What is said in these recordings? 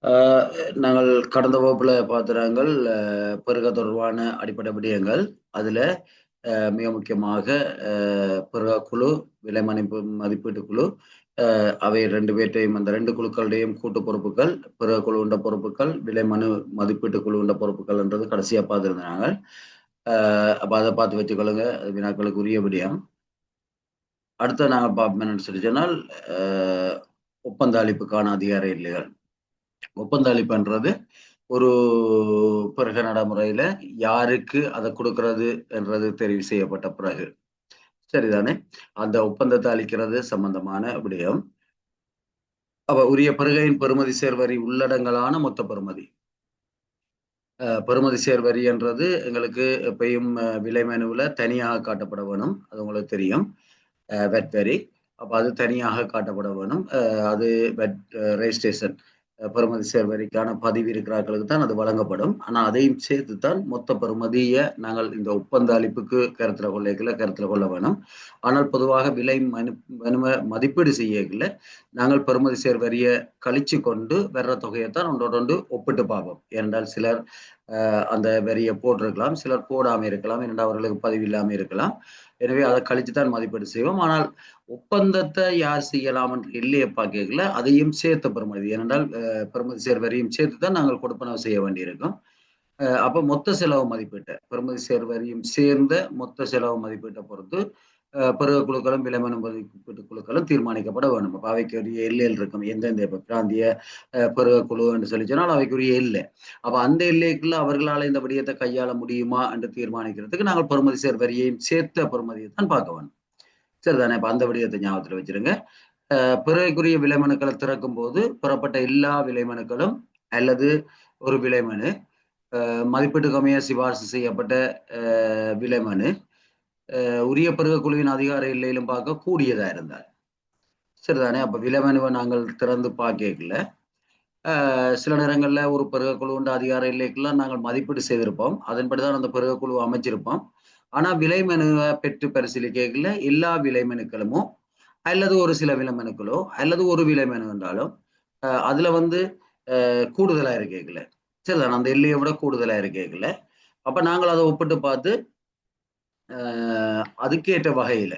ஆஹ் நாங்கள் கடந்த வகுப்புல பார்த்துறாங்கள் பெருக தொடர்பான அடிப்படை விடயங்கள். அதுல மிக முக்கியமாக பெருக குழு, விலை மதிப்பீட்டு குழு, அவை ரெண்டு பேர்ட்டையும் அந்த ரெண்டு குழுக்களுடையும் கூட்டு பொறுப்புகள், பெருக குழு உண்ட பொறுப்புகள், மதிப்பீட்டு குழு உண்ட பொறுப்புகள் என்றது கடைசியா பார்த்துருந்தாங்க. அப்ப அதை பார்த்து வச்சுக்கொள்ளுங்க, அது வினாக்களுக்கு உரிய விடயம். அடுத்த நாங்கள் பார்ப்போம் என்னன்னு சொல்லி சொன்னால், ஒப்பந்த அளிப்புக்கான அதிகார எல்லைகள். ஒப்பந்த அளிப்புன்றது ஒரு பிறகு நடைமுறையில யாருக்கு அதை கொடுக்கறது என்றது தெரிவு செய்யப்பட்ட பிறகு, சரிதானே, அந்த ஒப்பந்தத்தை அளிக்கிறது சம்பந்தமான விடயம். அப்ப உரிய பெறுகையின் பெறுமதி சேர்வரி உள்ளடங்கலான மொத்த பெறுமதி. பெறுமதி சேர்வரி என்றது எங்களுக்கு எப்பயும் விலை மெனுவில் தனியாக காட்டப்பட வேணும். அது உங்களுக்கு தெரியும், வெட் வரி. அப்போ அது தனியாக காட்டப்பட வேணும். அது வெட் ரெஜிஸ்ட்ரேஷன் பெறுமதி சேர்வரிக்கான பதிவு இருக்கிறார்களுக்கு தான் அது வழங்கப்படும். ஆனால் அதையும் சேர்த்து தான் மொத்த பெறுமதியை நாங்கள் இந்த ஒப்பந்த அளிப்புக்கு கருத்தில் கொள்ள வேணும். ஆனால் பொதுவாக விலை மதிப்பீடு செய்யல நாங்கள் பெறுமதி சேர்வரியை கழிச்சு கொண்டு வர்ற தொகையை தான் ஒன்றோடு ஒப்பிட்டு பார்ப்போம். ஏனென்றால் சிலர் அந்த வரியை போட்டிருக்கலாம், சிலர் போடாமல் இருக்கலாம், ஏனென்றால் அவர்களுக்கு பதிவு இல்லாமல் இருக்கலாம். எனவே அதை கழித்து தான் மதிப்பீடு செய்வோம். ஆனால் ஒப்பந்தத்தை யார் செய்யலாம் என்று இல்லையே பார்க்கல, அதையும் சேர்த்த பெறுமதி, ஏனென்றால் பெறுமதி சேர்வரியும் சேர்த்து தான் நாங்கள் கொடுப்பனவு செய்ய வேண்டியிருக்கும். அப்போ மொத்த செலவு மதிப்பீட்டை, பெறுமதி சேர்வரியும் சேர்ந்த மொத்த செலவு மதிப்பீட்டை பொறுத்து பெருக குழுக்களும் விலைமனு மதிப்பீட்டு குழுக்களும் தீர்மானிக்கப்பட வேண்டும். அப்போ அவைக்குரிய எல்லையில் இருக்கும். எந்தெந்த இப்போ பிராந்திய பெருக குழு என்று சொல்லி சொன்னால் அவைக்குரிய எல்லை. அப்போ அந்த எல்லைக்குள்ள அவர்களால் இந்த விடயத்தை கையாள முடியுமா என்று தீர்மானிக்கிறதுக்கு நாங்கள் பெறுமதி சேர்வரியையும் சேர்த்த பெறுமதியை தான் பார்க்க வேண்டும். சரிதானே. இப்போ அந்த விடயத்தை ஞாபகத்தில் வச்சிருங்க. பிறகுரிய விலைமனுக்களை திறக்கும் போது பெறப்பட்ட எல்லா விலைமனுக்களும் அல்லது ஒரு விலைமனு, மதிப்பீட்டுக்கு அமைய சிபார்சு செய்யப்பட்ட விலைமனு உரிய பெருக குழுவின் அதிகார எல்லையிலும் பார்க்க கூடியதா இருந்தால் சரிதானே. அப்ப விலைமனுவை நாங்கள் திறந்து பார்க்கல, சில நேரங்கள்ல ஒரு பெருக குழு உண்ட அதிகார எல்லைக்கெல்லாம் நாங்கள் மதிப்பீடு செய்திருப்போம். அதன்படிதான் அந்த பெருக குழு அமைச்சிருப்போம். ஆனா விலைமனுவை பெற்று பரிசீலிக்கல எல்லா விலைமனுக்களுமோ அல்லது ஒரு சில விலைமனுக்களோ அல்லது ஒரு விலைமனு என்றாலும் அதுல கூடுதலா இருக்கல, சரிதானே, அந்த எல்லையை விட கூடுதலா இருக்கல. அப்ப நாங்கள் அதை ஒப்பிட்டு பார்த்து அதுக்கேற்ற வகையில,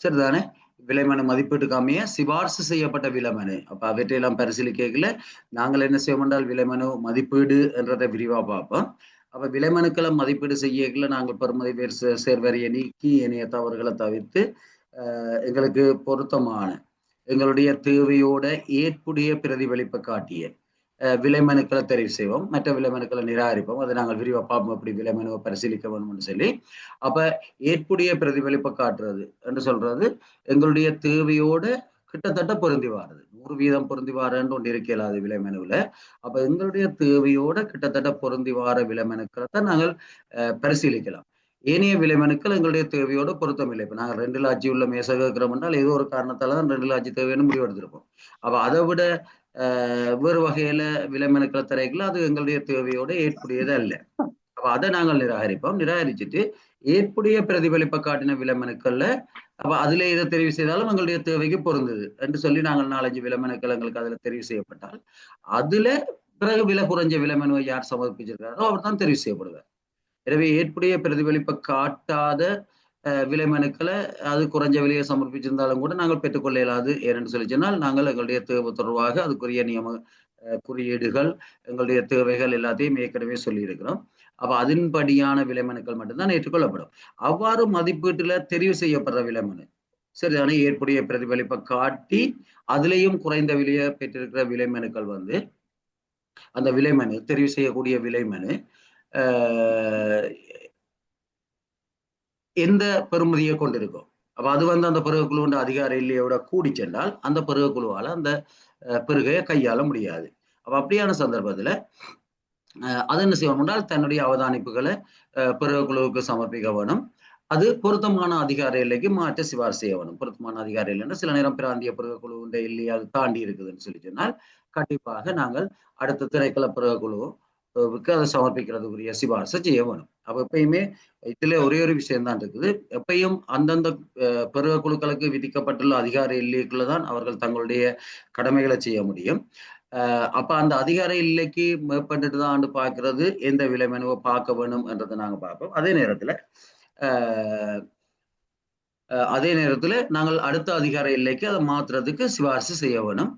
சரிதானே, விலைமனு மதிப்பீட்டுக்கு அமைய சிபார்சு செய்யப்பட்ட விலைமனு. அப்ப அவற்றையெல்லாம் பரிசீலிக்கல நாங்கள் என்ன செய்வோம் என்றால் விலைமனு மதிப்பீடு என்றதை விரிவா பார்ப்போம். அப்ப விலைமனுக்களை மதிப்பீடு செய்யல நாங்கள் பெறுமதி சேர்வரியை நீக்கி இணைய தவறுகளை தவிர்த்து எங்களுக்கு பொருத்தமான எங்களுடைய தேவையோட ஏற்புடைய பிரதிபலிப்பை காட்டிய விலைமனுக்களை தெரிவு செய்வோம். மற்ற விலைமனுக்களை நிராகரிப்போம். அதை நாங்கள் விரிவாக பார்ப்போம் எப்படி விலைமனுவை பரிசீலிக்க வேணும்னு சொல்லி. அப்ப ஏற்புடைய பிரதிபலிப்பை காட்டுறது என்று சொல்றது எங்களுடைய தேவையோட கிட்டத்தட்ட பொருந்தி வாருது. 100% பொருந்தி வாரன்னு ஒன்று இருக்கலாது விலைமனுவில். அப்ப எங்களுடைய தேவையோட கிட்டத்தட்ட பொருந்தி வார விலைமனுக்களை தான் நாங்கள் பரிசீலிக்கலாம். ஏனைய விலைமனுக்கள் எங்களுடைய தேவையோட பொருத்தமில்லை. இப்ப நாங்கள் 2 லாட்சி உள்ள மேசை கேட்கிறோம் என்றால் ஏதோ ஒரு காரணத்தால தான் 2 லாட்சி தேவைன்னு முடிவு எடுத்திருப்போம். அப்ப அதை விட வேறு வகையில விலைமனுக்களை தரைக்கல அது எங்களுடைய தேவையோட ஏற்புடையது அல்ல. அப்ப அதை நாங்கள் நிராகரிப்போம். நிராகரிச்சுட்டு ஏற்புடைய பிரதிபலிப்பை காட்டின விலைமனுக்கள்ல அப்ப அதுல இதை தெரிவு செய்தாலும் எங்களுடைய தேவைக்கு பொருந்தது என்று சொல்லி நாங்கள் 4-5 விலைமனுக்கள் எங்களுக்கு அதுல தெரிவு செய்யப்பட்டால் அதுல பிறகு விலை குறைஞ்ச விலைமனுவை யார் சமர்ப்பிச்சிருக்காரோ அவர் தான் தெரிவு செய்யப்படுவார். எனவே ஏற்புடைய பிரதிபலிப்பை காட்டாத விலைமனுக்களை அது குறைஞ்ச விலையை சமர்ப்பிச்சிருந்தாலும் கூட நாங்கள் பெற்றுக்கொள்ள இயலாது. ஏனென்று சொல்லி சொன்னால் நாங்கள் எங்களுடைய தேவை தொடர்பாக அதுக்குரிய நியம குறியீடுகள் எங்களுடைய தேவைகள் எல்லாத்தையும் ஏற்கனவே சொல்லியிருக்கிறோம். அப்ப அதன்படியான விலைமனுக்கள் மட்டும்தான் ஏற்றுக்கொள்ளப்படும். அவ்வாறு மதிப்பீட்டுல தெரிவு செய்யப்படுற விலைமனு சரிதானே, ஏற்புடைய பிரதிபலிப்பை காட்டி அதுலேயும் குறைந்த விலையை பெற்றிருக்கிற விலைமனுக்கள் அந்த விலைமனு தெரிவு செய்யக்கூடிய விலைமனு எந்த பெறுமதியை கொண்டிருக்கும். அப்ப அது அந்த பெருக குழுவின் அதிகார எல்லையோட கூடி சென்றால் அந்த பெருக குழுவால அந்த பெருகையை கையாள முடியாது. அப்ப அப்படியான சந்தர்ப்பத்துல அது என்ன செய்யணும் என்றால் தன்னுடைய அவதானிப்புகளை பெருக குழுவுக்கு சமர்ப்பிக்க வேணும். அது பொருத்தமான அதிகார எல்லைக்கு மாற்ற சிபாரிசு செய்ய வேணும். பொருத்தமான அதிகார இல்லைன்னா சில நேரம் பிராந்திய பெருக குழுவின் எல்லையை அது தாண்டி இருக்குதுன்னு சொல்லி சொன்னால் கண்டிப்பாக நாங்கள் அடுத்த திரைக்கள பெருக குழுவுக்கு அதை சமர்ப்பிக்கிறதுக்குரிய சிபாரிசை செய்ய வேணும். அப்ப எப்பயுமே இதுல ஒரே ஒரு விஷயம் தான் இருக்குது. எப்பயும் அந்தந்த பெருக குழுக்களுக்கு விதிக்கப்பட்டுள்ள அதிகார எல்லைக்குள்ளதான் அவர்கள் தங்களுடைய கடமைகளை செய்ய முடியும். அப்ப அந்த அதிகார எல்லைக்கு மேற்பட்டுட்டு தான் பார்க்கிறது எந்த விலை மனுவை பார்க்க வேணும் என்றதை நாங்க பார்ப்போம். அதே நேரத்துல நாங்கள் அடுத்த அதிகார எல்லைக்கு அதை மாத்துறதுக்கு சிபாரிசு செய்ய வேணும்.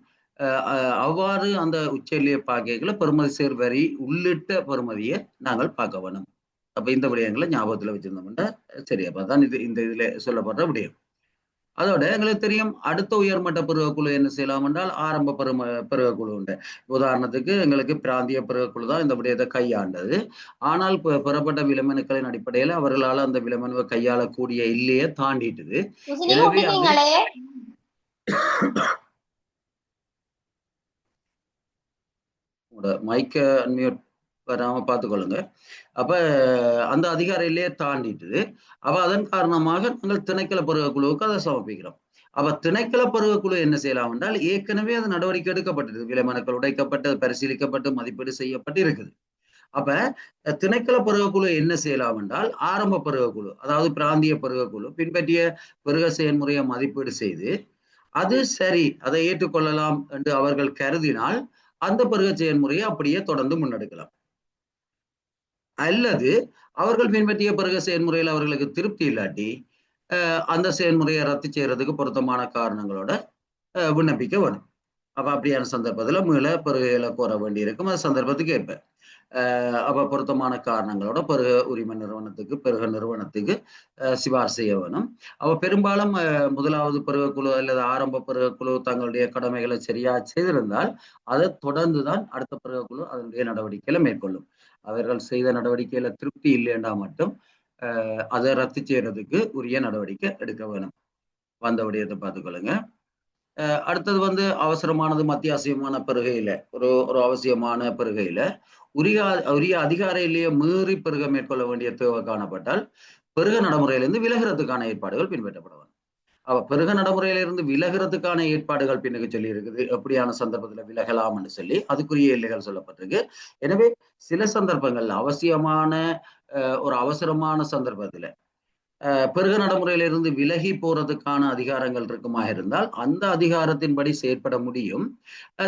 அவ்வாறு அந்த உச்ச எல்லையை பார்க்கல பெறுமதி சேர் வரி உள்ளிட்ட பெறுமதியை நாங்கள் பார்க்க வேணும். அப்ப இந்த விடயங்களை ஞாபகத்துல வச்சிருந்தோம்னா சரி. அப்ப அதான் இந்த இதுல சொல்லப்படுற விடயம். அதோட எங்களுக்கு தெரியும் அடுத்த உயர்மட்ட பருவக்குழு என்ன செய்யலாம் என்றால் ஆரம்ப பருவக்குழு உண்டு. உதாரணத்துக்கு எங்களுக்கு பிராந்திய பருவக்குழு தான் இந்த விடயத்தை கையாண்டது. ஆனால் பெறப்பட்ட விலைமனுக்களின் அடிப்படையில் அவர்களால் அந்த விலைமனுவை கையாளக்கூடிய இல்லையே தாண்டிட்டுது. எனவே மைக்க அன்மியூட் வராம பார்த்துக்கொள்ளுங்க. அப்ப அந்த அதிகாரியிலேயே தாண்டிட்டுது. அப்ப அதன் காரணமாக நாங்கள் திணைக்கள பருவக்குழுவுக்கு அதை சமர்ப்பிக்கிறோம். அப்ப திணைக்கள பருவக்குழு என்ன செய்யலாம் என்றால் ஏற்கனவே அது நடவடிக்கை எடுக்கப்பட்டது. விலைமனுக்கள் உடைக்கப்பட்டு பரிசீலிக்கப்பட்டு மதிப்பீடு செய்யப்பட்டு இருக்குது. அப்ப திணைக்கள பருவக்குழு என்ன செய்யலாம் என்றால் ஆரம்ப பருவக்குழு, அதாவது பிராந்திய பருவக்குழு பின்பற்றிய பருவ செயல்முறையை மதிப்பீடு செய்து அது சரி அதை ஏற்றுக்கொள்ளலாம் என்று அவர்கள் கருதினால் அந்த பருவ செயல்முறையை அப்படியே தொடர்ந்து முன்னெடுக்கலாம். அல்லது அவர்கள் பின்பற்றிய பருவ செயல்முறையில் அவர்களுக்கு திருப்தி இல்லாட்டி அந்த செயல்முறையை ரத்து செய்யறதுக்கு பொருத்தமான காரணங்களோட விண்ணப்பிக்க வேணும். அப்ப அப்படியான சந்தர்ப்பத்துல மீள பருகைகளை கோர வேண்டி இருக்கும். அது சந்தர்ப்பத்துக்கு ஏற்ப அப்ப பொருத்தமான காரணங்களோட பெருக உரிமை நிறுவனத்துக்கு நிறுவனத்துக்கு சிபாரிசு செய்ய வேணும். அப்ப பெரும்பாலும் முதலாவது பருவக்குழு அல்லது ஆரம்ப பருவக்குழு தங்களுடைய கடமைகளை சரியா செய்திருந்தால் அதை தொடர்ந்துதான் அடுத்த பருவக்குழு அதனுடைய நடவடிக்கைகளை மேற்கொள்ளும். அவர்கள் செய்த நடவடிக்கையில திருப்தி இல்லைன்னா மட்டும் அதை ரத்து செய்யறதுக்கு உரிய நடவடிக்கை எடுக்க வேணும். வந்த விடயத்தை பார்த்துக்கொள்ளுங்க. அடுத்தது அவசரமானது அத்தியாவசியமான பெருகையில ஒரு அவசியமான பெருகையில உரிய அதிகாரியிலேயே மீறி பெருக மேற்கொள்ள வேண்டிய தேவை காணப்பட்டால் பெருக நடைமுறையிலிருந்து விலகிறதுக்கான ஏற்பாடுகள் பின்பற்றப்பட வேண்டும். அவ பெருக நடைமுறையிலிருந்து விலகிறதுக்கான ஏற்பாடுகள் பின்னுக்கு சொல்லி இருக்குது. எப்படியான சந்தர்ப்பத்துல விலகலாம் என்று சொல்லி அதுக்குரிய எல்லைகள் சொல்லப்பட்டிருக்கு. எனவே சில சந்தர்ப்பங்கள்ல அவசியமான ஒரு அவசரமான சந்தர்ப்பத்துல பெருக நடைமுறையிலிருந்து விலகி போறதுக்கான அதிகாரங்கள் இருக்குமா இருந்தால் அந்த அதிகாரத்தின்படி செயற்பட முடியும்.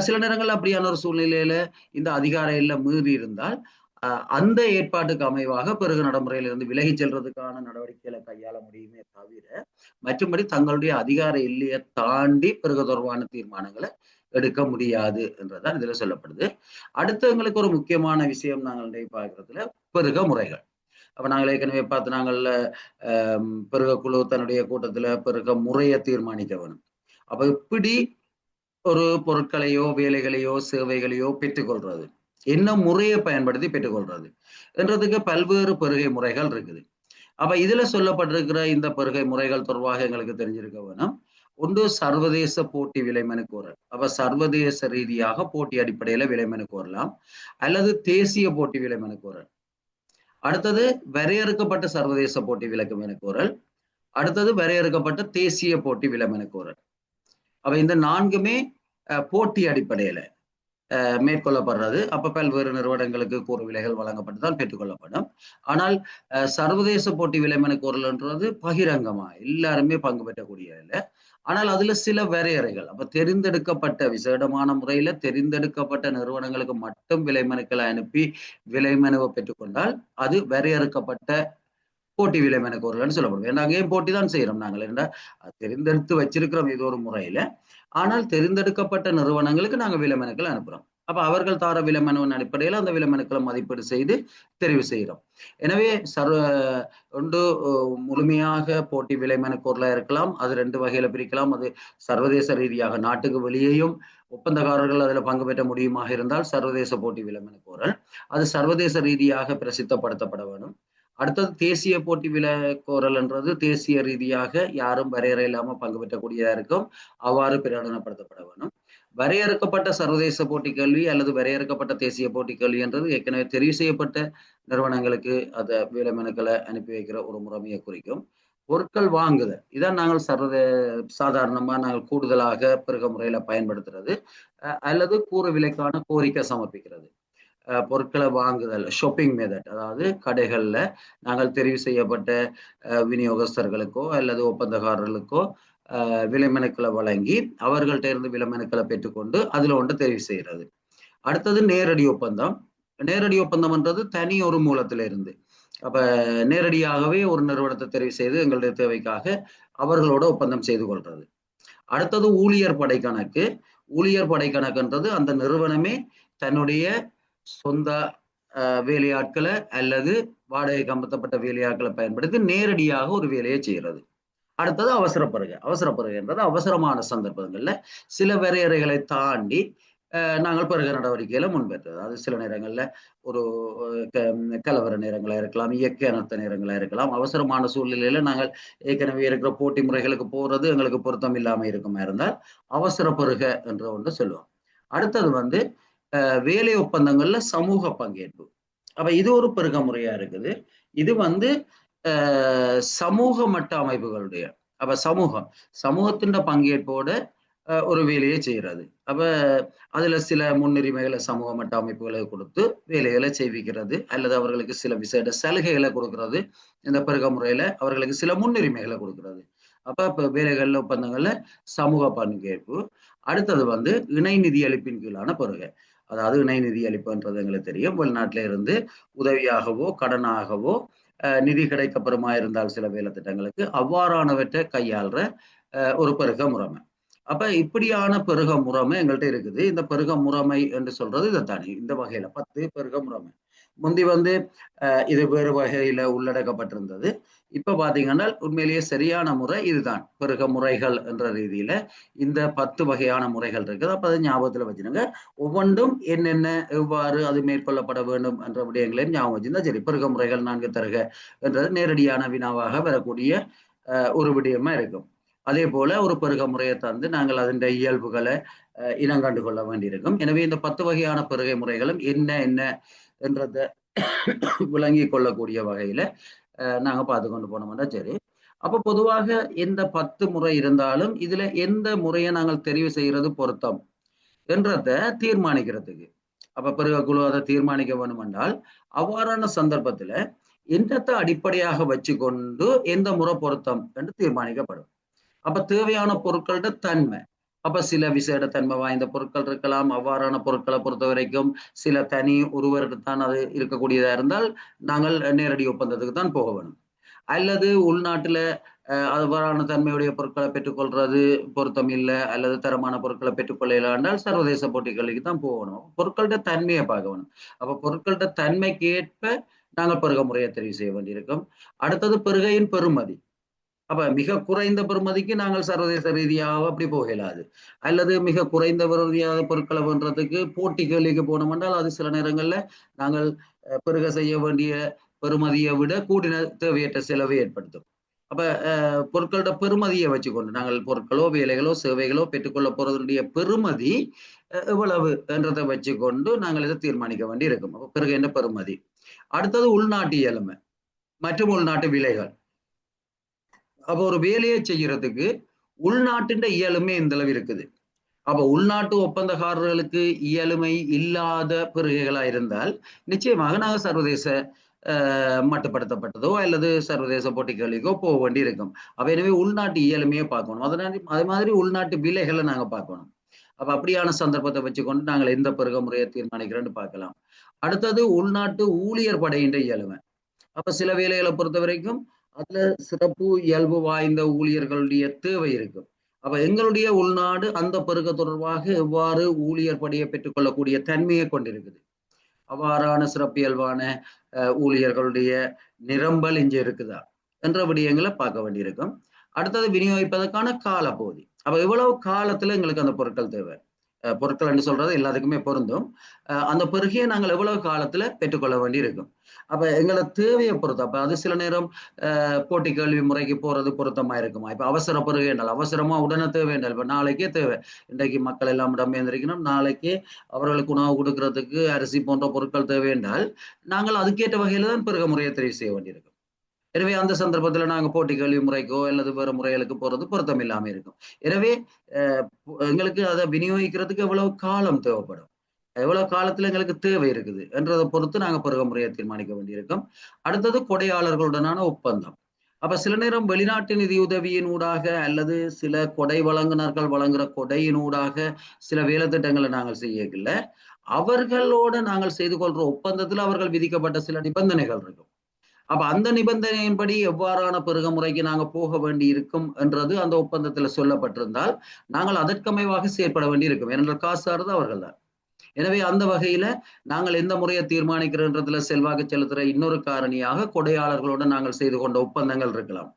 சில நேரங்கள் அப்படியான ஒரு சூழ்நிலையில இந்த அதிகார எல்லை மீறி இருந்தால் அந்த ஏற்பாட்டுக்கு அமைவாக பெருக நடைமுறையிலிருந்து விலகி செல்றதுக்கான நடவடிக்கைகளை கையாள முடியுமே தவிர மற்றும்படி தங்களுடைய அதிகார எல்லையை தாண்டி பெருக தொடர்பான தீர்மானங்களை எடுக்க முடியாது என்றுதான் இதுல சொல்லப்படுது. அடுத்து எங்களுக்கு ஒரு முக்கியமான விஷயம் நாங்கள் பார்க்கறதுல பெருக முறைகள். அப்ப நாங்கள் ஏற்கனவே பார்த்து நாங்கள் பெருக குழு தன்னுடைய கூட்டத்துல பெருக முறையை தீர்மானிக்க வேணும். அப்ப இப்படி ஒரு பொருட்களையோ வேலைகளையோ சேவைகளையோ பெற்றுக்கொள்றது என்ன முறையை பயன்படுத்தி பெற்றுக்கொள்றது என்றதுக்கு பல்வேறு பெருகை முறைகள் இருக்குது. அப்ப இதுல சொல்லப்பட்டிருக்கிற இந்த பெருகை முறைகள் தொடர்பாக எங்களுக்கு தெரிஞ்சிருக்க வேணும். ஒன்று சர்வதேச போட்டி விலைமனு கோரல். அப்ப சர்வதேச ரீதியாக போட்டி அடிப்படையில விலைமனு கோரலாம் அல்லது தேசிய போட்டி விலைமனு கோரல். அடுத்தது வரையறுக்கப்பட்ட சர்வதேச போட்டி விலைமனு கோரல். அடுத்தது வரையறுக்கப்பட்ட தேசிய போட்டி விலைமனு கோரல். அப்ப இந்த நான்குமே போட்டி அடிப்படையில மேற்கொள்ளப்படுறது. அப்ப பல்வேறு நிறுவனங்களுக்கு கூறு விலைகள் வழங்கப்பட்டு தான் பெற்றுக்கொள்ளப்படும். ஆனால் சர்வதேச போட்டி விலைமனு கோரல்ன்றது பகிரங்கமா எல்லாருமே பங்கு பெற்றக்கூடிய இல்லை. ஆனால் அதுல சில வரையறைகள். அப்ப தெரிந்தெடுக்கப்பட்ட விசேடமான முறையில தெரிந்தெடுக்கப்பட்ட நிறுவனங்களுக்கு மட்டும் விலைமனுக்களை அனுப்பி விலைமனுவை பெற்றுக்கொண்டால் அது வரையறுக்கப்பட்ட போட்டி விலைமனு கோரல்னு சொல்லப்படும். நாங்க ஏன் போட்டி தான் செய்யறோம் நாங்கள் என்ன தெரிந்தெடுத்து வச்சிருக்கிறோம் இது ஒரு முறையில. ஆனால் தெரிந்தெடுக்கப்பட்ட நிறுவனங்களுக்கு நாங்க விலைமனுக்கள் அனுப்புறோம். அப்ப அவர்கள் தார விலைமனுவின் அடிப்படையில் அந்த விலைமனுக்களை மதிப்பீடு செய்து தெரிவு செய்கிறோம். எனவே ஒன்று முழுமையாக போட்டி விலைமனு கோரலா இருக்கலாம். அது ரெண்டு வகையில பிரிக்கலாம். அது சர்வதேச ரீதியாக நாட்டுக்கு வெளியேயும் ஒப்பந்தக்காரர்கள் அதுல பங்கு பெற்ற முடியுமாக இருந்தால் சர்வதேச போட்டி விலைமனு கோரல். அது சர்வதேச ரீதியாக பிரசித்தப்படுத்தப்பட வேண்டும். அடுத்தது தேசிய போட்டி விலை கோரல் என்றது தேசிய ரீதியாக யாரும் வரையறை இல்லாம பங்கு பெற்றக்கூடியதா இருக்கும். அவ்வாறு பிரகடனப்படுத்தப்பட வேண்டும். வரையறுக்கப்பட்ட சர்வதேச போட்டி கல்வி அல்லது வரையறுக்கப்பட்ட தேசிய போட்டி கல்வி என்றது ஏற்கனவே தெரிவு செய்யப்பட்ட நிறுவனங்களுக்கு அந்த விலைமனுக்களை அனுப்பி வைக்கிற ஒரு முறைமையை குறிக்கும். பொருட்கள் வாங்குதல் இதான் நாங்கள் சாதாரணமா நாங்கள் கூடுதலாக பெருக முறையில பயன்படுத்துறது. அல்லது கூறு விலைக்கான கோரிக்கை சமர்ப்பிக்கிறது. பொருட்களை வாங்குதல் ஷாப்பிங் மெத்தட், அதாவது கடைகள்ல நாங்கள் தெரிவு செய்யப்பட்ட விநியோகஸ்தர்களுக்கோ அல்லது ஒப்பந்தக்காரர்களுக்கோ விலைமனுக்களை வழங்கி அவர்கள்ட்ட இருந்து விலைமனுக்களை பெற்றுக்கொண்டு அதுல ஒன்று தெரிவு செய்கிறது. அடுத்தது நேரடி ஒப்பந்தம். நேரடி ஒப்பந்தம்ன்றது தனி ஒரு மூலத்தில இருந்து. அப்ப நேரடியாகவே ஒரு நிறுவனத்தை தெரிவு செய்து எங்களுடைய தேவைக்காக அவர்களோட ஒப்பந்தம் செய்து கொள்றது. அடுத்தது ஊழியர் படை கணக்கு. ஊழியர் படை கணக்குன்றது அந்த நிறுவனமே தன்னுடைய சொந்த வேலையாட்களை அல்லது வாடகை கம்பத்தப்பட்ட வேலையாட்களை பயன்படுத்தி நேரடியாக ஒரு வேலையை செய்கிறது. அடுத்தது அவசரப்படுகை. அவசரப்படுகைன்றது அவசரமான சந்தர்ப்பங்கள்ல சில வரையறைகளை தாண்டி நாங்கள் பருக நடவடிக்கையில முன்பெற்றது. அது சில நேரங்கள்ல ஒரு கலவர நேரங்களா இருக்கலாம், இயற்கை அனர்த்த நேரங்களா இருக்கலாம். அவசரமான சூழ்நிலையில நாங்கள் ஏற்கனவே இருக்கிற போட்டி முறைகளுக்கு போறது எங்களுக்கு பொருத்தம் இல்லாம இருக்குமா இருந்தால் அவசர பருக என்ற ஒன்று சொல்லுவோம். அடுத்தது வேலை ஒப்பந்தங்கள்ல சமூக பங்கேற்பு. அப்ப இது ஒரு பெருக முறையா இருக்குது. இது சமூக மட்ட அமைப்புகளுடைய அப்ப சமூகத்தின் பங்கேற்போட ஒரு வேலையை செய்யறது. அப்ப அதுல சில முன்னுரிமைகளை சமூக மட்ட அமைப்புகளை கொடுத்து வேலைகளை செய்விக்கிறது அல்லது அவர்களுக்கு சில விசேட சலுகைகளை கொடுக்கறது. இந்த பெருக முறையில அவர்களுக்கு சில முன்னுரிமைகளை கொடுக்கறது. அப்ப இப்ப வேலைகள்ல ஒப்பந்தங்கள்ல சமூக பங்கேற்பு. அடுத்தது இணை நிதி அளிப்பின் கீழான பெருகை. அதாவது இணை நிதி அளிப்புன்றது எங்களுக்கு தெரியும். வெளிநாட்டில இருந்து உதவியாகவோ கடனாகவோ நிதி கிடைக்கப்பெறுமா இருந்தால் சில வேலை திட்டங்களுக்கு அவ்வாறானவற்றை கையாளுற ஒரு பெருக முறைமை. அப்ப இப்படியான பெருக முறைமை எங்கள்கிட்ட இருக்குது. இந்த பெருக முறைமை என்று சொல்றது இதைத்தானே. இந்த வகையில 10 பெருக முறைமை. முந்தி இது வேறு வகையில உள்ளடக்கப்பட்டிருந்தது. இப்ப பாத்தீங்கன்னா உண்மையிலேயே சரியான முறை இதுதான். பெருக முறைகள் என்ற ரீதியில இந்த 10 வகையான முறைகள் இருக்குது. அப்ப அதை ஞாபகத்துல வச்சுருங்க. ஒவ்வொன்றும் என்னென்ன எவ்வாறு அது மேற்கொள்ளப்பட வேண்டும் என்ற விடயங்களையும் ஞாபகம் வச்சிருந்தா சரி. பெருக முறைகள் 4 தருக என்றது நேரடியான வினாவாக வரக்கூடிய ஒரு விடயமா இருக்கும். அதே போல ஒரு பெருக முறையை தந்து நாங்கள் அதன் இயல்புகளை இனங்கண்டு கொள்ள வேண்டியிருக்கும். எனவே இந்த 10 வகையான பெருகை முறைகளும் என்ன என்றதை விளங்கி கொள்ளக்கூடிய வகையில நாங்க பார்த்து கொண்டு போனோம்னா சரி. அப்ப பொதுவாக எந்த 10 முறை இருந்தாலும் இதுல எந்த முறையை நாங்கள் தெரிவு செய்யறது பொருத்தம் என்றதை தீர்மானிக்கிறதுக்கு அப்ப பெருக குழு அதை தீர்மானிக்க வேண்டும் என்றால் அவ்வாறான சந்தர்ப்பத்துல என்னத்தை அடிப்படையாக வச்சு கொண்டு எந்த முறை பொருத்தம் என்று தீர்மானிக்கப்படும். அப்ப தேவையான பொருட்களோட தன்மை. அப்ப சில விசேட தன்மை வாய்ந்த பொருட்கள் இருக்கலாம். அவ்வாறான பொருட்களை பொறுத்த வரைக்கும் சில தனி ஒருவருக்கு தான் அது இருக்கக்கூடியதா இருந்தால் நாங்கள் நேரடி ஒப்பந்தத்துக்கு தான் போக வேணும். அல்லது உள்நாட்டுல அவ்வாறான தன்மையுடைய பொருட்களை பெற்றுக்கொள்றது பொருத்தம் இல்லை அல்லது தரமான பொருட்களை பெற்றுக்கொள்ள என்றால் சர்வதேச போட்டிகளுக்கு தான் போகணும். பொருட்களோட தன்மையை பார்க்க வேணும். அப்ப பொருட்களோட தன்மைக்கு ஏற்ப நாங்கள் பெருக முறையை தெரிவு செய்ய வேண்டியிருக்கும். அடுத்தது பெருகையின் பெறுமதி. அப்ப மிக குறைந்த பெறுமதிக்கு நாங்கள் சர்வதேச ரீதியாக அப்படி போகலாது. அல்லது மிக குறைந்த பெறுமதியாக பொருட்களை பண்றதுக்கு போட்டி கேள்விக்கு போனோம் என்றால் அது சில நேரங்கள்ல நாங்கள் பெருக செய்ய வேண்டிய பெறுமதியை விட கூடின தேவையற்ற செலவை ஏற்படுத்தும். அப்ப பொருட்களோட பெறுமதியை வச்சுக்கொண்டு நாங்கள் பொருட்களோ வேலைகளோ சேவைகளோ பெற்றுக்கொள்ள போறதுடைய பெறுமதி எவ்வளவு என்றதை வச்சுக்கொண்டு நாங்கள் இதை தீர்மானிக்க வேண்டி இருக்கும். அப்ப பிறகு என்ன பெறுமதி. அடுத்தது உள்நாட்டு இயலுமை மற்றும் உள்நாட்டு விலைகள். அப்ப ஒரு வேலையை செய்யறதுக்கு உள்நாட்டின் இயலுமை இந்த அளவு இருக்குது. அப்ப உள்நாட்டு ஒப்பந்தக்காரர்களுக்கு இயலுமை இல்லாத பெருகைகளா இருந்தால் நிச்சயமாக நாங்கள் சர்வதேச மட்டுப்படுத்தப்பட்டதோ அல்லது சர்வதேச போட்டிகளுக்கோ போக வேண்டி இருக்கும். அப்ப எனவே உள்நாட்டு இயலுமையை பார்க்கணும். அதே மாதிரி உள்நாட்டு விலைகளை நாங்க பார்க்கணும். அப்ப அப்படியான சந்தர்ப்பத்தை வச்சுக்கொண்டு நாங்கள் எந்த பெருக முறையை தீர்மானிக்கிறோன்னு பார்க்கலாம். அடுத்தது உள்நாட்டு ஊழியர் படையின்ற இயலுமை. அப்ப சில வேலைகளை பொறுத்த வரைக்கும் அதுல சிறப்பு இயல்பு வாய்ந்த ஊழியர்களுடைய தேவை இருக்கும். அப்ப எங்களுடைய உள்நாடு அந்த பெருக தொடர்பாக எவ்வாறு ஊழியர் படையை பெற்றுக்கொள்ளக்கூடிய தன்மையை கொண்டிருக்குது. அவ்வாறான சிறப்பியல்பான ஊழியர்களுடைய நிரம்பல் இங்க இருக்குதா என்ற விடயங்களை பார்க்க வேண்டியிருக்கும். அடுத்தது விநியோகிப்பதற்கான கால பகுதி. அப்ப எவ்வளவு காலத்துல எங்களுக்கு அந்த பொருட்கள் தேவை. பொருட்கள் என்று சொல்றது எல்லாத்துக்குமே பொருந்தும். அந்த பெருகையை நாங்கள் எவ்வளவு காலத்துல பெற்றுக்கொள்ள வேண்டி இருக்கும். அப்ப எங்களை தேவையை பொறுத்து அப்ப அது சில நேரம் போட்டி கல்வி முறைக்கு போறது பொருத்தமா இருக்குமா. இப்ப அவசர பெருகை என்றால் அவசரமா உடனே தேவை என்றால் இப்ப நாளைக்கே தேவை. இன்றைக்கு மக்கள் எல்லாம் இடம்பெயர்ந்திருக்கணும். நாளைக்கே அவர்களுக்கு உணவு கொடுக்கறதுக்கு அரிசி போன்ற பொருட்கள் தேவை என்றால் நாங்கள் அதுக்கேற்ற வகையில தான் பெருக முறையை தெரிவு செய்ய வேண்டியிருக்கும். எனவே அந்த சந்தர்ப்பத்துல நாங்க போட்டி கல்வி முறைக்கோ அல்லது வேறு முறைகளுக்கு போறது பொருத்தம் இல்லாம இருக்கும். எனவே எங்களுக்கு அதை விநியோகிக்கிறதுக்கு எவ்வளவு காலம் தேவைப்படும், எவ்வளவு காலத்துல எங்களுக்கு தேவை இருக்குது என்றதை பொறுத்து நாங்க பெருக முறையை தீர்மானிக்க வேண்டியிருக்கும். அடுத்தது கொடையாளர்களுடனான ஒப்பந்தம். அப்ப சில நேரம் வெளிநாட்டு நிதியுதவியின் ஊடாக அல்லது சில கொடை வழங்குனர்கள் வழங்குற கொடையின் ஊடாக சில வேலை திட்டங்களை நாங்கள் செய்யல. அவர்களோட நாங்கள் செய்து கொள்ற ஒப்பந்தத்தில் அவர்கள் விதிக்கப்பட்ட சில நிபந்தனைகள் இருக்கும். அப்ப அந்த நிபந்தனையின்படி எவ்வாறான பெருக முறைக்கு நாங்க போக வேண்டி இருக்கும் என்றது அந்த ஒப்பந்தத்துல சொல்லப்பட்டிருந்தால் நாங்கள் அதற்கமைவாக செயற்பட வேண்டி இருக்கும். ஏனென்றால் காசு சார்ந்து அவர்கள் தான். எனவே அந்த வகையில நாங்கள் எந்த முறையை தீர்மானிக்கிறன்றதுல செல்வாக்கு செலுத்துற இன்னொரு காரணியாக கொடையாளர்களோட நாங்கள் செய்து கொண்ட ஒப்பந்தங்கள் இருக்கலாம்.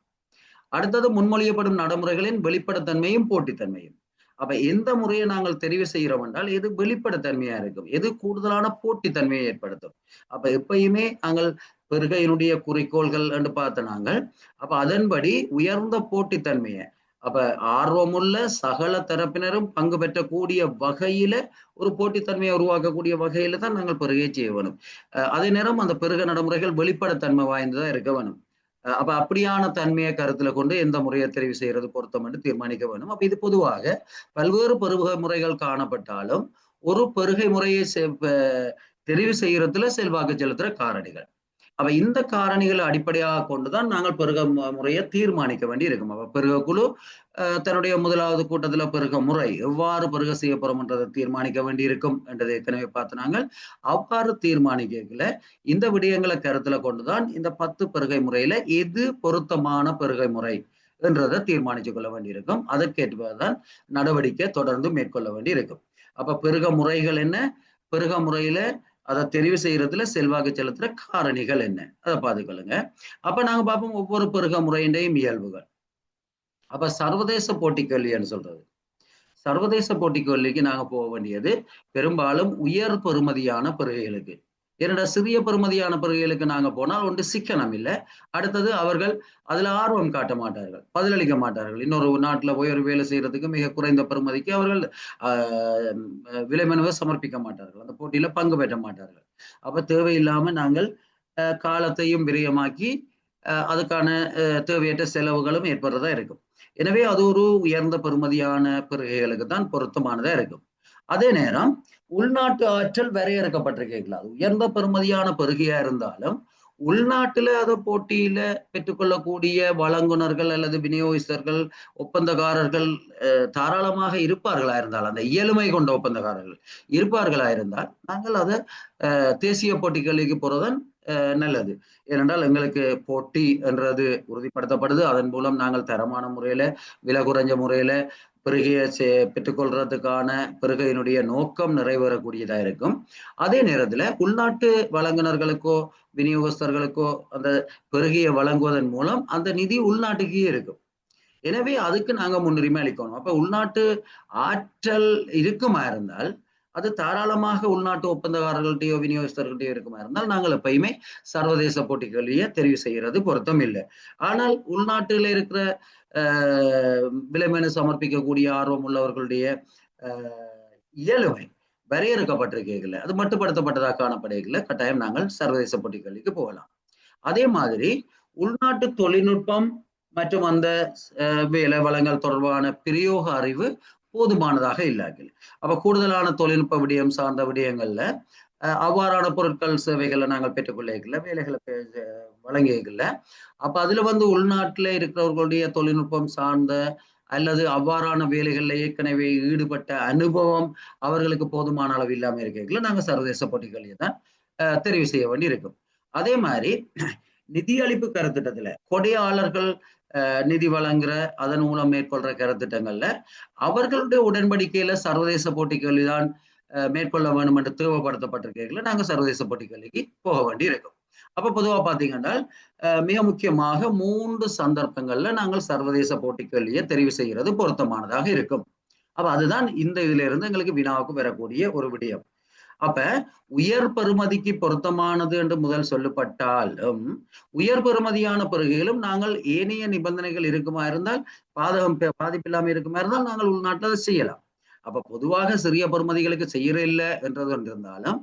அடுத்தது முன்மொழியப்படும் நடைமுறைகளின் வெளிப்படைத்தன்மையும் போட்டித்தன்மையும். அப்ப எந்த முறையை நாங்கள் தெரிவு செய்கிறோம் என்றால் எது வெளிப்படைத்தன்மையா இருக்கும், எது கூடுதலான போட்டித்தன்மையை ஏற்படுத்தும். அப்ப எப்பயுமே நாங்கள் பெருகையினுடைய குறிக்கோள்கள் என்று பார்த்த நாங்கள் அப்ப அதன்படி உயர்ந்த போட்டித்தன்மையை அப்ப ஆர்வமுள்ள சகல தரப்பினரும் பங்கு பெற்றக்கூடிய வகையில ஒரு போட்டித்தன்மையை உருவாக்கக்கூடிய வகையில தான் நாங்கள் பெருகை செய்ய வேணும். அதே நேரம் அந்த பெருக நடைமுறைகள் வெளிப்படைத்தன்மை வாய்ந்ததா இருக்க வேணும். அப்ப அப்படியான தன்மையை கருத்துல கொண்டு எந்த முறையை தெரிவு செய்யறது பொருத்தம் என்று தீர்மானிக்க வேணும். அப்ப இது பொதுவாக பல்வேறு பெருகை முறைகள் காணப்பட்டாலும் ஒரு பெருகை முறையை தெரிவு செய்யறதுல செல்வாக்கு செலுத்துற காரணிகள். அப்ப இந்த காரணிகளை அடிப்படையாக கொண்டுதான் நாங்கள் பெருக முறையை தீர்மானிக்க வேண்டி இருக்கும். அப்ப பெருக குழு தன்னுடைய முதலாவது கூட்டத்துல பெருக முறை எவ்வாறு பெருக செய்யப்படும் என்றதை தீர்மானிக்க வேண்டி இருக்கும் என்றதை ஏற்கனவே பார்த்து நாங்கள் அவ்வாறு தீர்மானிக்கல இந்த விடயங்களை கருத்துல கொண்டுதான் இந்த 10 பெருகை முறையில எது பொருத்தமான பெருகை முறை என்றதை தீர்மானிச்சு கொள்ள வேண்டியிருக்கும். அதற்கேற்பதான் நடவடிக்கை தொடர்ந்து மேற்கொள்ள வேண்டி இருக்கும். அப்ப பெருக முறைகள் என்ன, பெருக முறையில அதை தெரிவு செய்யறதுல செல்வாக்கு செலுத்துற காரணிகள் என்ன, அதை பார்த்துக்கொள்ளுங்க. அப்ப நாங்க பார்ப்போம் ஒவ்வொரு பெருக முறையின்றையும் இயல்புகள். அப்ப சர்வதேச போட்டி கல்வின்னு சொல்றது, சர்வதேச போட்டி கல்விக்கு நாங்க போக வேண்டியது பெரும்பாலும் உயர் பெறுமதியான பெருகைகளுக்கு. என்னோட சிறிய பெறுமதியான பெருகைகளுக்கு நாங்க போனால் ஒன்று சிக்கனம் இல்லை, அடுத்தது அவர்கள் அதுல ஆர்வம் காட்ட மாட்டார்கள், பதிலளிக்க மாட்டார்கள். இன்னொரு நாட்டுல போய் ஒரு வேலை செய்யறதுக்கு மிக குறைந்த பெறுமதிக்கு அவர்கள் விலை மனுவை சமர்ப்பிக்க மாட்டார்கள், அந்த போட்டியில பங்கு பெற்ற மாட்டார்கள். அப்ப தேவையில்லாம நாங்கள் காலத்தையும் விரயமாக்கி அதுக்கான தேவையற்ற செலவுகளும் ஏற்படுறதா இருக்கும். எனவே அது ஒரு உயர்ந்த பெறுமதியான பெருகைகளுக்கு தான் பொருத்தமானதா இருக்கும். அதே நேரம் உள்நாட்டு ஆற்றல் வரையறுக்கப்பட்டிருக்கீங்களா, அது உயர்ந்த பெறுமதியான பெருகையா இருந்தாலும் உள்நாட்டுல அதை போட்டியில பெற்றுக்கொள்ளக்கூடிய வழங்குனர்கள் அல்லது விநியோகஸ்தர்கள் ஒப்பந்தக்காரர்கள் தாராளமாக இருப்பார்களா இருந்தால், அந்த இயலுமை கொண்ட ஒப்பந்தக்காரர்கள் இருப்பார்களா இருந்தால் நாங்கள் அதை தேசிய போட்டிகளுக்கு போறதன் நல்லது. ஏனென்றால் எங்களுக்கு போட்டி என்றது உறுதிப்படுத்தப்படுது, அதன் மூலம் நாங்கள் தரமான முறையில விலை குறைஞ்ச முறையில பெருகையை பெற்றுக்கொள்றதுக்கான பெருகையினுடைய நோக்கம் நிறைவேறக்கூடியதா இருக்கும். அதே நேரத்துல உள்நாட்டு வழங்குனர்களுக்கோ விநியோகஸ்தர்களுக்கோ அந்த பெருகையை வழங்குவதன் மூலம் அந்த நிதி உள்நாட்டுக்கே இருக்கும். எனவே அதுக்கு நாங்க முன்னுரிமை அளிக்கணும். அப்ப உள்நாட்டு ஆற்றல் இருக்குமா இருந்தால் அது தாராளமாக உள்நாட்டு ஒப்பந்தக்காரர்கள்ட்டையோ விநியோகஸ்தர்கள்ட்டையோ இருக்குமா இருந்தால் நாங்கள் எப்பயுமே சர்வதேச போட்டி கல்வியை தெரிவு செய்யறது பொருத்தம் இல்லை. ஆனால் உள்நாட்டில் இருக்கிற விலைமனு சமர்ப்பிக்கக்கூடிய ஆர்வம் உள்ளவர்களுடைய இயலுமை வரையறுக்கப்பட்டிருக்கல, அது மட்டுப்படுத்தப்பட்டதாக காணப்படுகல, கட்டாயம் நாங்கள் சர்வதேச போட்டி கல்விக்கு போகலாம். அதே மாதிரி உள்நாட்டு தொழில்நுட்பம் மற்றும் அந்த வேலை வளங்கள் தொடர்பான பிரயோக அறிவு போதுமானதாக இல்லாமல் அப்ப கூடுதலான தொழில்நுட்ப விடயம் சார்ந்த விடயங்கள்ல அவ்வாறான பொருட்கள் சேவைகளை நாங்கள் பெற்றுக்கொள்ள வேலைகளை வழங்கியதில்லை. அப்ப அதுல உள்நாட்டுல இருக்கிறவர்களுடைய தொழில்நுட்பம் சார்ந்த அல்லது அவ்வாறான வேலைகள்ல ஏற்கனவே ஈடுபட்ட அனுபவம் அவர்களுக்கு போதுமான அளவு இல்லாம இருக்கல நாங்க சர்வதேச போட்டிகளையே தான் தெரிவு செய்ய வேண்டி இருக்கும். அதே மாதிரி நிதி அளிப்பு கருத்திட்டத்துல கொடையாளர்கள் நிதி வழங்குற அதன் மூலம் மேற்கொள்ற கருத்திட்டங்கள்ல அவர்களுடைய உடன்படிக்கையில சர்வதேச போட்டி கல்விதான் மேற்கொள்ள வேண்டும் என்று தேவைப்படுத்தப்பட்டிருக்கீங்களா நாங்க சர்வதேச போட்டி கல்விக்கு போக வேண்டி இருக்கும். அப்ப பொதுவா பாத்தீங்கன்னா மிக முக்கியமாக 3 சந்தர்ப்பங்கள்ல நாங்கள் சர்வதேச போட்டி கல்வியை தெரிவு செய்கிறது பொருத்தமானதாக இருக்கும். அப்ப அதுதான் இந்த இதுல இருந்து எங்களுக்கு வினாவுக்கு வரக்கூடிய ஒரு விடயம். அப்ப உயர் பெறுமதிக்கு பொருத்தமானது என்று முதல் சொல்லப்பட்டாலும் உயர் பெறுமதியான பெருகையிலும் நாங்கள் ஏனைய நிபந்தனைகள் இருக்குமா இருந்தால் பாதிப்பில்லாம இருக்குமா இருந்தால் நாங்கள் உள்நாட்டில் செய்யலாம். அப்ப பொதுவாக சிறிய பெறுமதிகளுக்கு செய்யற இல்லை என்றது இருந்தாலும்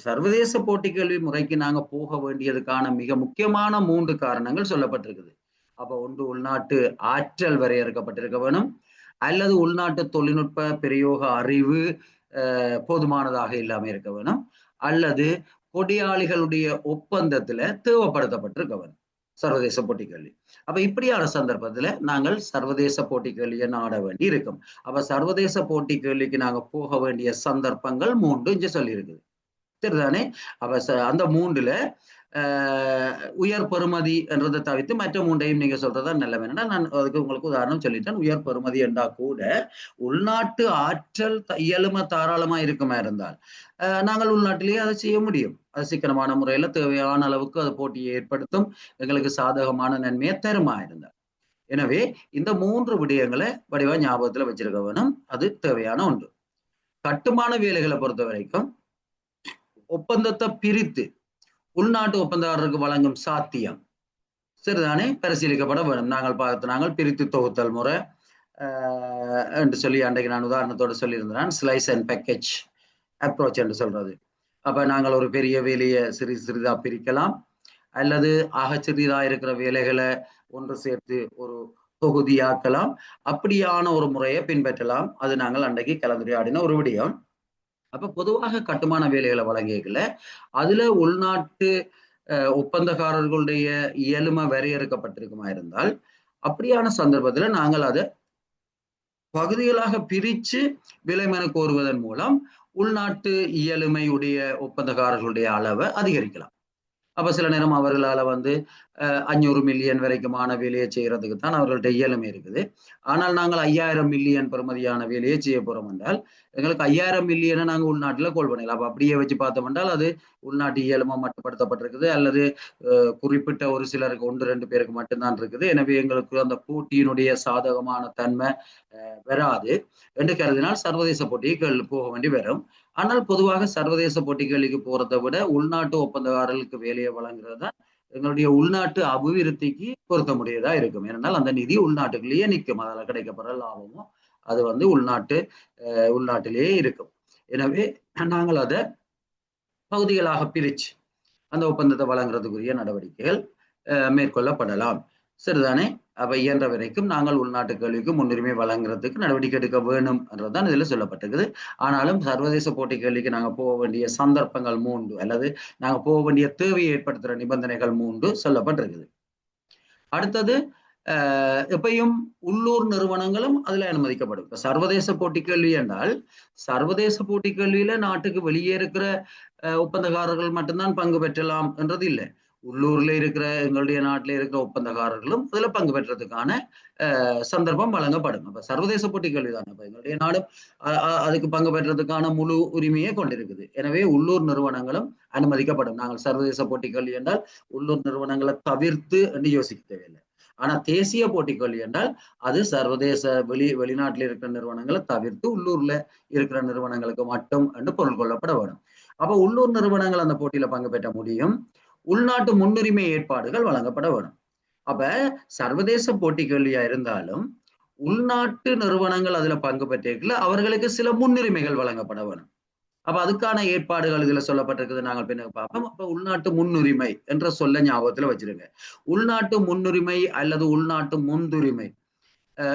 சர்வதேச போட்டி கல்வி முறைக்கு நாங்க போக வேண்டியதுக்கான மிக முக்கியமான 3 காரணங்கள் சொல்லப்பட்டிருக்குது. அப்ப ஒன்று உள்நாட்டு ஆற்றல் வரையறுக்கப்பட்டிருக்க வேணும், அல்லது உள்நாட்டு தொழில்நுட்ப பிரயோக அறிவு போதுமானதாக இல்லாம இருக்க வேணும், அல்லது கொடியாளிகளுடைய ஒப்பந்தத்துல தேவைப்படுத்தப்பட்டிருக்க வேணும். சர்வதேச போட்டி கல்வி. அப்ப இப்படியான சந்தர்ப்பத்துல நாங்கள் சர்வதேச போட்டி கல்வியை நாட வேண்டி இருக்கும். அப்ப சர்வதேச போட்டி கல்விக்கு நாங்க போக வேண்டிய சந்தர்ப்பங்கள் 3 இங்க சொல்லியிருக்குது. சரிதானே? அப்ப அந்த 3ல உயர் பெறுமதி என்றதை தவிர்த்து மற்ற 3ஐயும் நீங்க சொல்றதா நல்ல வேணும்னா, நான் அதுக்கு உங்களுக்கு உதாரணம் சொல்லிட்டேன். உயர் பெறுமதி என்றா கூட உள்நாட்டு ஆற்றல் இயலும தாராளமா இருக்குமா இருந்தால் நாங்கள் உள்நாட்டிலேயே அதை செய்ய முடியும். அது சிக்கனமான முறையில தேவையான அளவுக்கு அது போட்டியை ஏற்படுத்தும், எங்களுக்கு சாதகமான நன்மையை தருமா இருந்தால். எனவே இந்த 3 விடயங்களை வடிவா ஞாபகத்துல வச்சிருக்க வேணும். அது தேவையான ஒன்று. கட்டுமான வேலைகளை பொறுத்த வரைக்கும் ஒப்பந்தத்தை பிரித்து உள்நாட்டு ஒப்பந்ததாரருக்கு வழங்கும் சாத்தியம் சரிதானே பரிசீலிக்கப்பட வேண்டும். நாங்கள் பிரித்து தொகுத்தல் முறை என்று சொல்லி அன்றைக்கு நான் உதாரணத்தோடு சொல்லியிருந்தேன். ஸ்லைஸ் அண்ட் பேக்கேஜ் அப்ரோச் என்று சொல்றது. அப்ப நாங்கள் ஒரு பெரிய வேலையை சிறிதா பிரிக்கலாம், அல்லது சிறிதா இருக்கிற வேலைகளை ஒன்று சேர்த்து ஒரு தொகுதியாக்கலாம். அப்படியான ஒரு முறையை பின்பற்றலாம். அது நாங்கள் அன்றைக்கு கலந்துரையாடின ஒரு விடயம். அப்ப பொதுவாக கட்டுமான வேலைகளை வழங்கியதுல அதுல உள்நாட்டு ஒப்பந்தக்காரர்களுடைய இயலுமை வரையறுக்கப்பட்டிருக்குமா இருந்தால் அப்படியான சந்தர்ப்பத்துல நாங்கள் அதை பகுதிகளாக பிரிச்சு விலைமனு கோருவதன் மூலம் உள்நாட்டு இயலுமையுடைய ஒப்பந்தக்காரர்களுடைய அளவை அதிகரிக்கலாம். அப்ப சில நேரம் அவர்களால 500 மில்லியன் வரைக்குமான வேலையை செய்யறதுக்கு தான் அவர்கள்ட்ட இயலுமை இருக்குது. ஆனால் நாங்கள் 5000 மில்லியன் பெறுமதியான வேலையை செய்ய போறோம் என்றால் எங்களுக்கு 5000 மில்லியனை நாங்கள் உள்நாட்டுல கோல் பண்ணலாம். அப்ப அப்படியே வச்சு பார்த்தோம் என்றால் அது உள்நாட்டு இயலுமை மட்டுப்படுத்தப்பட்டிருக்குது, அல்லது குறிப்பிட்ட ஒரு சிலருக்கு 1-2 பேருக்கு மட்டும்தான் இருக்குது. எனவே எங்களுக்கு அந்த போட்டியினுடைய சாதகமான தன்மை வராது என்று கருதினால் சர்வதேச போட்டிக்கு போக வேண்டி வரும். ஆனால் பொதுவாக சர்வதேச போட்டிகளுக்கு போறதை விட உள்நாட்டு ஒப்பந்தக்காரர்களுக்கு வேலையை வழங்குறது தான் எங்களுடைய உள்நாட்டு அபிவிருத்திக்கு பொருத்த முடியதா இருக்கும். ஏனென்றால் அந்த நிதி உள்நாட்டுக்குள்ளேயே நிற்கும். அதில் கிடைக்கப்படுற லாபமும் அது உள்நாட்டிலேயே இருக்கும். எனவே நாங்கள் அதை பகுதிகளாக பிரிச்சு அந்த ஒப்பந்தத்தை வழங்குறதுக்குரிய நடவடிக்கைகள் மேற்கொள்ளப்படலாம். சரிதானே? அப்ப இயன்ற வரைக்கும் நாங்கள் உள்நாட்டு கல்விக்கு முன்னுரிமை வழங்குறதுக்கு நடவடிக்கை எடுக்க வேணும் என்றுதான் இதுல சொல்லப்பட்டிருக்குது. ஆனாலும் சர்வதேச போட்டி கல்விக்கு நாங்க போக வேண்டிய சந்தர்ப்பங்கள் 3 அல்லது நாங்க போக வேண்டிய தேவையை ஏற்படுத்துற நிபந்தனைகள் 3 சொல்லப்பட்டிருக்குது. அடுத்தது எப்பயும் உள்ளூர் நிறுவனங்களும் அதுல அனுமதிக்கப்படும். இப்ப சர்வதேச போட்டி கல்வி என்றால் சர்வதேச போட்டி கல்வியில நாட்டுக்கு வெளியே இருக்கிற ஒப்பந்தக்காரர்கள் மட்டும்தான் பங்கு பெற்றலாம் என்றது இல்லை. உள்ளூர்ல இருக்கிற எங்களுடைய நாட்டில இருக்கிற ஒப்பந்தக்காரர்களும் அதுல பங்கு பெற்றதுக்கான சந்தர்ப்பம் வழங்கப்படும். அப்ப சர்வதேச போட்டி கல்விதான். அப்ப எங்களுடைய நாடும் அதுக்கு பங்கு பெற்றதுக்கான முழு உரிமையை கொண்டிருக்குது. எனவே உள்ளூர் நிறுவனங்களும் அனுமதிக்கப்படும். நாங்கள் சர்வதேச போட்டி கல்வி என்றால் உள்ளூர் நிறுவனங்களை தவிர்த்து என்று யோசிக்க தேவையில்லை. ஆனா தேசிய போட்டி கல்வி என்றால் அது சர்வதேச வெளிநாட்டில் இருக்கிற நிறுவனங்களை தவிர்த்து உள்ளூர்ல இருக்கிற நிறுவனங்களுக்கு மட்டும் என்று பொருள் கொள்ளப்பட வேணும். அப்ப உள்ளூர் நிறுவனங்கள் அந்த போட்டியில பங்கு பெற்ற முடியும். உள்நாட்டு முன்னுரிமை ஏற்பாடுகள் வழங்கப்பட வேணும். அப்ப சர்வதேச போட்டி கல்வியா இருந்தாலும் உள்நாட்டு நிறுவனங்கள் அதுல பங்கு பெற்றிருக்கல அவர்களுக்கு சில முன்னுரிமைகள் வழங்கப்பட வேணும். அப்ப அதுக்கான ஏற்பாடுகள் இதுல சொல்லப்பட்டிருக்குது. நாங்கள் பின்ன பார்ப்போம். அப்ப உள்நாட்டு முன்னுரிமை என்ற சொல்ல ஞாபகத்துல வச்சிருங்க. உள்நாட்டு முன்னுரிமை அல்லது உள்நாட்டு முன்னுரிமை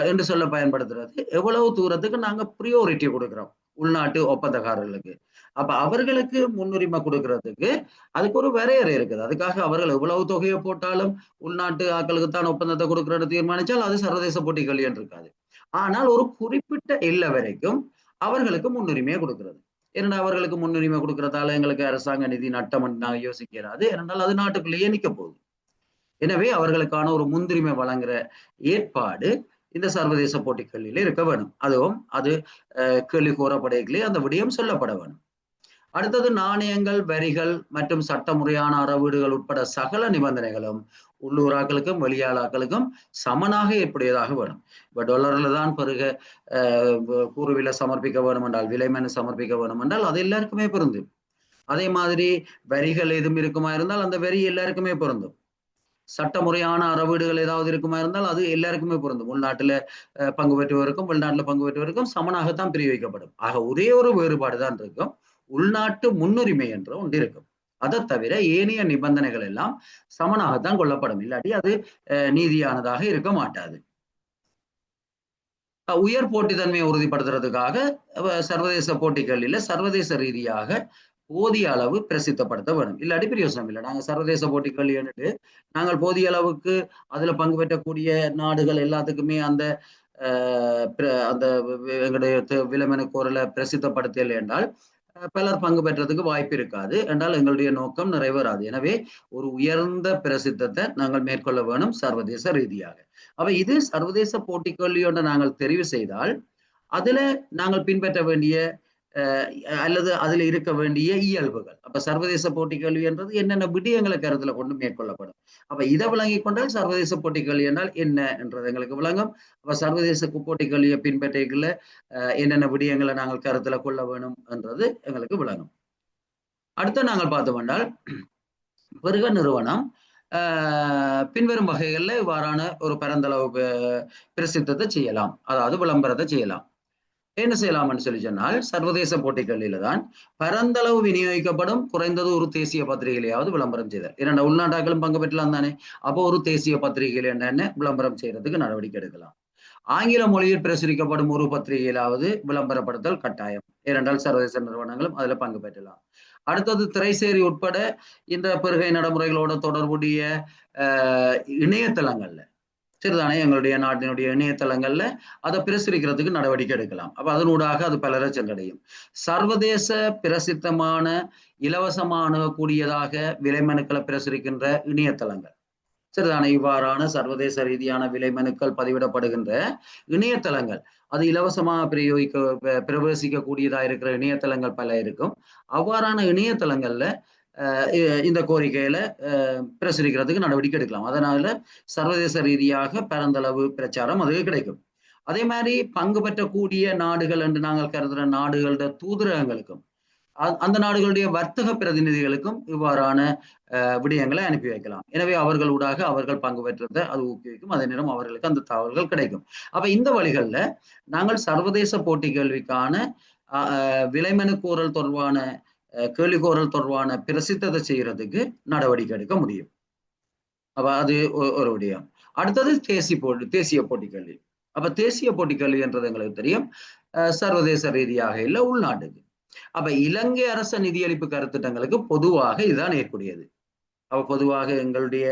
என்று சொல்ல பயன்படுத்துறது எவ்வளவு தூரத்துக்கு நாங்க பிரியோரிட்டி கொடுக்கிறோம் உள்நாட்டு ஒப்பந்தக்காரர்களுக்கு. அப்ப அவர்களுக்கு முன்னுரிமை கொடுக்கறதுக்கு அதுக்கு ஒரு வரையறை இருக்குது. அதுக்காக அவர்கள் எவ்வளவு தொகையை போட்டாலும் உள்நாட்டு ஆக்களுக்கு தான் ஒப்பந்தத்தை கொடுக்கறது தீர்மானிச்சால் அது சர்வதேச போட்டி கல்வி இருக்காது. ஆனால் ஒரு குறிப்பிட்ட எல்லை வரைக்கும் அவர்களுக்கு முன்னுரிமையை கொடுக்கிறது. ஏன்னா அவர்களுக்கு முன்னுரிமை கொடுக்கறதால எங்களுக்கு அரசாங்க நிதி நட்டம் நாங்கள் யோசிக்கிறாது. ஏனென்றால் அது நாட்டுக்குள்ளேயே நிற்க போகுது. எனவே அவர்களுக்கான ஒரு முன்னுரிமை வழங்குற ஏற்பாடு இந்த சர்வதேச போட்டி கல்வியில இருக்க வேணும். அதுவும் அது கேள்வி கோரப்படைகளே அந்த விடயம் சொல்லப்பட வேணும். அடுத்தது நாணயங்கள், வரிகள் மற்றும் சட்ட முறையான அறவீடுகள் உட்பட சகல நிபந்தனைகளும் உள்ளூராக்களுக்கும் வெளியாளாக்களுக்கும் சமனாக ஏற்புடையதாக வேணும். இப்ப டாலர்ல தான் பிறகு கூறுவிலை சமர்ப்பிக்க வேணும் என்றால், விலைமனு சமர்ப்பிக்க வேணும் என்றால் அது எல்லாருக்குமே பொருந்தும். அதே மாதிரி வரிகள் எதுவும் இருக்குமா இருந்தால் அந்த வரி எல்லாருக்குமே பொருந்தும். சட்ட முறையான அறவீடுகள் ஏதாவது இருக்குமா இருந்தால் அது எல்லாருக்குமே பொருந்தும். உள்நாட்டுல பங்கு பெற்றவருக்கும் வெளிநாட்டுல பங்கு பெற்றவருக்கும் சமனாகத்தான் பிரிவிக்கப்படும். ஆக ஒரே ஒரு வேறுபாடு தான் இருக்கும். உள்நாட்டு முன்னுரிமை என்ற ஒன்று இருக்கும். அதை தவிர ஏனைய நிபந்தனைகள் எல்லாம் சமனாகத்தான் கொள்ளப்படும். இல்லாட்டி அது நீதியானதாக இருக்க மாட்டாது. உயர் போட்டித்தன்மையை உறுதிப்படுத்துறதுக்காக சர்வதேச போட்டி கல்வியில சர்வதேச ரீதியாக போதிய அளவு பிரசித்தப்படுத்த வேணும். இல்லாட்டி பிரயோசனம் இல்லை. நாங்கள் சர்வதேச போட்டிகள் என்னட்டு நாங்கள் போதிய அளவுக்கு அதுல பங்கு பெற்றக்கூடிய நாடுகள் எல்லாத்துக்குமே அந்த அந்த எங்களுடைய விலைமனு கோரலை பிரசித்தப்படுத்தலை என்றால் பலர் பங்கு பெற்றதுக்கு வாய்ப்பு இருக்காது என்றால் எங்களுடைய நோக்கம் நிறைவேறாது. எனவே ஒரு உயர்ந்த பிரசித்தத்தை நாங்கள் மேற்கொள்ள வேணும் சர்வதேச ரீதியாக. அப்ப இது சர்வதேச போட்டிக்கல்வியோட நாங்கள் தெரிவு செய்தால் அதுல நாங்கள் பின்பற்ற வேண்டிய அல்லது அதுல இருக்க வேண்டிய இயல்புகள். அப்ப சர்வதேச போட்டி கல்வி என்றது என்னென்ன விடயங்களை கருத்துல கொண்டு மேற்கொள்ளப்படும். அப்ப இதை விளங்கி கொண்டால் சர்வதேச போட்டி கல்வி என்றால் என்ன என்றது எங்களுக்கு விளங்கும். அப்ப சர்வதேச போட்டி கல்வியை பின்பற்றிக்கல என்னென்ன விடயங்களை நாங்கள் கருத்துல கொள்ள வேணும் என்றது எங்களுக்கு விளங்கும். அடுத்து நாங்கள் பார்த்தோம் என்றால் பெருக நிறுவனம் பின்வரும் வகைகளில் இவ்வாறான ஒரு பரந்தளவு பிரசித்தத்தை செய்யலாம், அதாவது விளம்பரத்தை செய்யலாம். என்ன செய்யலாம்னு சொல்லி சொன்னால் சர்வதேச போட்டிகளில தான் பரந்தளவு விநியோகிக்கப்படும் குறைந்தது ஒரு தேசிய பத்திரிகையிலையாவது விளம்பரம் செய்தார். இரண்டு உள்நாட்டாக்களும் பங்கு பெற்றலாம் தானே. அப்போ ஒரு தேசிய பத்திரிகையில என்ன விளம்பரம் செய்யறதுக்கு நடவடிக்கை எடுக்கலாம். ஆங்கில மொழியில் பிரசுரிக்கப்படும் ஒரு பத்திரிகையிலாவது விளம்பரப்படுத்தல் கட்டாயம். ஏனென்றால் சர்வதேச நிறுவனங்களும் அதுல பங்கு பெற்றலாம். அடுத்தது திரைசேரி உட்பட இந்த பெருகை நடைமுறைகளோட தொடர்புடைய இணையதளங்கள்ல சரிதானே எங்களுடைய நாட்டினுடைய இணையதளங்கள்ல அதை பிரசுரிக்கிறதுக்கு நடவடிக்கை எடுக்கலாம். அப்ப அதனூடாக அது பலரை சென்றடையும். சர்வதேச பிரசித்தமான இலவசமான கூடியதாக விலைமனுக்களை பிரசுரிக்கின்ற இணையதளங்கள் சரிதானே. இவ்வாறான சர்வதேச ரீதியான விலைமனுக்கள் பதிவிடப்படுகின்ற இணையதளங்கள் அது இலவசமாக பிரவேசிக்க கூடியதா இருக்கிற இணையதளங்கள் பல இருக்கும். அவ்வாறான இணையதளங்கள்ல இந்த கோரிக்கையில பிரசுரிக்கிறதுக்கு நடவடிக்கை எடுக்கலாம். அதனால சர்வதேச ரீதியாக பரந்தளவு பிரச்சாரம் அது கிடைக்கும். அதே மாதிரி பங்கு பெற்றக்கூடிய நாடுகள் என்று நாங்கள் கருதுகிற நாடுகளோட தூதரகங்களுக்கும் அந்த நாடுகளுடைய வர்த்தக பிரதிநிதிகளுக்கும் இவ்வாறான விடயங்களை அனுப்பி வைக்கலாம். எனவே அவர்களூடாக அவர்கள் பங்கு பெற்றதை அது ஊக்குவிக்கும். அதே நேரம் அவர்களுக்கு அந்த தகவல்கள் கிடைக்கும். அப்ப இந்த வழிகள்ல நாங்கள் சர்வதேச போட்டி கேள்விக்கான விலைமனு கோரல் தொடர்பான கேள்விக்கோரல் தொடர்பான பிரசித்தத்தை செய்யறதுக்கு நடவடிக்கை எடுக்க முடியும். அப்ப அது ஒரு விடயம். அடுத்தது தேசிய போட்டி கல்வி. அப்ப தேசிய போட்டி கல்வி என்றது எங்களுக்கு தெரியும் சர்வதேச ரீதியாக இல்லை உள்நாட்டுக்கு. அப்ப இலங்கை அரச நிதியளிப்பு கருத்திட்டங்களுக்கு பொதுவாக இதுதான் ஏற்புடையது. அப்ப பொதுவாக எங்களுடைய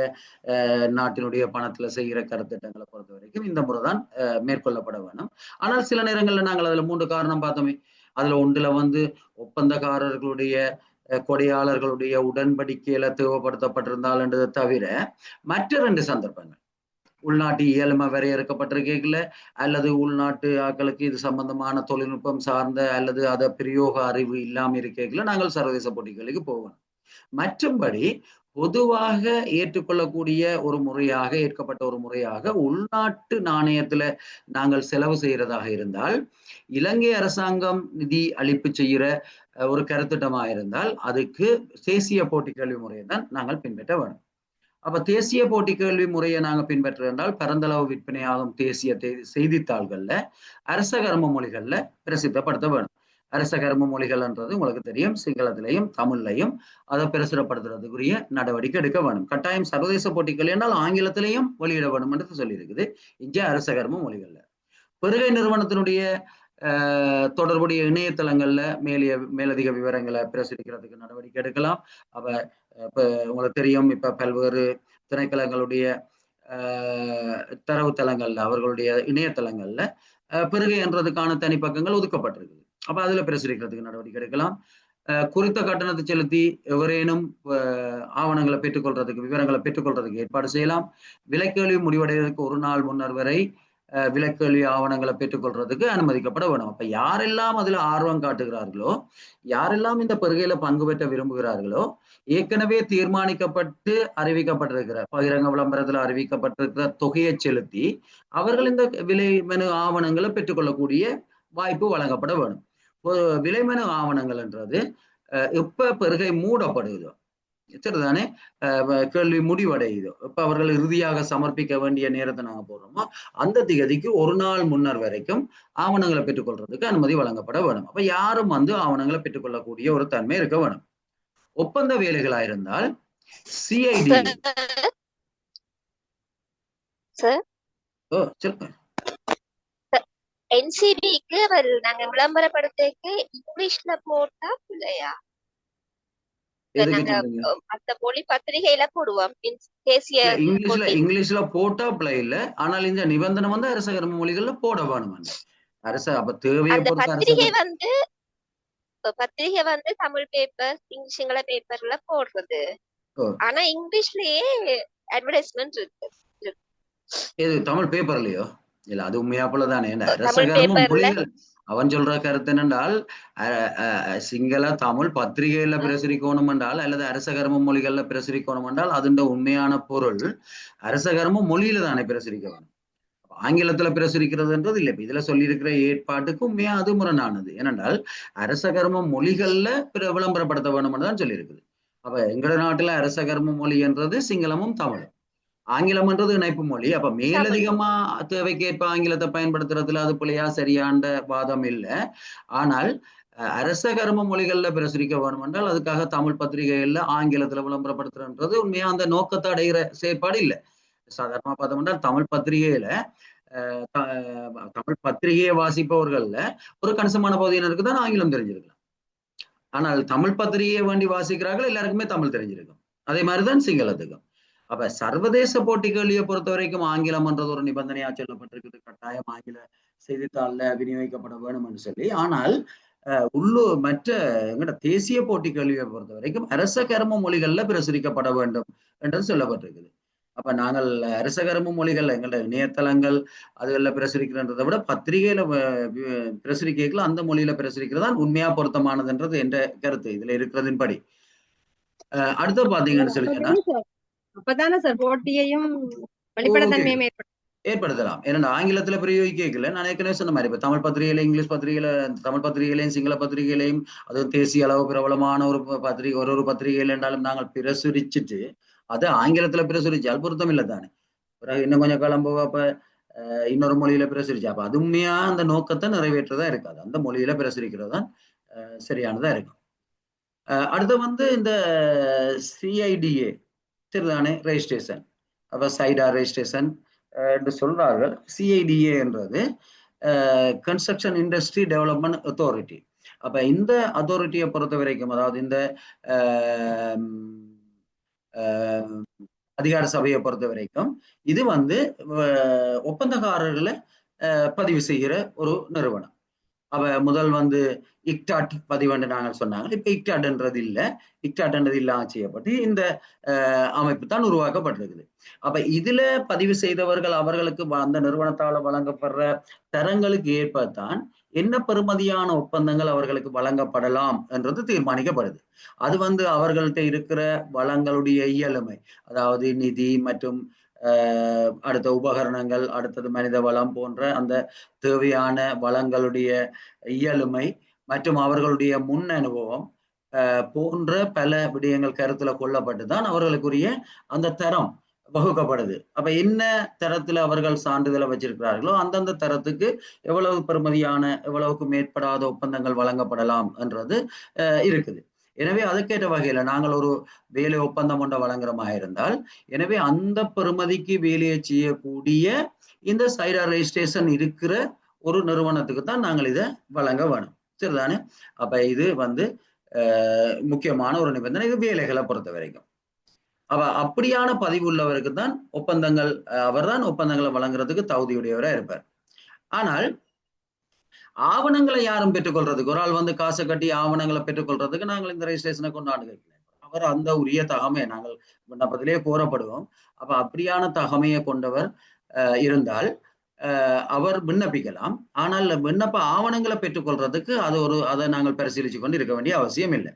நாட்டினுடைய பணத்துல செய்கிற கருத்திட்டங்களை பொறுத்த வரைக்கும் இந்த முறைதான் மேற்கொள்ளப்பட வேணும். ஆனால் சில நேரங்கள்ல நாங்கள் அதுல 3 காரணம் பார்த்தோமே. அதுல ஒன்றுல ஒப்பந்தக்காரர்களுடைய கொடையாளர்களுடைய உடன்படிக்கையில தேவைப்படுத்தப்பட்டிருந்தால் என்றதை தவிர மற்ற 2 சந்தர்ப்பங்கள் உள்நாட்டு இயலுமை வரையறுக்கப்பட்டிருக்கல அல்லது உள்நாட்டு ஆக்களுக்கு இது சம்பந்தமான தொழில்நுட்பம் சார்ந்த அல்லது அதை பிரயோக அறிவு இல்லாம இருக்கல நாங்கள் சர்வதேச போட்டிகளுக்கு போவோம். மற்றபடி பொதுவாக ஏற்றுக்கொள்ளக்கூடிய ஒரு முறையாக ஏற்கப்பட்ட ஒரு முறையாக உள்நாட்டு நாணயத்துல நாங்கள் செலவு செய்யறதாக இருந்தால் இலங்கை அரசாங்கம் நிதி அளிப்பு செய்கிற ஒரு கருத்திட்டமாக இருந்தால் அதுக்கு தேசிய போட்டி கல்வி முறையை தான் நாங்கள் பின்பற்ற வேண்டும். அப்ப தேசிய போட்டி கேள்வி முறையை நாங்க பின்பற்ற என்றால் பரந்தளவு விற்பனையாகும் தேசிய செய்தித்தாள்கள்ல அரச கர்ம மொழிகள்ல பிரசித்தப்படுத்த வேணும். அரச கர்ம மொழிகள்ன்றது உங்களுக்கு தெரியும் சிங்களத்திலையும் தமிழ்லையும் அதை பிரசுரப்படுத்துறதுக்குரிய நடவடிக்கை எடுக்க வேணும். கட்டாயம் சர்வதேச போட்டிகள் என்றால் ஆங்கிலத்திலையும் வெளியிட வேணும் என்று சொல்லி இருக்குது இங்கே அரச கர்ம மொழிகள்ல. பெருகை நிறுவனத்தினுடைய தொடர்புடைய இணையதளங்கள்ல மேலதிக விவரங்களை பிரசுரிக்கிறதுக்கு நடவடிக்கை எடுக்கலாம். அப்ப இப்ப உங்களுக்கு தெரியும் இப்ப பல்வேறு திணைக்களங்களுடைய தரவுத்தளங்கள்ல அவர்களுடைய இணையதளங்கள்ல பெருகை என்றதுக்கான தனிப்பக்கங்கள் ஒதுக்கப்பட்டிருக்குது. அப்ப அதுல பிரசுரிக்கிறதுக்கு நடவடிக்கை எடுக்கலாம். குறித்த கட்டணத்தை செலுத்தி எவரேனும் ஆவணங்களை பெற்றுக்கொள்றதுக்கு விவரங்களை பெற்றுக்கொள்றதுக்கு ஏற்பாடு செய்யலாம். விலைக்கேள்வி முடிவடைவதற்கு 1 நாள் முன்னர் வரை விலைக்கல்வி ஆவணங்களை பெற்றுக்கொள்றதுக்கு அனுமதிக்கப்பட வேணும். அப்ப யாரெல்லாம் அதுல ஆர்வம் காட்டுகிறார்களோ யாரெல்லாம் இந்த பெருகையில பங்கு பெற்ற விரும்புகிறார்களோ ஏற்கனவே தீர்மானிக்கப்பட்டு அறிவிக்கப்பட்டிருக்கிற பகிரங்க விளம்பரத்துல அறிவிக்கப்பட்டிருக்கிற தொகையை செலுத்தி அவர்கள் இந்த விலைமனு ஆவணங்களை பெற்றுக்கொள்ளக்கூடிய வாய்ப்பு வழங்கப்பட வேணும். விலைமனு ஆவணங்கள் என்றது எப்ப பெருகை மூடப்படுதோ சரிதானே கேள்வி முடிவடையுதோ இப்ப அவர்கள் இறுதியாக சமர்ப்பிக்க வேண்டிய நேரத்தை நாங்க போடுறோமோ அந்த திகதிக்கு 1 நாள் முன்னர் வரைக்கும் ஆவணங்களை பெற்றுக்கொள்றதுக்கு அனுமதி வழங்கப்பட வேணும். அப்ப யாரும் ஆவணங்களை பெற்றுக்கொள்ளக்கூடிய ஒரு தன்மை இருக்க வேணும். ஒப்பந்த வேலைகளா இருந்தால் சிஐடி சொல்லுங்க. என்சிபிக்கு நாங்க விளம்பரப்படுத்தக்கு இங்கிலீஷ்ல போட்டா இல்லையா? எதுக்கு நாங்க சொல்றீங்க? அந்த மொழி பத்திரிகையில போடுவோம் தேசிய இங்கிலீஷ்ல போட்டா பிள்ளை இல்ல. ஆனால் இந்த நிபந்தனை வந்து அரச கர்ம மொழிகள்ல போட வேணும். அரச அப்ப தேவையை அந்த பொறுத்த அரச பத்திரிகை வந்து தமிழ் பேப்பர் சிங்கள பேப்பர்ல போடுறது. ஆனா இங்கிலீஷ்லயே அட்வர்டைஸ்மெண்ட் இருக்கு. இது தமிழ் பேப்பர்லயோ? இல்ல அது உண்மையா போலதானே. அரச தமிழ் கர்ம பேப்பர்ல மொழிகள் அவன் சொல்ற கருத்து என்னென்றால் சிங்கள தமிழ் பத்திரிகையில பிரசுரிக்கணும் என்றால் அல்லது அரச கர்ம மொழிகள்ல பிரசுரிக்கணும் என்றால் அதுண்ட உண்மையான பொருள் அரச கர்ம மொழியில தானே பிரசுரிக்க வேணும். ஆங்கிலத்துல பிரசுரிக்கிறதுன்றது இல்லை. இதுல சொல்லியிருக்கிற ஏற்பாட்டுக்கு உண்மையா அது முரணானது. ஏனென்றால் அரச கர்ம மொழிகள்ல விளம்பரப்படுத்த வேணும் தான் சொல்லியிருக்குது. அப்ப எங்கட நாட்டுல அரச கர்ம மொழி என்றது சிங்களமும் தமிழும். ஆங்கிலம்ன்றது இணைப்பு மொழி. அப்ப மேலதிகமா தேவைக்கேற்ப ஆங்கிலத்தை பயன்படுத்துறதுல அது பிள்ளையா சரியாண்ட வாதம் இல்லை. ஆனால் அரச கர்ம மொழிகள்ல பிரசுரிக்க வேணும் என்றால் அதுக்காக தமிழ் பத்திரிகைகள்ல ஆங்கிலத்துல விளம்பரப்படுத்துறன்றது உண்மையா அந்த நோக்கத்தை அடைகிற செயற்பாடு இல்லை. சாதாரணமா பார்த்தோம்னா தமிழ் பத்திரிகையில தமிழ் பத்திரிகையை வாசிப்பவர்கள்ல ஒரு கணிசமான பகுதியினருக்கு தான் ஆங்கிலம் தெரிஞ்சிருக்கலாம். ஆனால் தமிழ் பத்திரிகையை வேண்டி வாசிக்கிறார்கள் எல்லாருக்குமே தமிழ் தெரிஞ்சிருக்கும். அதே மாதிரிதான் சிங்களத்துக்கும். அப்ப சர்வதேச போட்டிகளியை பொறுத்த வரைக்கும் ஆங்கிலம்ன்றது ஒரு நிபந்தனையா சொல்லப்பட்டிருக்குது. கட்டாயம் ஆங்கில செய்தித்தாள்ல விநியோகிக்கப்பட வேணும் என்று சொல்லி. ஆனால் உள்ளூர் மற்ற எங்கட தேசிய போட்டி கல்வியை பொறுத்த வரைக்கும் அரச கர்ம மொழிகள்ல பிரசுரிக்கப்பட வேண்டும் என்று சொல்லப்பட்டிருக்குது. அப்ப நாங்கள் அரச கர்ம மொழிகள் எங்களோட இணையதளங்கள் அதுகளில் பிரசுரிக்கிறன்றதை விட பத்திரிகையில பிரசுரிக்கைகள் அந்த மொழியில பிரசுரிக்கிறதான் உண்மையா பொருத்தமானதுன்றது என்ற கருத்து இதுல இருக்கிறதின் படி. அடுத்து பாத்தீங்கன்னு சொல்லி அப்பதானே சார் போட்டியையும் வெளிப்படைத்தன்மையும் ஏற்படுத்தலாம். ஏன்னா ஆங்கிலத்துல பிரயோகிக்கல நான் ஏற்கனவே சொன்ன மாதிரி இப்ப தமிழ் பத்திரிகையில இங்கிலீஷ் பத்திரிகையில தமிழ் பத்திரிகையிலையும் சிங்கள பத்திரிகையிலையும் அது தேசிய அளவு பிரபலமான ஒரு பத்திரிகை ஒரு பத்திரிகையில் என்றாலும் நாங்கள் பிரசுரிச்சுட்டு அது ஆங்கிலத்துல பிரசுரிச்சால் பொருத்தம் இல்லை தானே. பிறகு இன்னும் கொஞ்சம் காலம் போக அப்ப இன்னொரு மொழியில பிரசுரிச்சா அப்ப அது உண்மையா அந்த நோக்கத்தை நிறைவேற்றதா இருக்காது. அந்த மொழியில பிரசுரிக்கிறது தான் சரியானதா இருக்கும். அடுத்து வந்து இந்த சிஐடிஏ சரிதானே ரெஜிஸ்ட்ரேஷன் அப்ப சைடா ரெஜிஸ்ட்ரேஷன் என்று சொல்றார்கள். சிஐடிஏ என்றது கன்ஸ்ட்ரக்ஷன் இண்டஸ்ட்ரி டெவலப்மெண்ட் அத்தாரிட்டி. அப்ப இந்த அத்தாரிட்டியை பொறுத்த வரைக்கும் அதாவது இந்த அதிகார சபையை பொறுத்த வரைக்கும் இது வந்து ஒப்பந்தக்காரர்களை பதிவு செய்கிற ஒரு நிறுவனம். அவ முதல் வந்து இக்டாட் பதிவுன்னு நாங்கள் சொன்னாங்க. இப்ப இக்டாட்ன்றது இல்லை. இக்டாட்ன்றது இல்லாம செய்யப்பட்டு இந்த அமைப்பு தான் உருவாக்கப்பட்டிருக்குது. அப்ப இதுல பதிவு செய்தவர்கள் அவர்களுக்கு அந்த நிறுவனத்தால வழங்கப்படுற தரங்களுக்கு ஏற்பத்தான் என்ன பெறுமதியான ஒப்பந்தங்கள் அவர்களுக்கு வழங்கப்படலாம் என்றது தீர்மானிக்கப்படுது. அது வந்து அவர்கள்ட்ட இருக்கிற வளங்களுடைய இயலுமை அதாவது நிதி மற்றும் அடுத்த உபகரணங்கள் அடுத்தது மனித வளம் போன்ற அந்த தேவையான வளங்களுடைய இயலுமை மற்றும் அவர்களுடைய முன் அனுபவம் போன்ற பல விடயங்கள் கருத்துல கொள்ளப்பட்டுதான் அவர்களுக்குரிய அந்த தரம் வகுக்கப்படுது. அப்ப என்ன தரத்துல அவர்கள் சான்றிதழை வச்சிருக்கிறார்களோ அந்தந்த தரத்துக்கு எவ்வளவு பெறுமதியான எவ்வளவுக்கு மேற்படாத ஒப்பந்தங்கள் வழங்கப்படலாம் என்றது இருக்குது. எனவே அதுக்கேற்ற வகையில நாங்கள் ஒரு வேலை ஒப்பந்தம் ஒன்றை வழங்குறமா இருந்தால் எனவே அந்த பெறுமதிக்கு வேலையை செய்யக்கூடிய இந்த சைடா ரெஜிஸ்ட்ரேஷன் இருக்கிற ஒரு நிறுவனத்துக்கு தான் நாங்கள் இதை வழங்க வேணும். சரிதானே. அப்ப இது வந்து முக்கியமான ஒரு நிபந்தனை இது வேலைகளை பொறுத்த வரைக்கும். அப்ப அப்படியான பதிவு உள்ளவருக்கு தான் ஒப்பந்தங்கள் அவர் தான் ஒப்பந்தங்களை வழங்குறதுக்கு தகுதியுடையவரா இருப்பார். ஆனால் ஆவணங்களை யாரும் பெற்றுக்கொள்றதுக்கு ஒரு ஆள் வந்து காசை கட்டி ஆவணங்களை பெற்றுக்கொள்றதுக்கு நாங்கள் இந்த ரெஜிஸ்ட்ரேஷனை கொண்டாடு கேட்கிறேன். அவர் அந்த உரிய தகமையை நாங்கள் விண்ணப்பத்திலேயே கோரப்படுவோம். அப்ப அப்படியான தகமையை கொண்டவர் இருந்தால் அவர் விண்ணப்பிக்கலாம். ஆனால் விண்ணப்ப ஆவணங்களை பெற்றுக்கொள்றதுக்கு அதை நாங்கள் பரிசீலிச்சு கொண்டு இருக்க வேண்டிய அவசியம் இல்லை.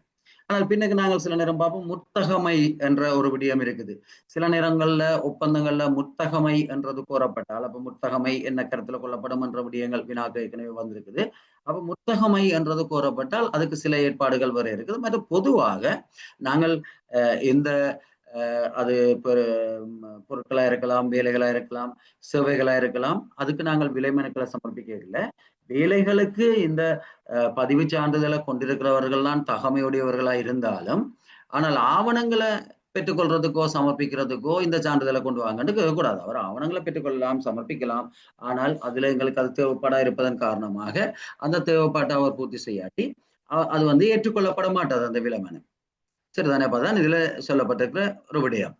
ஆனால் பின்னுக்கு நாங்கள் சில நேரம் பார்ப்போம் முத்தகமை என்ற ஒரு விடயம் இருக்குது. சில நேரங்கள்ல ஒப்பந்தங்கள்ல முத்தகமை என்றது கோரப்பட்டால் அப்ப முத்தகமை என்ன கருத்துல கொள்ளப்படும் என்ற விடயங்கள் வினாக்கு ஏற்கனவே வந்திருக்குது. அப்ப முத்தகமை என்றது கோரப்பட்டால் அதுக்கு சில ஏற்பாடுகள் வர இருக்குது. மற்றும் பொதுவாக நாங்கள் எந்த அது பொருட்களா இருக்கலாம் வேலைகளா இருக்கலாம் சேவைகளா இருக்கலாம் அதுக்கு நாங்கள் விலை மனுக்களை சமர்ப்பிக்க இல்லை. வேலைகளுக்கு இந்த பதிவு சான்றிதழை கொண்டிருக்கிறவர்கள் தான் தகமையுடையவர்களா இருந்தாலும் ஆனால் ஆவணங்களை பெற்றுக்கொள்றதுக்கோ சமர்ப்பிக்கிறதுக்கோ இந்த சான்றிதழை கொண்டு வாங்கன்னு கேட்கக்கூடாது. அவர் ஆவணங்களை பெற்றுக்கொள்ளலாம் சமர்ப்பிக்கலாம். ஆனால் அதுல எங்களுக்கு அது தேவைப்படா இருப்பதன் காரணமாக அந்த தேவைப்பாட்டை அவர் பூர்த்தி செய்யாட்டி அது வந்து ஏற்றுக்கொள்ளப்பட மாட்டாது அந்த விலை மனு. சரிதானே? அப்பதான் இதுல சொல்லப்பட்டிருக்கிற ஒரு விடயம்.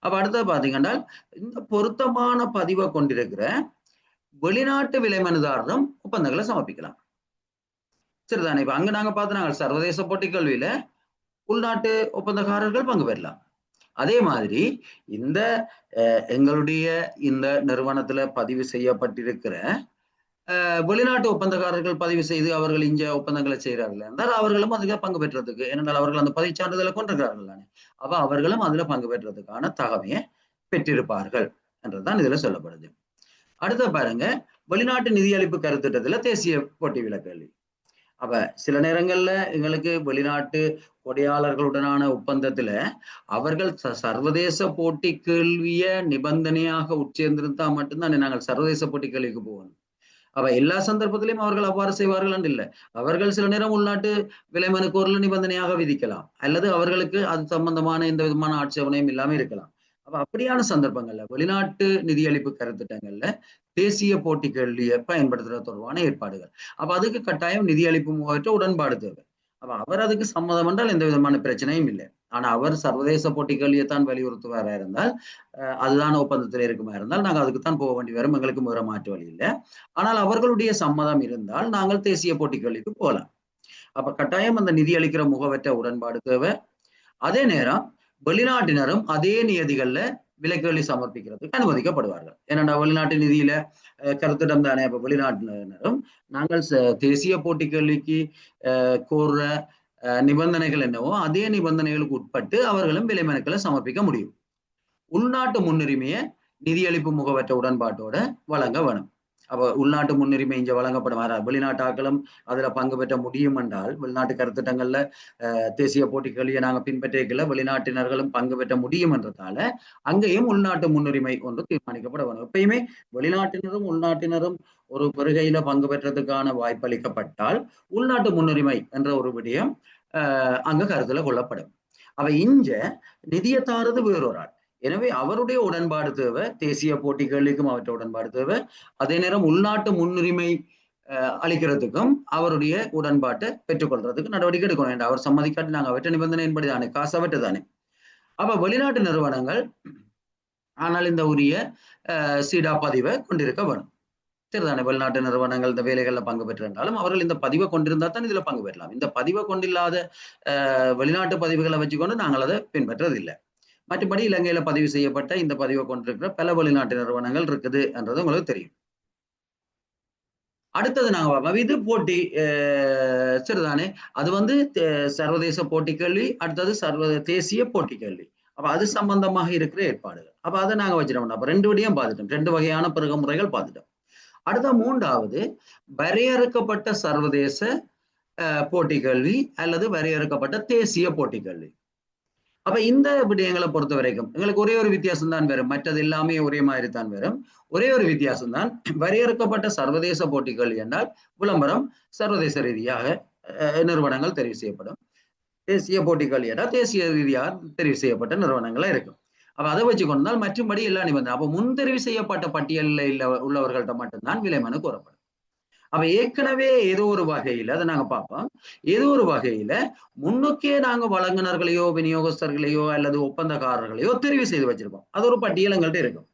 அப்ப அடுத்தது பாத்தீங்கன்னா இந்த பொருத்தமான பதிவை கொண்டிருக்கிற வெளிநாட்டு விலைமனுதாரரும் ஒப்பந்தங்களை சமர்ப்பிக்கலாம். சரிதானே? இப்ப அங்க நாங்க பார்த்தோம் சர்வதேச போட்டிக் கல்வியில உள்நாட்டு ஒப்பந்தக்காரர்கள் பங்கு பெறலாம். அதே மாதிரி இந்த எங்களுடைய இந்த நிறுவனத்துல பதிவு செய்யப்பட்டிருக்கிற வெளிநாட்டு ஒப்பந்தக்காரர்கள் பதிவு செய்து அவர்கள் இங்க ஒப்பந்தங்களை செய்கிறார்கள் என்றால் அவர்களும் அதுல பங்கு பெற்றதுக்கு, ஏனென்றால் அவர்கள் அந்த பதிவு சான்றிதழை கொண்டிருக்கிறார்கள் தானே, அப்ப அவர்களும் அதுல பங்கு பெற்றதுக்கான தகமையை பெற்றிருப்பார்கள் என்றுதான் இதுல சொல்லப்படுது. அடுத்த பாருங்க, வெளிநாட்டு நிதியளிப்பு கருத்திட்டத்துல தேசிய போட்டி விலக்கல்வி. அப்ப சில நேரங்கள்ல எங்களுக்கு வெளிநாட்டு கொடையாளர்களுடனான ஒப்பந்தத்துல அவர்கள் சர்வதேச போட்டி கேள்விய நிபந்தனையாக உட்சேர்ந்திருந்தா மட்டும்தான் நாங்கள் சர்வதேச போட்டி கேள்விக்கு போகணும். அப்ப எல்லா சந்தர்ப்பத்திலையும் அவர்கள் அவ்வாறு செய்வார்கள் என்று இல்லை. அவர்கள் சில நேரம் உள்நாட்டு விலைமனுக்கோர்ல நிபந்தனையாக விதிக்கலாம், அல்லது அவர்களுக்கு அது சம்பந்தமான எந்த விதமான ஆட்சேபனையும் இல்லாம இருக்கலாம். அப்ப அப்படியான சந்தர்ப்பங்கள்ல வெளிநாட்டு நிதியளிப்பு கருத்திட்டங்கள்ல தேசிய போட்டி கேள்வியை பயன்படுத்துறது தொடர்பான ஏற்பாடுகள். அப்ப அதுக்கு கட்டாயம் நிதியளிப்பு முகவற்ற உடன்பாடு தேவை. அப்ப அவர் அதுக்கு சம்மதம் என்றால் எந்த விதமான பிரச்சனையும் இல்லை. ஆனா அவர் சர்வதேச போட்டி கேள்வியைத்தான் வலியுறுத்துவாரா இருந்தால், அதுதான் ஒப்பந்தத்தில் இருக்குமா இருந்தால் நாங்கள் அதுக்குத்தான் போக வேண்டி வரும், எங்களுக்கு வேற மாற்று வழி இல்லை. ஆனால் அவர்களுடைய சம்மதம் இருந்தால் நாங்கள் தேசிய போட்டி கேள்விக்கு போகலாம். அப்ப கட்டாயம் அந்த நிதி அளிக்கிற முகவற்ற உடன்பாடு தேவை. அதே நேரம் வெளிநாட்டினரும் அதே நியதிகள்ல விலைக்கேள்வி சமர்ப்பிக்கிறதுக்கு அனுமதிக்கப்படுவார்கள். ஏன்னா வெளிநாட்டு நிதியில கருத்திடம் தானே. அப்ப வெளிநாட்டினரும் நாங்கள் தேசிய போட்டி கேள்விக்கு கோர்ற நிபந்தனைகள் என்னவோ அதே நிபந்தனைகளுக்கு உட்பட்டு அவர்களும் விலை மனுக்களை சமர்ப்பிக்க முடியும். உள்நாட்டு முன்னுரிமையை நிதியளிப்பு முகவற்ற உடன்பாட்டோட வழங்க வேணும். அப்ப உள்நாட்டு முன்னுரிமை இங்க வழங்கப்படும். வெளிநாட்டு ஆக்களும் அதுல பங்கு பெற்ற முடியும் என்றால், வெளிநாட்டு கருத்திட்டங்கள்ல தேசிய போட்டி கேள்வியை நாங்க பின்பற்றிக்கல, வெளிநாட்டினர்களும் பங்கு பெற்ற முடியும் என்றதால அங்கேயும் உள்நாட்டு முன்னுரிமை ஒன்று தீர்மானிக்கப்பட வேணும். எப்பயுமே வெளிநாட்டினரும் உள்நாட்டினரும் ஒரு பெருகையில பங்கு பெற்றதுக்கான வாய்ப்பளிக்கப்பட்டால் உள்நாட்டு முன்னுரிமை என்ற ஒரு விடயம் அங்க கருத்துல கொள்ளப்படும். அவ இங்க நிதியத்தாரது வேறொரு ஆள். எனவே அவருடைய உடன்பாடு தேவை, தேசிய போட்டி கேள்விக்கும் அவற்றை உடன்பாடு தேவை. அதே நேரம் உள்நாட்டு முன்னுரிமை அளிக்கிறதுக்கும் அவருடைய உடன்பாட்டை பெற்றுக்கொள்றதுக்கு நடவடிக்கை எடுக்க வேண்டாம். அவர் சம்மதிக்காட்டி நாங்கள் அவற்றை நிபந்தனையின்படி தானே, காசு அவற்றை தானே. அப்ப வெளிநாட்டு நிறுவனங்கள் ஆனால் இந்த உரிய சீடா பதிவை கொண்டிருக்க வேணும். சரிதானே? வெளிநாட்டு நிறுவனங்கள் இந்த வேலைகள்ல பங்கு பெற்றிருந்தாலும் அவர்கள் இந்த பதிவை கொண்டிருந்தா தான் இதுல பங்கு பெறலாம். இந்த பதிவை கொண்டில்லாத வெளிநாட்டு பதிவுகளை வச்சுக்கொண்டு நாங்கள் அதை பின்பற்றதில்லை. மற்றபடி இலங்கையில பதிவு செய்யப்பட்ட இந்த பதிவை கொண்டிருக்கிற பல வெளிநாட்டு நிறுவனங்கள் இருக்குது என்றது உங்களுக்கு தெரியும். அடுத்தது நாங்க பார்ப்போம், இது போட்டி சரிதானே. அது சர்வதேச போட்டி கேள்வி, அடுத்தது தேசிய போட்டி கேள்வி. அப்ப அது சம்பந்தமாக இருக்கிற ஏற்பாடுகள். அப்ப அதை நாங்க வச்சிடோம். அப்ப ரெண்டு விடையும் பார்த்துட்டோம், ரெண்டு வகையான பெருக முறைகள் பார்த்துட்டோம். அடுத்த மூன்றாவது வரையறுக்கப்பட்ட சர்வதேச போட்டி கேள்வி அல்லது வரையறுக்கப்பட்ட தேசிய போட்டி கேள்வி. அப்ப இந்த விடயங்களை பொறுத்த வரைக்கும் எங்களுக்கு ஒரே ஒரு வித்தியாசம் தான் வரும், மற்றது எல்லாமே ஒரே மாதிரி தான் வரும். ஒரே ஒரு வித்தியாசம் தான், வரையறுக்கப்பட்ட சர்வதேச போட்டி கேள்வி என்றால் விளம்பரம் சர்வதேச ரீதியாக நிறுவனங்கள் தெரிவு செய்யப்படும். தேசிய போட்டி கேள்வி என்றால் தேசிய ரீதியாக தெரிவு செய்யப்பட்ட நிறுவனங்களா இருக்கும். அப்ப அதை வச்சு கொண்டால் மற்றும்படி எல்லா நிபந்தனை. அப்ப முன் தெரிவு செய்யப்பட்ட பட்டியலில் உள்ளவர்கள்ட்ட மட்டும்தான் விலை மனு கோரப்படும். அப்ப ஏற்கனவே ஏதோ ஒரு வகையில அதை நாங்க பார்ப்போம், ஏதோ ஒரு வகையில முன்னுக்கே நாங்க வழங்குனர்களையோ விநியோகஸ்தர்களையோ அல்லது ஒப்பந்தக்காரர்களையோ தெரிவு செய்து வச்சிருப்போம். அது ஒரு பட்டியல் எங்கள்கிட்ட இருக்கும்.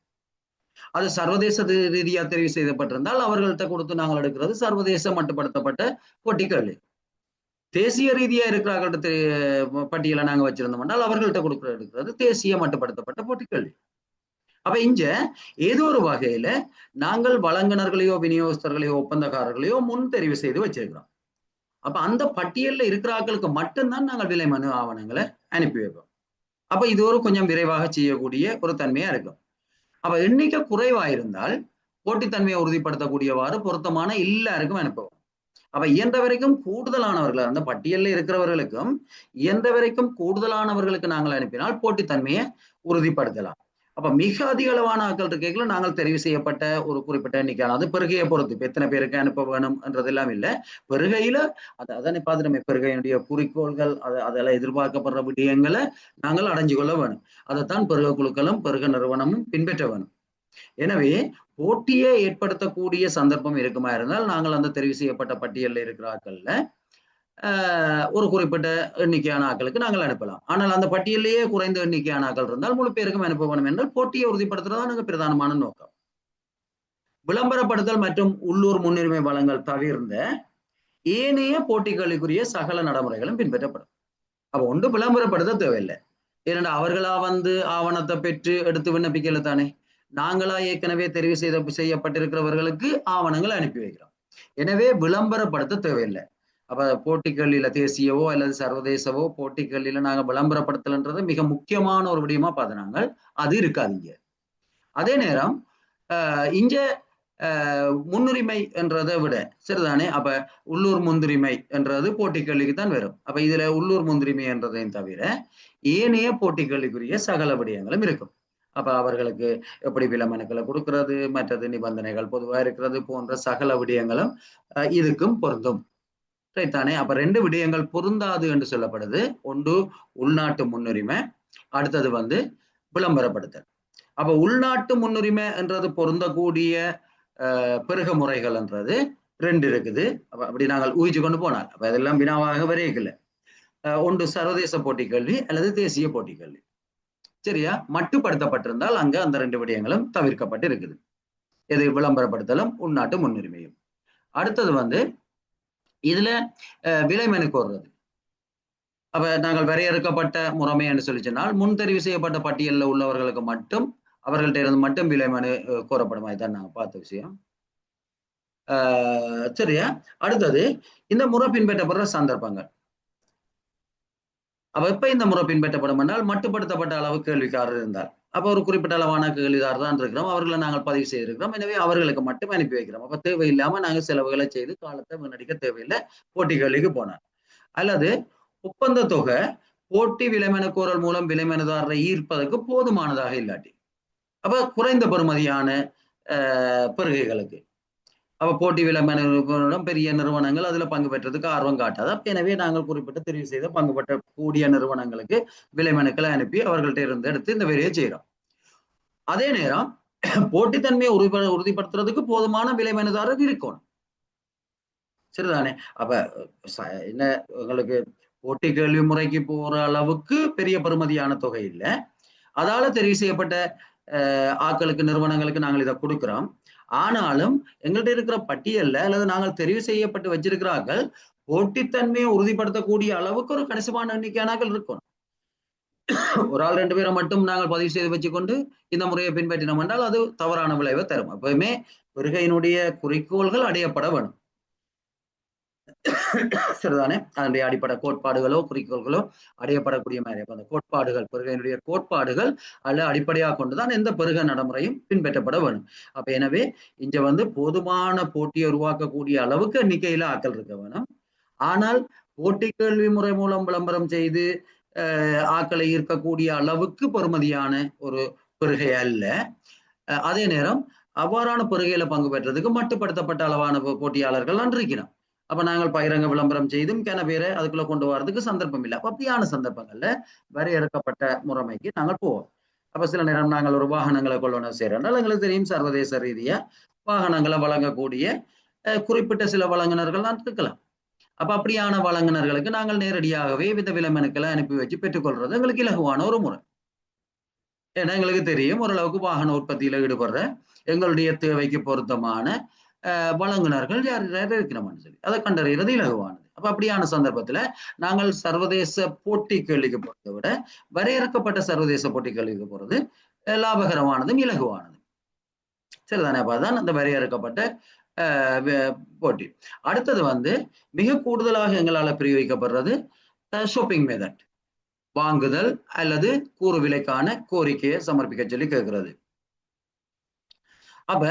அது சர்வதேச ரீதியா தெரிவு செய்யப்பட்டிருந்தால் அவர்கள்ட்ட கொடுத்து நாங்கள் எடுக்கிறது சர்வதேச மட்டுப்படுத்தப்பட்ட போட்டி கேள்வி. தேசிய ரீதியா இருக்கிறார்கள்ட்ட பட்டியலை நாங்க வச்சிருந்தோம் என்றால் அவர்கள்ட்ட எடுக்கிறது தேசிய மட்டுப்படுத்தப்பட்ட போட்டி கேள்வி. அப்ப இங்க ஏதோ ஒரு வகையில நாங்கள் வழங்குனர்களையோ விநியோகஸ்தர்களையோ ஒப்பந்தக்காரர்களையோ முன் தெரிவு செய்து வச்சிருக்கிறோம். அப்ப அந்த பட்டியல்ல இருக்கிற ஆட்களுக்கு மட்டும்தான் நாங்கள் விலை மனு ஆவணங்களை அனுப்பி வைப்போம். அப்ப இது ஒரு கொஞ்சம் விரைவாக செய்யக்கூடிய ஒரு தன்மையா இருக்கும். அப்ப எண்ணிக்கை குறைவாயிருந்தால் போட்டித்தன்மையை உறுதிப்படுத்தக்கூடியவாறு பொருத்தமான எல்லாருக்கும் அனுப்புவோம். அப்ப இயன்ற வரைக்கும் கூடுதலானவர்கள், அந்த பட்டியலில் இருக்கிறவர்களுக்கும் இயன்ற வரைக்கும் கூடுதலானவர்களுக்கு நாங்கள் அனுப்பினால் போட்டித்தன்மையை உறுதிப்படுத்தலாம். அப்ப மிக அதிக அளவான ஆட்கள் இருக்கைகளை நாங்கள் தெரிவு செய்யப்பட்ட ஒரு குறிப்பிட்ட எண்ணிக்கையான, அது பெருகையை பொறுத்து, இப்ப எத்தனை பேருக்கு அனுப்ப வேணும் என்றதெல்லாம் இல்லை, பெருகையில அதனை பார்த்து நம்ம பெருகையினுடைய குறிக்கோள்கள் அதெல்லாம் எதிர்பார்க்கப்படுற விடயங்களை நாங்கள் அடைஞ்சு கொள்ள வேணும். அதைத்தான் பெருக குழுக்களும் பெருக நிறுவனமும் பின்பற்ற வேணும். எனவே போட்டியை ஏற்படுத்தக்கூடிய சந்தர்ப்பம் இருக்குமா இருந்தால் நாங்கள் அந்த தெரிவு செய்யப்பட்ட பட்டியலில் இருக்கிற ஆட்கள்ல ஒரு குறிப்பிட்ட எண்ணிக்கையான ஆட்களுக்கு நாங்கள் அனுப்பலாம். ஆனால் அந்த பட்டியலிலேயே குறைந்த எண்ணிக்கையான ஆட்கள் இருந்தால் முழு பேருக்கும் அனுப்ப வேண்டும் என்றால் போட்டியை உறுதிப்படுத்துறதா நாங்கள் பிரதானமான நோக்கம். விளம்பரப்படுத்தல் மற்றும் உள்ளூர் முன்னுரிமை வழங்கல் தவிர்ந்த ஏனைய போட்டிகளுக்குரிய சகல நடைமுறைகளும் பின்பற்றப்படும். அப்ப ஒன்று விளம்பரப்படுத்த தேவையில்லை. ஏனென்றா அவர்களா வந்து ஆவணத்தை பெற்று எடுத்து விண்ணப்பிக்கல தானே. நாங்களா ஏற்கனவே தெரிவு செய்யப்பட்டிருக்கிறவர்களுக்கு ஆவணங்கள் அனுப்பி வைக்கிறோம். எனவே விளம்பரப்படுத்த தேவையில்லை. அப்ப போட்டிகளில தேசியவோ அல்லது சர்வதேசவோ போட்டிகளில நாங்க விளம்பரப்படுத்தலன்றது மிக முக்கியமான ஒரு விடயமா பார்த்து நாங்கள் அது இருக்காதீங்க. அதே நேரம் இங்க முன்னுரிமை என்றதை விட சரிதானே. அப்ப உள்ளூர் முன்னுரிமை என்றது போட்டி கல்விக்கு தான் வரும். அப்ப இதுல உள்ளூர் முன்னுரிமை என்றதையும் தவிர ஏனைய போட்டி கல்விக்குரிய சகல விடயங்களும் இருக்கும். அப்ப அவர்களுக்கு எப்படி விலமனுக்களை கொடுக்கிறது, மற்றது நிபந்தனைகள் பொதுவாக இருக்கிறது போன்ற சகல விடயங்களும் இதுக்கும் பொருந்தும். தானே. அப்ப 2 விடயங்கள் பொருந்தாது என்று சொல்லப்படுது. ஒன்று உள்நாட்டு முன்னுரிமை, அடுத்தது வந்து விளம்பரப்படுத்தல். அப்ப உள்நாட்டு முன்னுரிமை என்றது பொருந்தக்கூடிய பெருக முறைகள் என்றது 2 இருக்குது. அப்படி நாங்கள் ஊகிச்சு கொண்டு போனால் அப்ப அதெல்லாம் வினாவாக வரையல. ஒன்று சர்வதேச போட்டி கல்வி அல்லது தேசிய போட்டி கல்வி. சரியா. மட்டுப்படுத்தப்பட்டிருந்தால் அங்க அந்த 2 விடயங்களும் தவிர்க்கப்பட்டு இருக்குது. எது விளம்பரப்படுத்தலும் உள்நாட்டு முன்னுரிமையும். அடுத்தது வந்து இதுல விலைமனு கோர்றது. அப்ப நாங்கள் வரையறுக்கப்பட்ட முறைமை என்று சொல்லி சொன்னால் முன் தெரிவு செய்யப்பட்ட பட்டியலில் உள்ளவர்களுக்கு மட்டும் அவர்கள்ட்ட இருந்து மட்டும் விலைமனு கோரப்படும். அதுதான் நாங்கள் பார்த்த விஷயம். சரியா. அடுத்தது இந்த முறை பின்பற்றப்படுற சந்தர்ப்பங்கள். அப்ப எப்ப இந்த முறை பின்பற்றப்படும் என்றால் மட்டுப்படுத்தப்பட்ட அளவு கேள்விக்காரர் இருந்தால், அப்ப ஒரு குறிப்பிட்ட அளவான கேள்விக்காரர் தான் இருக்கிறோம், அவர்களை நாங்கள் பதிவு செய்திருக்கிறோம். எனவே அவர்களுக்கு மட்டும் அனுப்பி வைக்கிறோம். அப்ப தேவையில்லாம நாங்கள் செலவுகளை செய்து காலத்தை வீணடிக்க தேவையில்லை. போட்டி கேள்விக்கு போனார். அல்லது ஒப்பந்த தொகை போட்டி விலைமனு கோரல் மூலம் விலைமனுதாரரை ஈர்ப்பதற்கு போதுமானதாக இல்லாட்டி, அப்ப குறைந்த பெறுமதியான பெறுகைகளுக்கு அப்ப போட்டி விலைமனு பெரிய நிறுவனங்கள் அதுல பங்கு பெற்றதுக்கு ஆர்வம் காட்டாது. எனவே நாங்கள் குறிப்பிட்ட தெரிவு செய்த பங்கு பெற்ற கூடிய நிறுவனங்களுக்கு விலைமனுக்களை அனுப்பி அவர்கள்ட்ட இருந்து எடுத்து இந்த வேலையை செய்யறோம். அதே நேரம் போட்டித்தன்மையை உறுதிப்படுத்துறதுக்கு போதுமான விலைமனுதாரர் இருக்கணும். சரிதானே. அப்ப என்ன உங்களுக்கு போட்டி கேள்வி முறைக்கு போற அளவுக்கு பெரிய பெறுமதியான தொகை இல்லை. அதால தெரிவு செய்யப்பட்ட ஆட்களுக்கு நிறுவனங்களுக்கு நாங்கள் இதை கொடுக்கிறோம். ஆனாலும் எங்கள்கிட்ட இருக்கிற பட்டியல்ல அல்லது நாங்கள் தெரிவு செய்யப்பட்டு வச்சிருக்கிறார்கள் போட்டித்தன்மையை உறுதிப்படுத்தக்கூடிய அளவுக்கு ஒரு கணிசமான எண்ணிக்கையான இருக்கணும். ஒரு ஆள் 2 பேரை மட்டும் நாங்கள் பதிவு செய்து வச்சுக்கொண்டு இந்த முறையை பின்பற்றினோம் என்றால் அது தவறான விளைவை தரும். எப்பவுமே பெருகையினுடைய குறிக்கோள்கள் அடையப்பட வேணும். சரிதானே. அதனுடைய அடிப்படை கோட்பாடுகளோ குறிக்கோள்களோ அடையப்படக்கூடிய மாதிரி அந்த கோட்பாடுகள் பெருகையினுடைய கோட்பாடுகள் அல்ல அடிப்படையாக கொண்டுதான் எந்த பெருக நடைமுறையும் பின்பற்றப்பட வேணும். அப்ப எனவே இங்க வந்து போதுமான போட்டியை உருவாக்கக்கூடிய அளவுக்கு எண்ணிக்கையில ஆட்கள் இருக்க வேணும். ஆனால் போட்டி கேள்வி முறை மூலம் விளம்பரம் செய்து ஆட்களை ஈர்க்கக்கூடிய அளவுக்கு பெறுமதியான ஒரு பெருகை அல்ல. அதே நேரம் அவ்வாறான பெருகையில பங்கு பெற்றதுக்கு மட்டுப்படுத்தப்பட்ட அளவான போட்டியாளர்கள் இருக்கிறோம். அப்ப நாங்கள் பகிரங்க விளம்பரம் செய்தும் கன பேரை அதுக்குள்ள கொண்டு வரதுக்கு சந்தர்ப்பம் இல்லை. அப்ப அப்படியான சந்தர்ப்பங்கள்ல வரையறுக்கப்பட்ட முறைமைக்கு நாங்கள் போவோம். அப்ப சில நேரம் நாங்கள் ஒரு வாகனங்களை கொள்ளணும் செய்யறோம். எங்களுக்கு தெரியும் சர்வதேச ரீதியா வாகனங்களை வழங்கக்கூடிய குறிப்பிட்ட சில வழங்குனர்கள் தான் இருக்கலாம். அப்ப அப்படியான வழங்குனர்களுக்கு நாங்கள் நேரடியாகவே இந்த விலைமனுக்களை அனுப்பி வச்சு பெற்றுக்கொள்றது எங்களுக்கு இலகுவான ஒரு முறை. ஏன்னா எங்களுக்கு தெரியும் ஓரளவுக்கு வாகன உற்பத்தியில ஈடுபடுற எங்களுடைய தேவைக்கு பொருத்தமான வழங்குனர்கள் யார் யார் இருக்கணும்னு சொல்லி அதை கண்டறிகிறது இலகுவானது. அப்ப அப்படியான சந்தர்ப்பத்துல நாங்கள் சர்வதேச போட்டி கேள்விக்கு போறதை விட வரையறுக்கப்பட்ட சர்வதேச போட்டி கேள்விக்கு போறது லாபகரமானதும் இலகுவானதும். சரிதானே. அப்ப அதான் அந்த வரையறுக்கப்பட்ட போட்டி. அடுத்தது வந்து மிக கூடுதலாக எங்களால் பிரயோகிக்கப்படுறது ஷாப்பிங் மெத்தட். வாங்குதல் அல்லது கூறு விலைக்கான கோரிக்கையை சமர்ப்பிக்க சொல்லி கேட்கிறது. அப்ப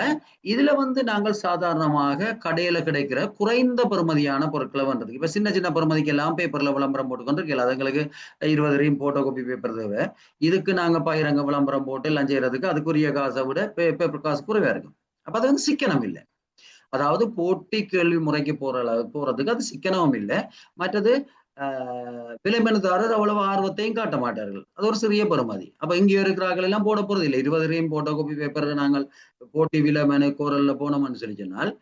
இதுல வந்து நாங்கள் சாதாரணமாக கடையில கிடைக்கிற குறைந்த பெறுமதியான பொருட்களை பண்றதுக்கு இப்ப சின்ன சின்ன பெறுமதிக்கு எல்லாம் பேப்பர்ல விளம்பரம் போட்டுக்கொண்டு இருக்கல. அது எங்களுக்கு 20 போட்டோ காப்பி பேப்பர் தேவை. இதுக்கு நாங்க பகிரங்க விளம்பரம் போட்டு எல்லாம் செய்யறதுக்கு அதுக்குரிய காசை விட பேப்பர் காசு குறைவா இருக்கும். அப்ப அது வந்து சிக்கனம் இல்லை. அதாவது போட்டி கேள்வி முறைக்கு போறதுக்கு அது சிக்கனமும் இல்லை. மற்றது விலைமனுதாரர் அவ்வளவு ஆர்வத்தையும் காட்ட மாட்டார்கள். அது ஒரு சிறிய பெறுமதி. அப்ப இங்கே இருக்கிறார்கள் எல்லாம் போட போறது இல்லை. 20 போட்டோ காப்பி பேப்பர் நாங்கள் போட்டி விலைமனு கோரல்ல போனோம்னு சொல்லி சொன்னால்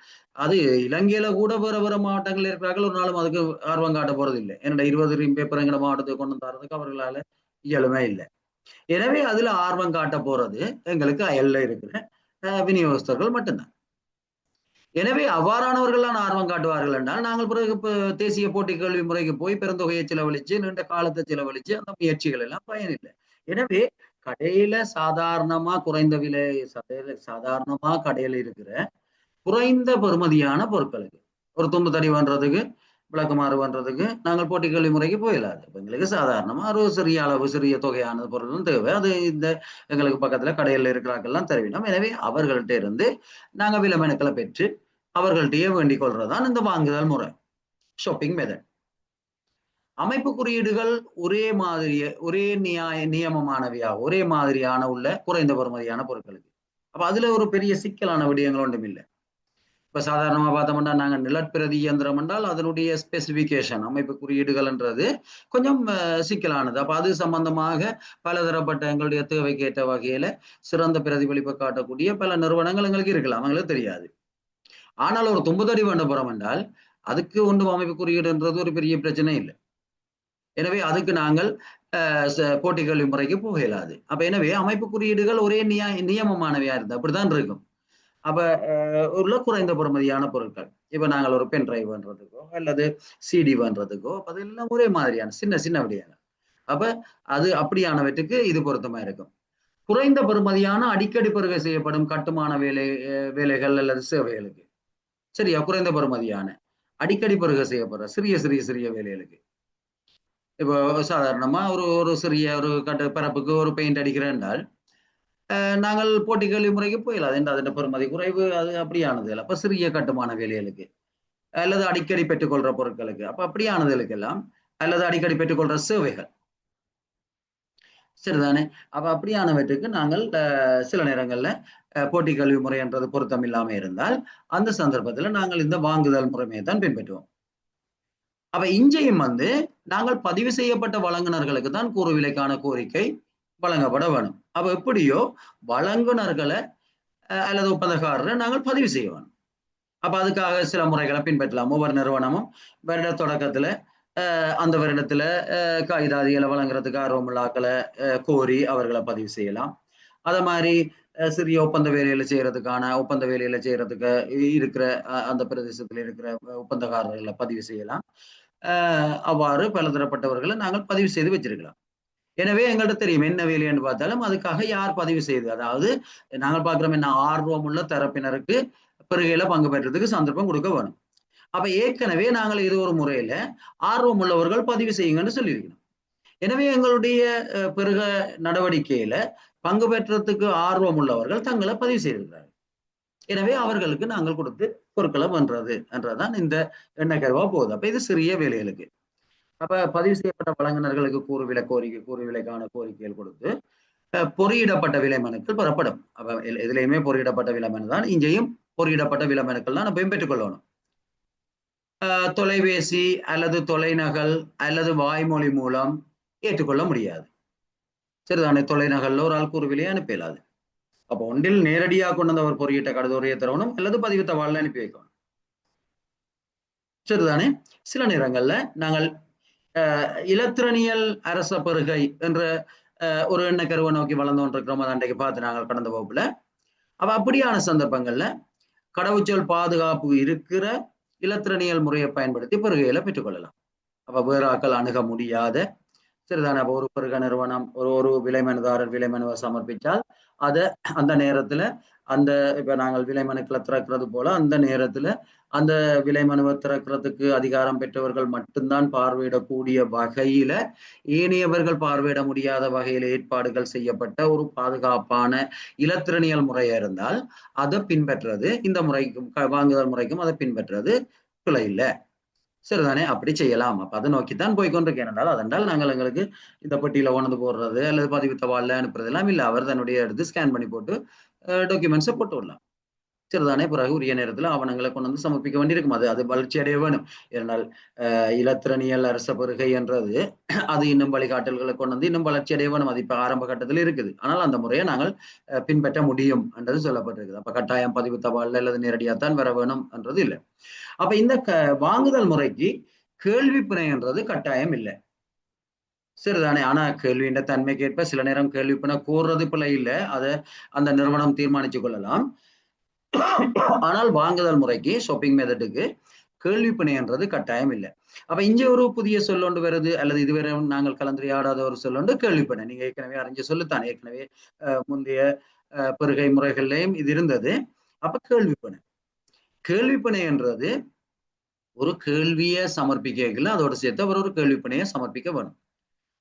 அது இலங்கையில கூட வேற மாவட்டங்கள் இருக்கிறார்கள் ஒரு நாளும் அதுக்கு ஆர்வம் காட்ட போறது இல்லை. என்னோட 20 பேப்பர் எங்கட மாவட்டத்துக்கு கொண்டு தரதுக்கு அவர்களால இயலுமே இல்லை. எனவே அதுல ஆர்வம் காட்ட போறது எங்களுக்கு அயல்ல இருக்கிற விநியோகஸ்தர்கள் மட்டும்தான். எனவே அவ்வாறானவர்கள் தான் ஆர்வம் காட்டுவார்கள் என்றால் நாங்கள் பிறகு தேசிய போட்டி கல்வி முறைக்கு போய் பெருந்தொகையை செலவழிச்சு நீண்ட காலத்தை செலவழிச்சு அந்த முயற்சிகள் எல்லாம் பயனில்லை. எனவே கடையில சாதாரணமா குறைந்த விலை சாதாரணமா கடையில இருக்கிற குறைந்த பெறுமதியான பொருட்களுக்கு ஒரு துண்டு தடி பண்றதுக்கு விளக்குமாறு பண்றதுக்கு நாங்கள் போட்டி கல்வி முறைக்கு போயிடாது. எங்களுக்கு சாதாரணமா ஒரு சிறிய அளவு சிறிய தொகையான பொருளும் தேவை. அது இந்த எங்களுக்கு பக்கத்துல கடையில் இருக்கிறார்கள்லாம் தருவினோம். எனவே அவர்கள்ட்ட இருந்து நாங்கள் விலைமனுக்களை பெற்று அவர்கள்ட்டையே வேண்டிக் கொள்றதுதான் இந்த வாங்குதல் முறை, ஷாப்பிங் மெத்தட். அமைப்பு குறியீடுகள் ஒரே மாதிரிய ஒரே நியமமானவையா ஒரே மாதிரியான உள்ள குறைந்த பெறுமதியான பொருட்களுக்கு. அப்ப அதுல ஒரு பெரிய சிக்கலான விடயங்கள் ஒன்றும் இல்லை. இப்ப சாதாரணமா பார்த்தோம்னா நாங்கள் நிலப்பிரதி இயந்திரம் என்றால் அதனுடைய ஸ்பெசிபிகேஷன் அமைப்பு குறியீடுகள்ன்றது கொஞ்சம் சிக்கலானது. அப்ப அது சம்பந்தமாக பலதரப்பட்ட எங்களுடைய தேவைக்கேற்ற வகையில சிறந்த பிரதிபலிப்பை காட்டக்கூடிய பல நிறுவனங்கள் எங்களுக்கு இருக்கலாம், அவங்களுக்கு தெரியாது. ஆனால் ஒரு தும்புதடி வேண்டப்புறம் என்றால் அதுக்கு ஒன்றும் அமைப்பு குறியீடுன்றது ஒரு பெரிய பிரச்சனை இல்லை. எனவே அதுக்கு நாங்கள் போட்டி கல்வி முறைக்கு போக இயலாது. அப்ப எனவே அமைப்பு குறியீடுகள் ஒரே நியமமானவையா இருந்தா அப்படித்தான் இருக்கும். அப்ப உள்ள குறைந்த பெறுமதியான பொருட்கள் இப்ப நாங்கள் ஒரு பென் டிரைவ் பண்றதுக்கோ அல்லது சிடி பண்றதுக்கோ அதெல்லாம் ஒரே மாதிரியான சின்ன சின்ன விடையான. அப்ப அது அப்படியானவற்றுக்கு இது பொருத்தமா இருக்கும். குறைந்த பெறுமதியான அடிக்கடி பெருகை செய்யப்படும் கட்டுமான வேலைகள் அல்லது சேவைகளுக்கு சரியா குறைந்த பெறுமதியான அடிக்கடி பெருகை செய்யப்படுற சிறிய வேலைகளுக்கு இப்போ சாதாரணமா ஒரு சிறிய ஒரு பரப்புக்கு ஒரு பெயிண்ட் அடிக்கிறேன் என்றால் நாங்கள் போட்டி கல்வி முறைக்கு போயிடலாம். அது அதன் பெறுமதி குறைவு அது அப்படியானது இல்லை. அப்ப சிறிய கட்டுமான வேலைகளுக்கு அல்லது அடிக்கடி பெற்றுக்கொள்ற பொருட்களுக்கு அப்ப அப்படியானதுகளுக்கு எல்லாம் அல்லது அடிக்கடி பெற்றுக்கொள்ற சேவைகள் சரிதானே. அப்ப அப்படியானவற்றுக்கு நாங்கள் சில நேரங்கள்ல போட்டி கல்வி முறை என்றது பொருத்தம் இல்லாம இருந்தால் அந்த சந்தர்ப்பத்துல நாங்கள் இந்த வாங்குதல் முறைமையை தான் பின்பற்றுவோம். அப்ப இங்கேயும் நாங்கள் பதிவு செய்யப்பட்ட வழங்குனர்களுக்கு தான் கூறு விலைக்கான கோரிக்கை வழங்கப்பட வேணும். அப்ப எப்படியோ வழங்குனர்களை அல்லது ஒப்பந்தக்காரரை நாங்கள் பதிவு செய்ய வேணும். அப்ப அதுக்காக சில முறைகளை பின்பற்றலாம். ஒவ்வொரு நிறுவனமும் வருட தொடக்கத்துல அந்த வருடத்துல காகிதாதிகளை வழங்குறதுக்கு ஆர்வமுள்ளாக்களை கோரி அவர்களை பதிவு செய்யலாம். அத மாதிரி சிறிய ஒப்பந்த வேலையில செய்யறதுக்கு இருக்கிற அந்த பிரதேசத்துல இருக்கிற ஒப்பந்தக்காரர்களை பதிவு செய்யலாம். அவ்வாறு பலதரப்பட்டவர்களை நாங்கள் பதிவு செய்து வச்சிருக்கலாம். எனவே எங்கள்கிட்ட தெரியும் என்ன வேலைன்னு பார்த்தாலும் அதுக்காக யார் பதிவு செய்து, அதாவது நாங்கள் பார்க்கிறோம் என்ன ஆர்வமுள்ள தரப்பினருக்கு பெருகையில பங்கு பெற்றதுக்கு சந்தர்ப்பம் கொடுக்க வேணும். அப்ப ஏற்கனவே நாங்கள் இது ஒரு முறையில ஆர்வம் உள்ளவர்கள் பதிவு செய்யுங்கன்னு சொல்லியிருக்கணும். எனவே எங்களுடைய பெருக நடவடிக்கையில பங்கு பெற்றதுக்கு ஆர்வம் உள்ளவர்கள் தங்களை பதிவு செய்திருக்கிறார்கள். எனவே அவர்களுக்கு நாங்கள் கொடுத்து பொருட்களை பண்றது என்றதான் இந்த எண்ணெய் கருவா போகுது. அப்ப இது சிறிய வேலைகளுக்கு. அப்ப பதிவு செய்யப்பட்ட வழங்குனர்களுக்கு கூறு விலைக்கான கோரிக்கைகள் கொடுத்து பொறியிடப்பட்ட விலை மனுக்கள் பெறப்படும். அப்ப எதுலையுமே பொறியிடப்பட்ட விலை மனு தான், இங்கேயும் பொறியிடப்பட்ட விலை மனுக்கள் தான் நம்ம பெற்றுக்கொள்ளணும். தொலைபேசி அல்லது தொலைநகல் அல்லது வாய்மொழி மூலம் ஏற்றுக்கொள்ள முடியாது. சரிதானே. தொலைநகல்ல ஒரு ஆள் கூறு விலையை அனுப்பலாது. அப்போ ஒன்றில் நேரடியாக கொண்டு வந்து அவர் பொறியிட்ட கடுதுரையை தரணும் அல்லது பதிவு தபால்ல அனுப்பி வைக்கணும். சரிதானே. சில நேரங்கள்ல நாங்கள் இலத்திரனியல் அரச பெருகை என்ற ஒரு எண்ணெய் கருவை நோக்கி வளர்ந்து கொண்டிருக்கிறோம். அதை அன்றைக்கு பார்த்து நாங்கள் கடந்த வகுப்புல. அப்ப அப்படியான சந்தர்ப்பங்கள்ல கடவுச்சொல் பாதுகாப்பு இருக்கிற இலத்திரனியல் முறையை பயன்படுத்தி பெருகையில பெற்றுக்கொள்ளலாம். அப்ப வேற ஆக்கள் அணுக முடியாத சரிதானே. அப்போ ஒரு பெருக நிறுவனம் ஒரு விலைமனுதாரர் விலைமனுவை சமர்ப்பித்தால் அதை அந்த நேரத்துல அந்த இப்ப நாங்கள் விலைமனுக்களை திறக்கிறது போல அந்த நேரத்துல அந்த விலைமனுவை திறக்கிறதுக்கு அதிகாரம் பெற்றவர்கள் மட்டும்தான் பார்வையிடக்கூடிய வகையில ஏனையவர்கள் பார்வையிட முடியாத வகையில ஏற்பாடுகள் செய்யப்பட்ட ஒரு பாதுகாப்பான இலத்திரனியல் முறையா இருந்தால் அதை பின்பற்றுறது இந்த முறைக்கும் வாங்குதல் முறைக்கும் அதை பின்பற்றுறது பிழை இல்லை. சரிதானே. அப்படி செய்யலாம். அப்ப அதை நோக்கித்தான் போய்கொண்டிருக்கேன். அதென்றால் நாங்கள் எங்களுக்கு இந்த பெட்டியில உணர்ந்து போடுறது அல்லது பதிவு தபால்ல அனுப்புறது எல்லாம் இல்லை. அவர் தன்னுடைய எடுத்து ஸ்கேன் பண்ணி போட்டு டாக்குமெண்ட்ஸை போட்டு விடலாம். சரிதானே? பிறகு உரிய நேரத்தில் ஆவணங்களை கொண்டு வந்து சமர்ப்பிக்க வேண்டியிருக்கும். அது வளர்ச்சி அடைய வேணும். ஏனால் இலத்திரனியல் அரச பெருகை என்றது அது இன்னும் வழிகாட்டல்களை கொண்டு வந்து இன்னும் வளர்ச்சி அடைய வேணும். அது இப்ப ஆரம்ப கட்டத்தில் இருக்குது. ஆனால் அந்த முறையை நாங்கள் பின்பற்ற முடியும் என்றது சொல்லப்பட்டிருக்குது. அப்ப கட்டாயம் பதிவு தபால் அல்லது நேரடியாகத்தான் வர வேணும் என்றது இல்லை. அப்ப இந்த வாங்குதல் முறைக்கு கேள்வி பிணை என்றது கட்டாயம் இல்லை. சரிதானே? ஆனா கேள்வியின் தன்மைக்கு ஏற்ப சில நேரம் கேள்வி பிணை கூறுறது பிள்ளை இல்லை. அதை அந்த நிறுவனம் தீர்மானிச்சு கொள்ளலாம். ஆனால் வாங்குதல் முறைக்கு ஷாப்பிங் மெத்தடுக்கு கேள்வி பிணைன்றது கட்டாயம் இல்லை. அப்ப இங்க ஒரு புதிய சொல்லொண்டு வருது, அல்லது இதுவரை நாங்கள் கலந்துரையாடாத ஒரு சொல்லொண்டு கேள்வி பிணை. நீங்க ஏற்கனவே அறிஞ்ச சொல்லுத்தான், ஏற்கனவே முந்தைய பெருகை முறைகள்லையும் இது இருந்தது. அப்ப கேள்வி பிணை, கேள்வி பிணை என்றது ஒரு கேள்வியை சமர்ப்பிக்கல, அதோட சேர்த்து அவர் ஒரு கேள்வி பிணையை சமர்ப்பிக்க வேணும்.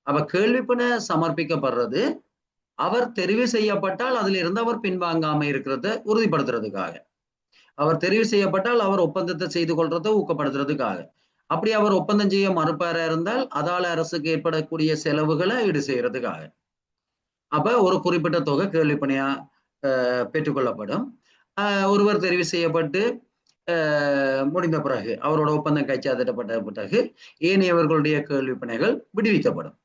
அப்ப கேள்வி பிணை சமர்ப்பிக்கப்படுறது அவர் தெரிவு செய்யப்பட்டால் அதுல இருந்து அவர் பின்வாங்காம இருக்கிறத உறுதிப்படுத்துறதுக்காக. அவர் தெரிவு செய்யப்பட்டால் அவர் ஒப்பந்தத்தை செய்து கொள்றதை ஊக்கப்படுத்துறதுக்காக. அப்படி அவர் ஒப்பந்தம் செய்ய மறுப்பாரா இருந்தால் அதால அரசுக்கு ஏற்படக்கூடிய செலவுகளை ஈடு செய்யறதுக்காக. அப்ப ஒரு குறிப்பிட்ட தொகை கேள்வி பிணையா பெற்றுக்கொள்ளப்படும். ஒருவர் தெரிவு செய்யப்பட்டு முடிந்த பிறகு அவரோட ஒப்பந்தம் கைச்சாத்திடப்பட்ட பிறகு ஏனையவர்களுடைய கேள்வி பிணைகள் விடுவிக்கப்படும்.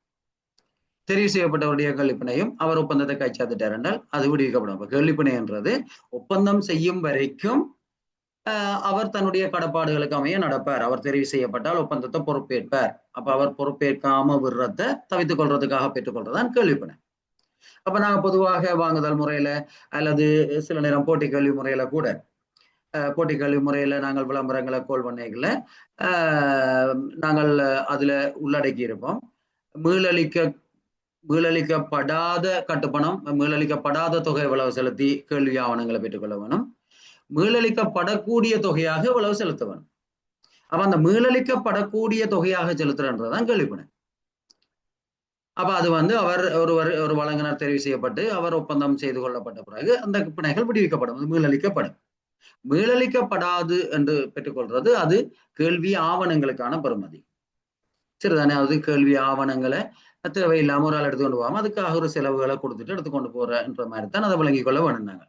தெரிவு செய்யப்பட்டவருடைய கேள்வி பிணையும் அவர் ஒப்பந்தத்தை கைச்சாத்திட்டார் என்றால் அது விடுவிக்கப்படும். அப்ப கேள்வி பிணை என்றது ஒப்பந்தம் செய்யும் வரைக்கும் அவர் தன்னுடைய கடப்பாடுகளுக்கு அமைய நடப்பார். அவர் தெரிவு செய்யப்பட்டால் ஒப்பந்தத்தை பொறுப்பேற்பார். அப்ப அவர் பொறுப்பேற்காம விடுறத தவித்துக் கொள்றதுக்காக பெற்றுக்கொள்றதான் கேள்வி பிணை. அப்ப நாங்க பொதுவாக வாங்குதல் முறையில அல்லது சில நேரம் போட்டி கல்வி முறையில கூட போட்டி கல்வி முறையில நாங்கள் விளம்பரங்களை கோல் பண்ணைகள நாங்கள் அதுல உள்ளடக்கி இருப்போம். மீளளிக்கப்படாத கட்டுப்பணம், மீளளிக்கப்படாத தொகை இவ்வளவு செலுத்தி கேள்வி ஆவணங்களை பெற்றுக்கொள்ள வேணும். மீளளிக்கப்படக்கூடிய தொகையாக இவ்வளவு செலுத்த வேணும். அப்ப அந்த மீளளிக்கப்படக்கூடிய தொகையாக செலுத்துறன்றதுதான் கேள்வி பிணை. அப்ப அது அவர் ஒரு வழங்குனர் தெரிவு செய்யப்பட்டு அவர் ஒப்பந்தம் செய்து கொள்ளப்பட்ட பிறகு அந்த பிணைகள் விடுவிக்கப்படும், மீளளிக்கப்படும். மீளளிக்கப்படாது என்று பெற்றுக்கொள்றது அது கேள்வி ஆவணங்களுக்கான பெறுமதி. சரிதானே? அது கேள்வி ஆவணங்களை தேவையில்லாம ஒரு ஆள் எடுத்துக்கொண்டு போகாம அதுக்காக ஒரு செலவுகளை கொடுத்துட்டு எடுத்துக்கொண்டு போறன்ற மாதிரி தான் அதை விளங்கிக் கொள்ள வேணும்னாங்க.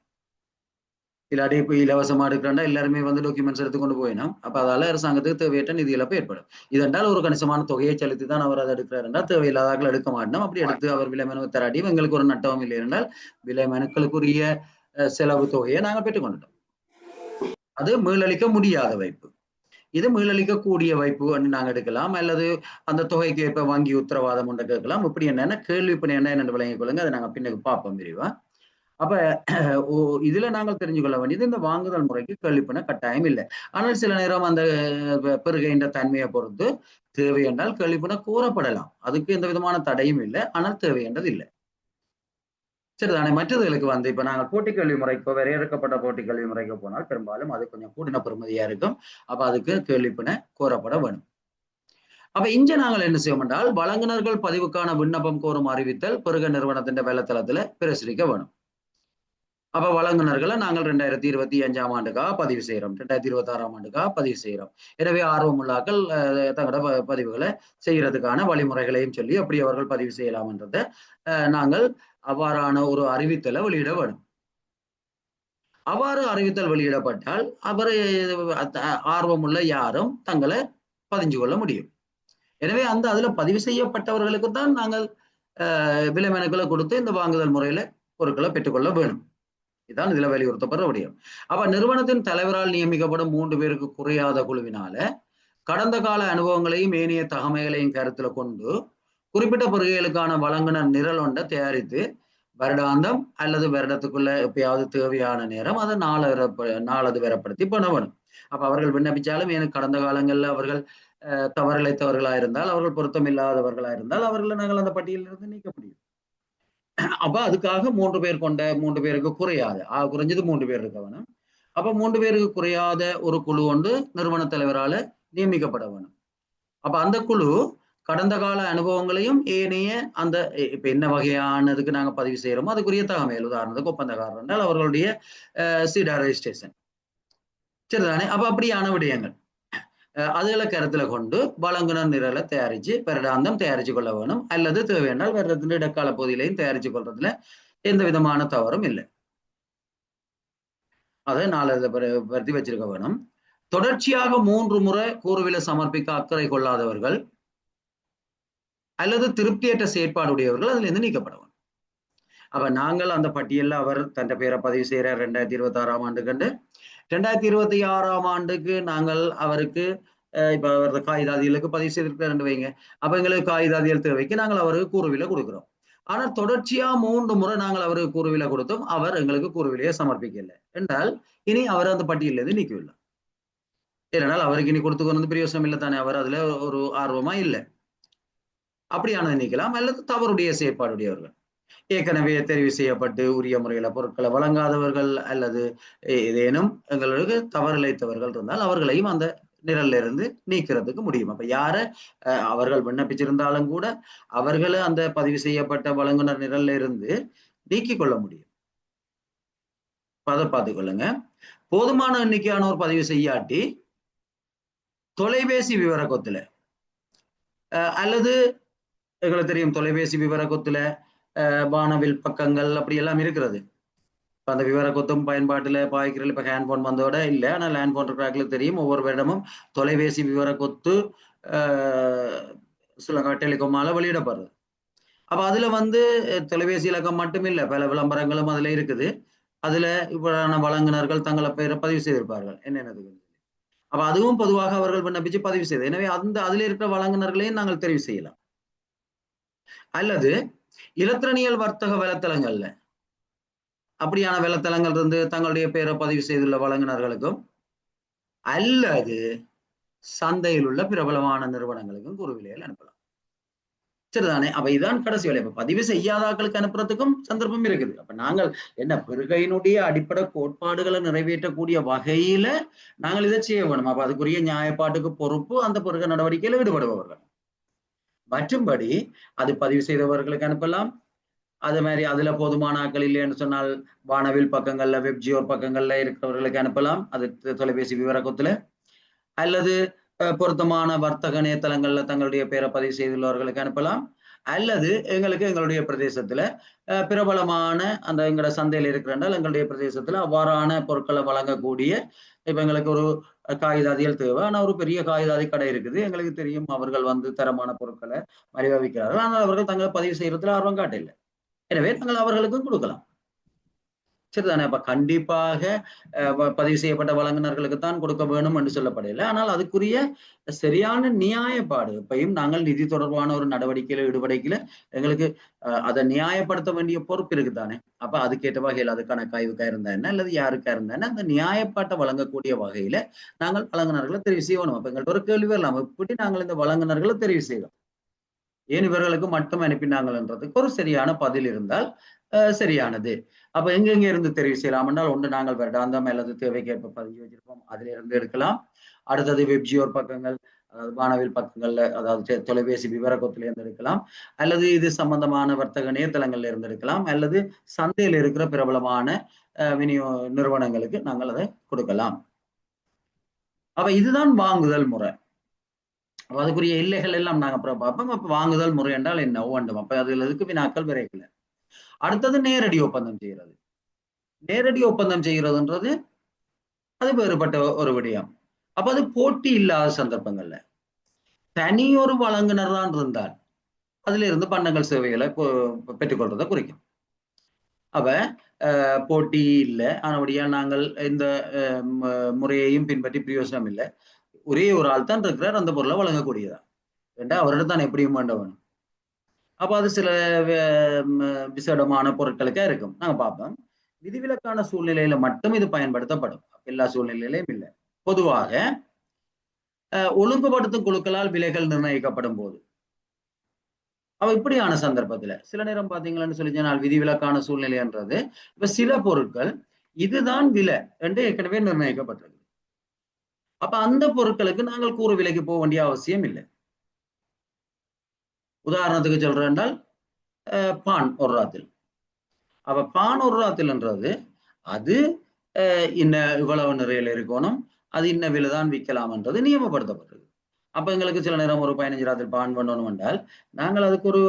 இல்லாட்டி இப்ப இலவசமா எடுக்கிறா எல்லாருமே டாக்குமெண்ட்ஸ் எடுத்துக்கொண்டு போயினோம். அப்ப அதால அரசாங்கத்துக்கு தேவையற்ற நிதி இழப்பு ஏற்படும். இதென்றால் ஒரு கணிசமான தொகையை செலுத்தி தான் அவர் அதை எடுக்கிறார் என்றால் தேவையில்லாதாக்கள் எடுக்க மாட்டோம். அப்படி எடுத்து அவர் விலை மனு தராட்டி எங்களுக்கு ஒரு நட்டமும் இல்லை என்றால் விலை மனுக்களுக்குரிய செலவு தொகையை நாங்கள் பெற்றுக்கொண்டுட்டோம். அது மீளளிக்க முடியாத வைப்பு. இது மீளளிக்கக்கூடிய வைப்பு நாங்கள் எடுக்கலாம், அல்லது அந்த தொகைக்கு ஏற்ப வங்கி உத்தரவாதம் ஒன்றை கேட்கலாம். இப்படி என்னன்னா கேள்வி பிணை என்ன விளங்கிக் கொள்ளுங்க, அதை நாங்கள் பின்னுக்கு பார்ப்போம் விரிவா. அப்ப இதுல நாங்கள் தெரிஞ்சு கொள்ள வேண்டியது இந்த வாங்குதல் முறைக்கு கேள்வி பிணை கட்டாயம் இல்லை. ஆனால் சில நேரம் அந்த பெருகைன்ற தன்மையை பொறுத்து தேவை என்றால் கேள்வி பிணை கூறப்படலாம். அதுக்கு எந்த விதமான தடையும் இல்லை, ஆனால் தேவை என்றது இல்லை. சரிதானே? மற்றதுகளுக்கு இப்ப நாங்கள் போட்டி கல்வி முறைக்கு வரையறுக்கப்பட்ட போட்டி கல்வி முறைக்கு போனால் பெரும்பாலும் அது கொஞ்சம் கூடின பெறுமதியா இருக்கும். அப்ப அதுக்கு கேள்வி பிணை கோரப்பட வேணும். அப்ப இங்க நாங்கள் என்ன செய்வோம் என்றால் வழங்குனர்கள் பதிவுக்கான விண்ணப்பம் கோரும் அறிவித்தல் பெருக நிறுவனத்தின் வலைத்தளத்துல பிரசுரிக்க வேணும். அப்ப வழங்குனர்களை நாங்கள் 2025ஆம் ஆண்டுக்காக பதிவு செய்யறோம், 2026ஆம் ஆண்டுக்காக பதிவு செய்யறோம். எனவே ஆர்வமுள்ளாக்கள் தங்களோட பதிவுகளை செய்யறதுக்கான வழிமுறைகளையும் சொல்லி அப்படி அவர்கள் பதிவு செய்யலாம் என்றதை நாங்கள் அவ்வாறான ஒரு அறிவித்தலை வெளியிட வேண்டும். அவ்வாறு அறிவித்தல் வெளியிடப்பட்டால் அவர் ஆர்வமுள்ள யாரும் தங்களை பதிஞ்சு கொள்ள முடியும். எனவே அதுல பதிவு செய்யப்பட்டவர்களுக்கு தான் நாங்கள் விலை மனுக்களை கொடுத்து இந்த வாங்குதல் முறையில பொருட்களை பெற்றுக்கொள்ள வேணும். இதுதான் இதுல வலியுறுத்தப்படுற விடயம். அப்ப நிறுவனத்தின் தலைவரால் நியமிக்கப்படும் 3 பேருக்கு குறையாத குழுவினால கடந்த கால அனுபவங்களையும் ஏனைய தகமைகளையும் கருத்துல கொண்டு குறிப்பிட்ட பொருட்களுக்கான வழங்குனர் நிரல் ஒன்றை தயாரித்து வருடாந்தம் அல்லது வருடத்துக்குள்ள எப்பயாவது தேவையான நேரம் அதை நாளது வரப்படுத்தி பண்ண வேணும். அப்ப அவர்கள் விண்ணப்பிச்சாலும் எனக்கு கடந்த காலங்கள்ல அவர்கள் தவறிழைத்தவர்களா இருந்தால், அவர்கள் பொருத்தம் இல்லாதவர்களா இருந்தால் அவர்களை நாங்கள் அந்த பட்டியலிருந்து நீக்க முடியும். அப்ப அதுக்காக 3 பேர் கொண்ட 3 பேருக்கு குறையாது, குறைஞ்சது 3 பேர் இருக்க வேணும். அப்ப 3 பேருக்கு குறையாத ஒரு குழு ஒன்று நிறுவன தலைவரால நியமிக்கப்பட வேணும். அப்ப அந்த குழு கடந்த கால அனுபவங்களையும் ஏனைய அந்த இப்ப என்ன வகையானதுக்கு நாங்க பதிவு செய்யறோமோ அதுக்குரிய தகமைகள், உதாரணத்துக்கு ஒப்பந்தக்காரர் என்றால் அவர்களுடைய சீடா ரெஜிஸ்ட்ரேஷன், சரிதானே? அப்ப அப்படியான விடயங்கள் அதுகளை கருத்துல கொண்டு வழங்குனர் நிரலை தயாரிச்சு வருடாந்தம் தயாரிச்சு கொள்ள வேணும். அல்லது தேவையானால் வருடத்தின் இடக்கால பகுதியிலையும் தயாரிச்சு கொள்றதுல எந்த விதமான தவறும் இல்லை. அதை 4 பருத்தி வச்சிருக்க வேணும். தொடர்ச்சியாக 3 முறை கூறுவிலை சமர்ப்பிக்க அக்கறை கொள்ளாதவர்கள் அல்லது திருப்தியற்ற செயற்பாடுடையவர்கள் அதுல இருந்து நீக்கப்பட வேணும். அப்ப நாங்கள் அந்த பட்டியலில் அவர் தன் பேரை பதிவு செய்கிறார் 2026ஆம் ஆண்டு கண்டு. 2026ஆம் ஆண்டுக்கு நாங்கள் அவருக்கு இப்ப அவரது காகிதாதிகளுக்கு பதிவு செய்திருக்கிறார் வைங்க. அப்ப எங்களுக்கு காகிதாதிகள் தேவைக்கு நாங்கள் அவருக்கு கூறுவிலை கொடுக்கிறோம். ஆனா தொடர்ச்சியா 3 முறை நாங்கள் அவருக்கு கூறுவிலை கொடுத்தோம், அவர் எங்களுக்கு கூறுவிலையை சமர்ப்பிக்கல என்றால் இனி அவர் அந்த பட்டியலிருந்து நீக்கவில்லை. ஏனால் அவருக்கு இனி கொடுத்துக்கொண்டு பிரயோசனம் இல்லை தானே, அவர் அதுல ஒரு ஆர்வமா இல்லை. அப்படியானது நீக்கலாம். அல்லது தவறுடைய செயற்பாடுடையவர்கள், ஏற்கனவே தெரிவு செய்யப்பட்டு உரிய முறையில பொருட்களை வழங்காதவர்கள் அல்லது ஏதேனும் எங்களுக்கு தவறிழைத்தவர்கள் இருந்தால் அவர்களையும் அந்த நிரல்ல இருந்து நீக்கிறதுக்கு முடியும். அப்ப யார அவர்கள் விண்ணப்பிச்சிருந்தாலும் கூட அவர்களை அந்த பதிவு செய்யப்பட்ட வழங்குனர் நிரல்ல இருந்து நீக்கிக் கொள்ள முடியும். அதை பார்த்துக் கொள்ளுங்க. போதுமான எண்ணிக்கையானோர் பதிவு செய்யாட்டி தொலைபேசி விவரக்கொத்துல அல்லது எங்களுக்கு தெரியும் தொலைபேசி விவரக்கொத்துல வானவில் பக்கங்கள் அப்படி எல்லாம் இருக்கிறது. அந்த விவரக்கொத்தும் பயன்பாட்டுல பாய்க்கிறதுல இப்ப ஹேண்ட்போன் வந்தோட இல்லை, ஆனால் ஹேண்ட்போன் இருக்கிறாங்களுக்கு தெரியும் ஒவ்வொரு வருடமும் தொலைபேசி விவரக்கொத்து சில டெலிகாமால வெளியிடப்படுறது. அப்ப அதுல தொலைபேசி இலக்கம் மட்டும் இல்லை, பல விளம்பரங்களும் அதுல இருக்குது. அதுல இவ்வாறான வழங்குனர்கள் தங்களை பெயரை பதிவு செய்திருப்பார்கள் என்னென்னது. அப்ப அதுவும் பொதுவாக அவர்கள் விண்ணப்பிச்சு பதிவு செய்து, எனவே அதுல இருக்கிற வழங்குனர்களையும் நாங்கள் தெரிவு செய்யலாம். அல்லது இலத்திரனியல் வர்த்தக வலைத்தளங்கள்ல அப்படியான வலைத்தளங்கள் இருந்து தங்களுடைய பெயரை பதிவு செய்துள்ள வழங்குனர்களுக்கும் அல்லது சந்தையில் உள்ள பிரபலமான நிறுவனங்களுக்கும் கூறுவிலைகள் அனுப்பலாம். சரிதானே? அப்ப இதுதான் கடைசி வேலை. இப்ப பதிவு செய்யாத ஆட்களுக்கு அனுப்புறதுக்கும் சந்தர்ப்பம் இருக்குது. அப்ப நாங்கள் என்ன பெருகையினுடைய அடிப்படை கோட்பாடுகளை நிறைவேற்றக்கூடிய வகையில நாங்கள் இதை செய்ய வேணும். அப்ப அதுக்குரிய நியாயப்பாட்டுக்கு பொறுப்பு அந்த பெருக நடவடிக்கையில ஈடுபடுபவர்கள். மற்றும்படி அது பதிவு செய்தவர்களுக்கு அனுப்பலாம். அது மாதிரி அதுல போதுமான ஆட்கள் இல்லைன்னு சொன்னால் வானவில் பக்கங்கள்ல வெப்ஜியோர் பக்கங்கள்ல இருக்கிறவர்களுக்கு அனுப்பலாம், அது தொலைபேசி விவரக்கொத்துல. அல்லது பொருத்தமான வர்த்தக இணையதளங்கள்ல தங்களுடைய பெயரை பதிவு செய்துள்ளவர்களுக்கு அனுப்பலாம். அல்லது எங்களுடைய பிரதேசத்துல பிரபலமான அந்த எங்களோட சந்தையில் இருக்கிறால் எங்களுடைய பிரதேசத்துல அவ்வாறான பொருட்களை வழங்கக்கூடிய, இப்ப எங்களுக்கு ஒரு காகிதாதிகள் தேவை, ஆனா ஒரு பெரிய காகிதாதி கடை இருக்குது, எங்களுக்கு தெரியும் அவர்கள் தரமான பொருட்களை மலிவா விற்கிறார்கள், ஆனால் அவர்கள் தங்களை பதிவு செய்யறதுல ஆர்வம் காட்டல, எனவே நாங்கள் அவர்களுக்கும் கொடுக்கலாம். சரிதானே? அப்ப கண்டிப்பாக பதிவு செய்யப்பட்ட வழங்குனர்களுக்கு தான் கொடுக்க வேணும் என்று சொல்லப்படல, ஆனால் அதுக்குரிய சரியான நியாயப்பாடு இப்பயும் நாங்கள் நிதி தொடர்பான ஒரு நடவடிக்கையில ஈடுபடைக்கல எங்களுக்கு அதை நியாயப்படுத்த வேண்டிய பொறுப்பு இருக்குதானே. அப்ப அதுக்கேற்ற வகையில் அதுக்கான காய்வுக்கா இருந்தா என்ன அல்லது யாருக்கா இருந்தா என்ன அந்த நியாயப்பாட்டை வழங்கக்கூடிய வகையில நாங்கள் வழங்குனர்களை தெரிவு செய்யணும். அப்ப எங்கள்ட்ட ஒரு கேள்வி வரலாம், எப்படி நாங்கள் இந்த வழங்குனர்களை தெரிவு செய்வோம், ஏன் இவர்களுக்கு மட்டும் அனுப்பினாங்கன்றதுக்கு ஒரு சரியான பதில் இருந்தால் சரியானது. அப்ப எங்கெங்க இருந்து தெரிவு செய்யலாம் என்றால், ஒன்று நாங்கள் வருடாந்தம் அல்லது தேவைக்கேற்ப பதிவு வச்சிருப்போம், அதுல இருந்து எடுக்கலாம். அடுத்தது வெப்ஜியோர் பக்கங்கள், அதாவது வானவில் பக்கங்கள்ல, அதாவது தொலைபேசி விவரக்கொத்துல இருந்து எடுக்கலாம். அல்லது இது சம்பந்தமான வர்த்தக இணையதளங்கள்ல இருந்து எடுக்கலாம். அல்லது சந்தையில் இருக்கிற பிரபலமான நிறுவனங்களுக்கு நாங்கள் அதை கொடுக்கலாம். அப்ப இதுதான் வாங்குதல் முறை. அதுக்குரிய எல்லைகள் எல்லாம் நாங்க அப்புறம் பார்ப்போம். அப்ப வாங்குதல் முறை என்றால் என்ன வேண்டும், அப்ப அதுல இருக்கு வினாக்கள் விரைக்கல. அடுத்தது நேரடி ஒப்பந்தம் செய்கிறது. நேரடி ஒப்பந்தம் செய்கிறதுன்றது அது வேறுபட்ட ஒரு விடயம். அப்ப அது போட்டி இல்லாத சந்தர்ப்பங்கள்ல தனியொரு வழங்குனர் தான் இருந்தால் அதுல இருந்து பண்டங்கள் சேவைகளை பெற்றுக்கொள்றதை குறிக்கும். அப்ப போட்டி இல்லை, ஆனபடியா நாங்கள் இந்த முறையையும் பின்பற்றி பிரயோசனம் இல்லை, ஒரே ஒரு ஆள் தான் இருக்கிறார் அந்த பொருளை வழங்கக்கூடியதா ஏண்டா அவரிடம் தான் எப்படியும் வேண்டவன். அப்ப அது சில விசேடமான பொருட்களுக்கே இருக்கும். நாங்க பார்ப்போம். விதிவிலக்கான சூழ்நிலையில மட்டும் இது பயன்படுத்தப்படும், எல்லா சூழ்நிலையிலும் இல்லை. பொதுவாக ஒழுங்குபடுத்தும் குழுக்களால் விலைகள் நிர்ணயிக்கப்படும் போது அவ இப்படியான சந்தர்ப்பத்துல சில நேரம் பாத்தீங்களான்னு சொல்லிச்சனால் விதிவிலக்கான சூழ்நிலைன்றது இப்ப சில பொருட்கள் இதுதான் விலை என்று ஏற்கனவே நிர்ணயிக்கப்பட்டிருக்கு. அப்ப அந்த பொருட்களுக்கு நாங்கள் கூறு விலைக்கு போக வேண்டிய அவசியம் இல்லை. உதாரணத்துக்கு சொல்றேன் என்றால் பான் ஒரு ராத்தில். அப்ப பான் ஒரு ராத்தில்ன்றது அது இவ்வளவு நிறையில இருக்கணும், அது இன்ன விலை தான் விற்கலாம்ன்றது நியமப்படுத்தப்பட்டிருக்கு. அப்ப எங்களுக்கு சில நேரம் ஒரு 15 ராத்தில் பான் பண்ணணும் என்றால் நாங்கள் அதுக்கு ஒரு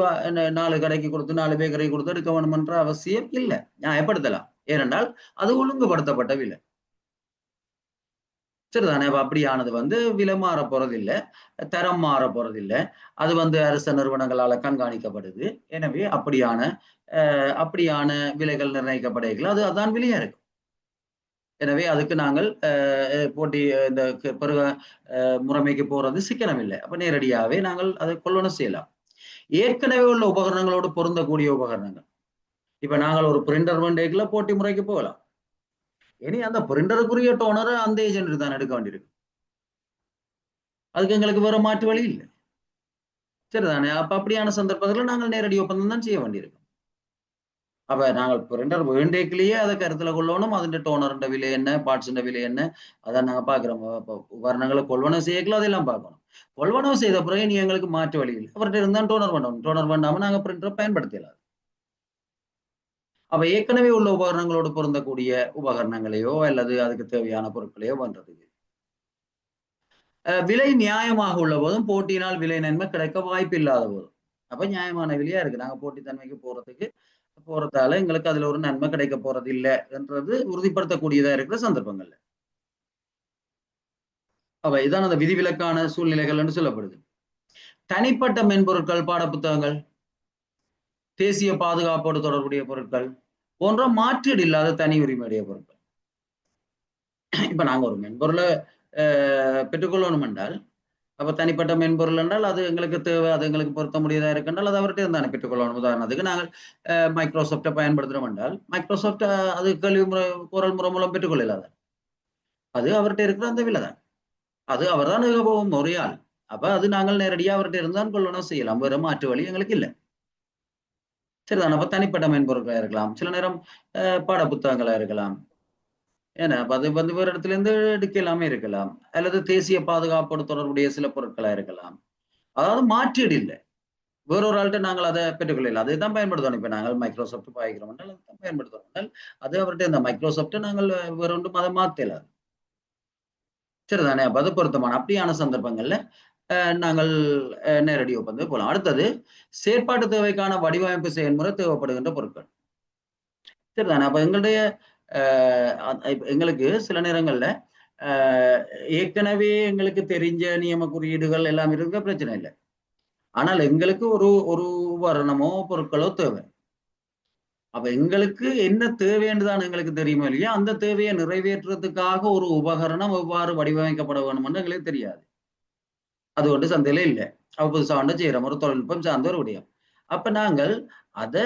4 கடைக்கு கொடுத்து 4 பேக்கரைக்கு கொடுத்து எடுக்க வேணும்ன்ற அவசியம் இல்லை, நியாயப்படுத்தலாம். ஏனென்றால் அது ஒழுங்குபடுத்தப்பட்ட விலை. சரிதானே. அப்படியானது விலை மாற போறதில்லை, தரம் மாற போறதில்லை. அது அரச நிறுவனங்களால கண்காணிக்கப்படுது. எனவே அப்படியான விலைகள் நிர்ணயிக்கப்படுகிறது. அதான் விலையா இருக்கு. எனவே அதுக்கு நாங்கள் போட்டி இந்த பருவ முறைமைக்கு போறது சிக்கனம் இல்லை. அப்ப நேரடியாகவே நாங்கள் அதை கொள்வனம் செய்யலாம். ஏற்கனவே உள்ள உபகரணங்களோடு பொருந்தக்கூடிய உபகரணங்கள். இப்ப நாங்கள் ஒரு பிரிண்டர் வண்டிக்குள்ள போட்டி முறைக்கு போகலாம். இனி அந்த பிரிண்டருக்குரிய டோனரை அந்த ஏஜென்ட் தான் எடுக்க வேண்டியிருக்கு. அதுக்கு எங்களுக்கு வேற மாற்று வழி இல்லை. சரிதானே. அப்ப அப்படியான சந்தர்ப்பத்தில் நாங்கள் நேரடி ஒப்பந்தம் தான் செய்ய வேண்டியிருக்கும். அப்ப நாங்கள் பிரிண்டர் வேண்டேக்கிலேயே அதை கருத்துல கொள்ளணும். അതിന്റെ டோனருண்ட விலை என்ன, பார்ட்ஸுண்ட விலை என்ன, அதான் நாங்க பாக்குறோம். உபகரணங்களை கொள்வனவு செய்யக்கலாம், அதெல்லாம் பார்க்கணும். கொள்வனவு செய்த பிறகு நீ எங்களுக்கு மாற்று வழி இல்லை. அவர்கிட்ட இருந்தால் டோனர் பண்ணணும். டோனர் பண்ணாம நாங்க பிரிண்டரை பயன்படுத்தலாம். அப்ப ஏற்கனவே உள்ள உபகரணங்களோடு பொருந்தக்கூடிய உபகரணங்களையோ அல்லது அதுக்கு தேவையான பொருட்களையோ பண்றதுக்கு விலை நியாயமாக உள்ள போதும், போட்டியினால் விலை நன்மை கிடைக்க வாய்ப்பு இல்லாத போதும், அப்ப நியாயமான விலையா இருக்கு. நாங்க போட்டித்தன்மைக்கு போறதால எங்களுக்கு அதுல ஒரு நன்மை கிடைக்க போறது இல்லை என்றது உறுதிப்படுத்தக்கூடியதா இருக்கிற சந்தர்ப்பங்கள்ல. அப்ப இதான் அந்த விதிவிலக்கான சூழ்நிலைகள் என்று சொல்லப்படுது. தனிப்பட்ட மென்பொருட்கள், பாடப்புத்தகங்கள், தேசிய பாதுகாப்போடு தொடர்புடைய பொருட்கள் போன்ற மாற்றீடு இல்லாத தனி உரிமையுடைய பொருட்கள். இப்ப நாங்க ஒரு மென்பொருளை பெற்றுக்கொள்ளணும் என்றால், அப்ப தனிப்பட்ட மென்பொருள் என்றால் அது எங்களுக்கு தேவை, அது எங்களுக்கு பொருத்த முடியாதா இருக்கின்றால் அது அவர்கிட்ட இருந்தானே பெற்றுக்கொள்ளணும். உதாரணத்துக்கு நாங்கள் மைக்ரோசாப்டை பயன்படுத்துறோம் என்றால், மைக்ரோசாப்ட் அது கல்வி முறை குரல் முறை மூலம் பெற்றுக்கொள்ளலாத, அது அவர்கிட்ட இருக்கிற அந்த விலை தான். அது அவர் தான் போகும் ஒரே ஆள். அப்ப அது நாங்கள் நேரடியாக அவர்கிட்ட இருந்தால் கொள்ளணும் செய்யலாம். வேற மாற்று வழி எங்களுக்கு இல்லை. சரிதான். அப்ப தனிப்பட்ட மென்பொருட்களா இருக்கலாம், சில நேரம் பாட புத்தகங்களா இருக்கலாம். ஏன்னா அது வேறு இடத்துல இருந்து எடுக்கலாமே இருக்கலாம், அல்லது தேசிய பாதுகாப்போடு தொடர்புடைய சில பொருட்களா இருக்கலாம். அதாவது மாற்றீடு இல்லை. வேறொரு ஆள்கிட்ட நாங்கள் அதை பெற்றுக்கொள்ளலாம். அதை தான் பயன்படுத்தணும். இப்ப நாங்கள் மைக்ரோசாப்ட் பாய்க்கிறோம் என்றால் அதை தான் பயன்படுத்தணும் என்றால் அது அவர்கிட்ட இந்த மைக்ரோசாப்டை நாங்கள் வேற ஒன்றும் அதை மாற்றலாது. சரிதானே. அப்ப அது பொருத்தமான அப்படியான சந்தர்ப்பங்கள்ல நாங்கள் நேரடி ஒப்பந்தம் போகலாம். அடுத்தது, செயற்பாட்டு தேவைக்கான வடிவமைப்பு செயல்முறை தேவைப்படுகின்ற பொருட்கள். சரிதானே. அப்ப எங்களுக்கு சில நேரங்கள்ல ஏற்கனவே எங்களுக்கு தெரிஞ்ச நியம குறியீடுகள் எல்லாம் இருக்க பிரச்சனை இல்லை. ஆனால் எங்களுக்கு ஒரு உபகரணமோ பொருட்களோ தேவை. அப்ப எங்களுக்கு என்ன தேவைன்னுதான் எங்களுக்கு தெரியுமோ இல்லையா, அந்த தேவையை நிறைவேற்றுறதுக்காக ஒரு உபகரணம் எவ்வாறு வடிவமைக்கப்பட வேணும்னு எங்களுக்கு தெரியாது. அது ஒன்று சந்தையில இல்லை. புதுசா ஒன்று செய்யறோம், ஒரு தொழில்நுட்பம் சார்ந்த ஒரு விடயம். அப்ப நாங்கள் அதை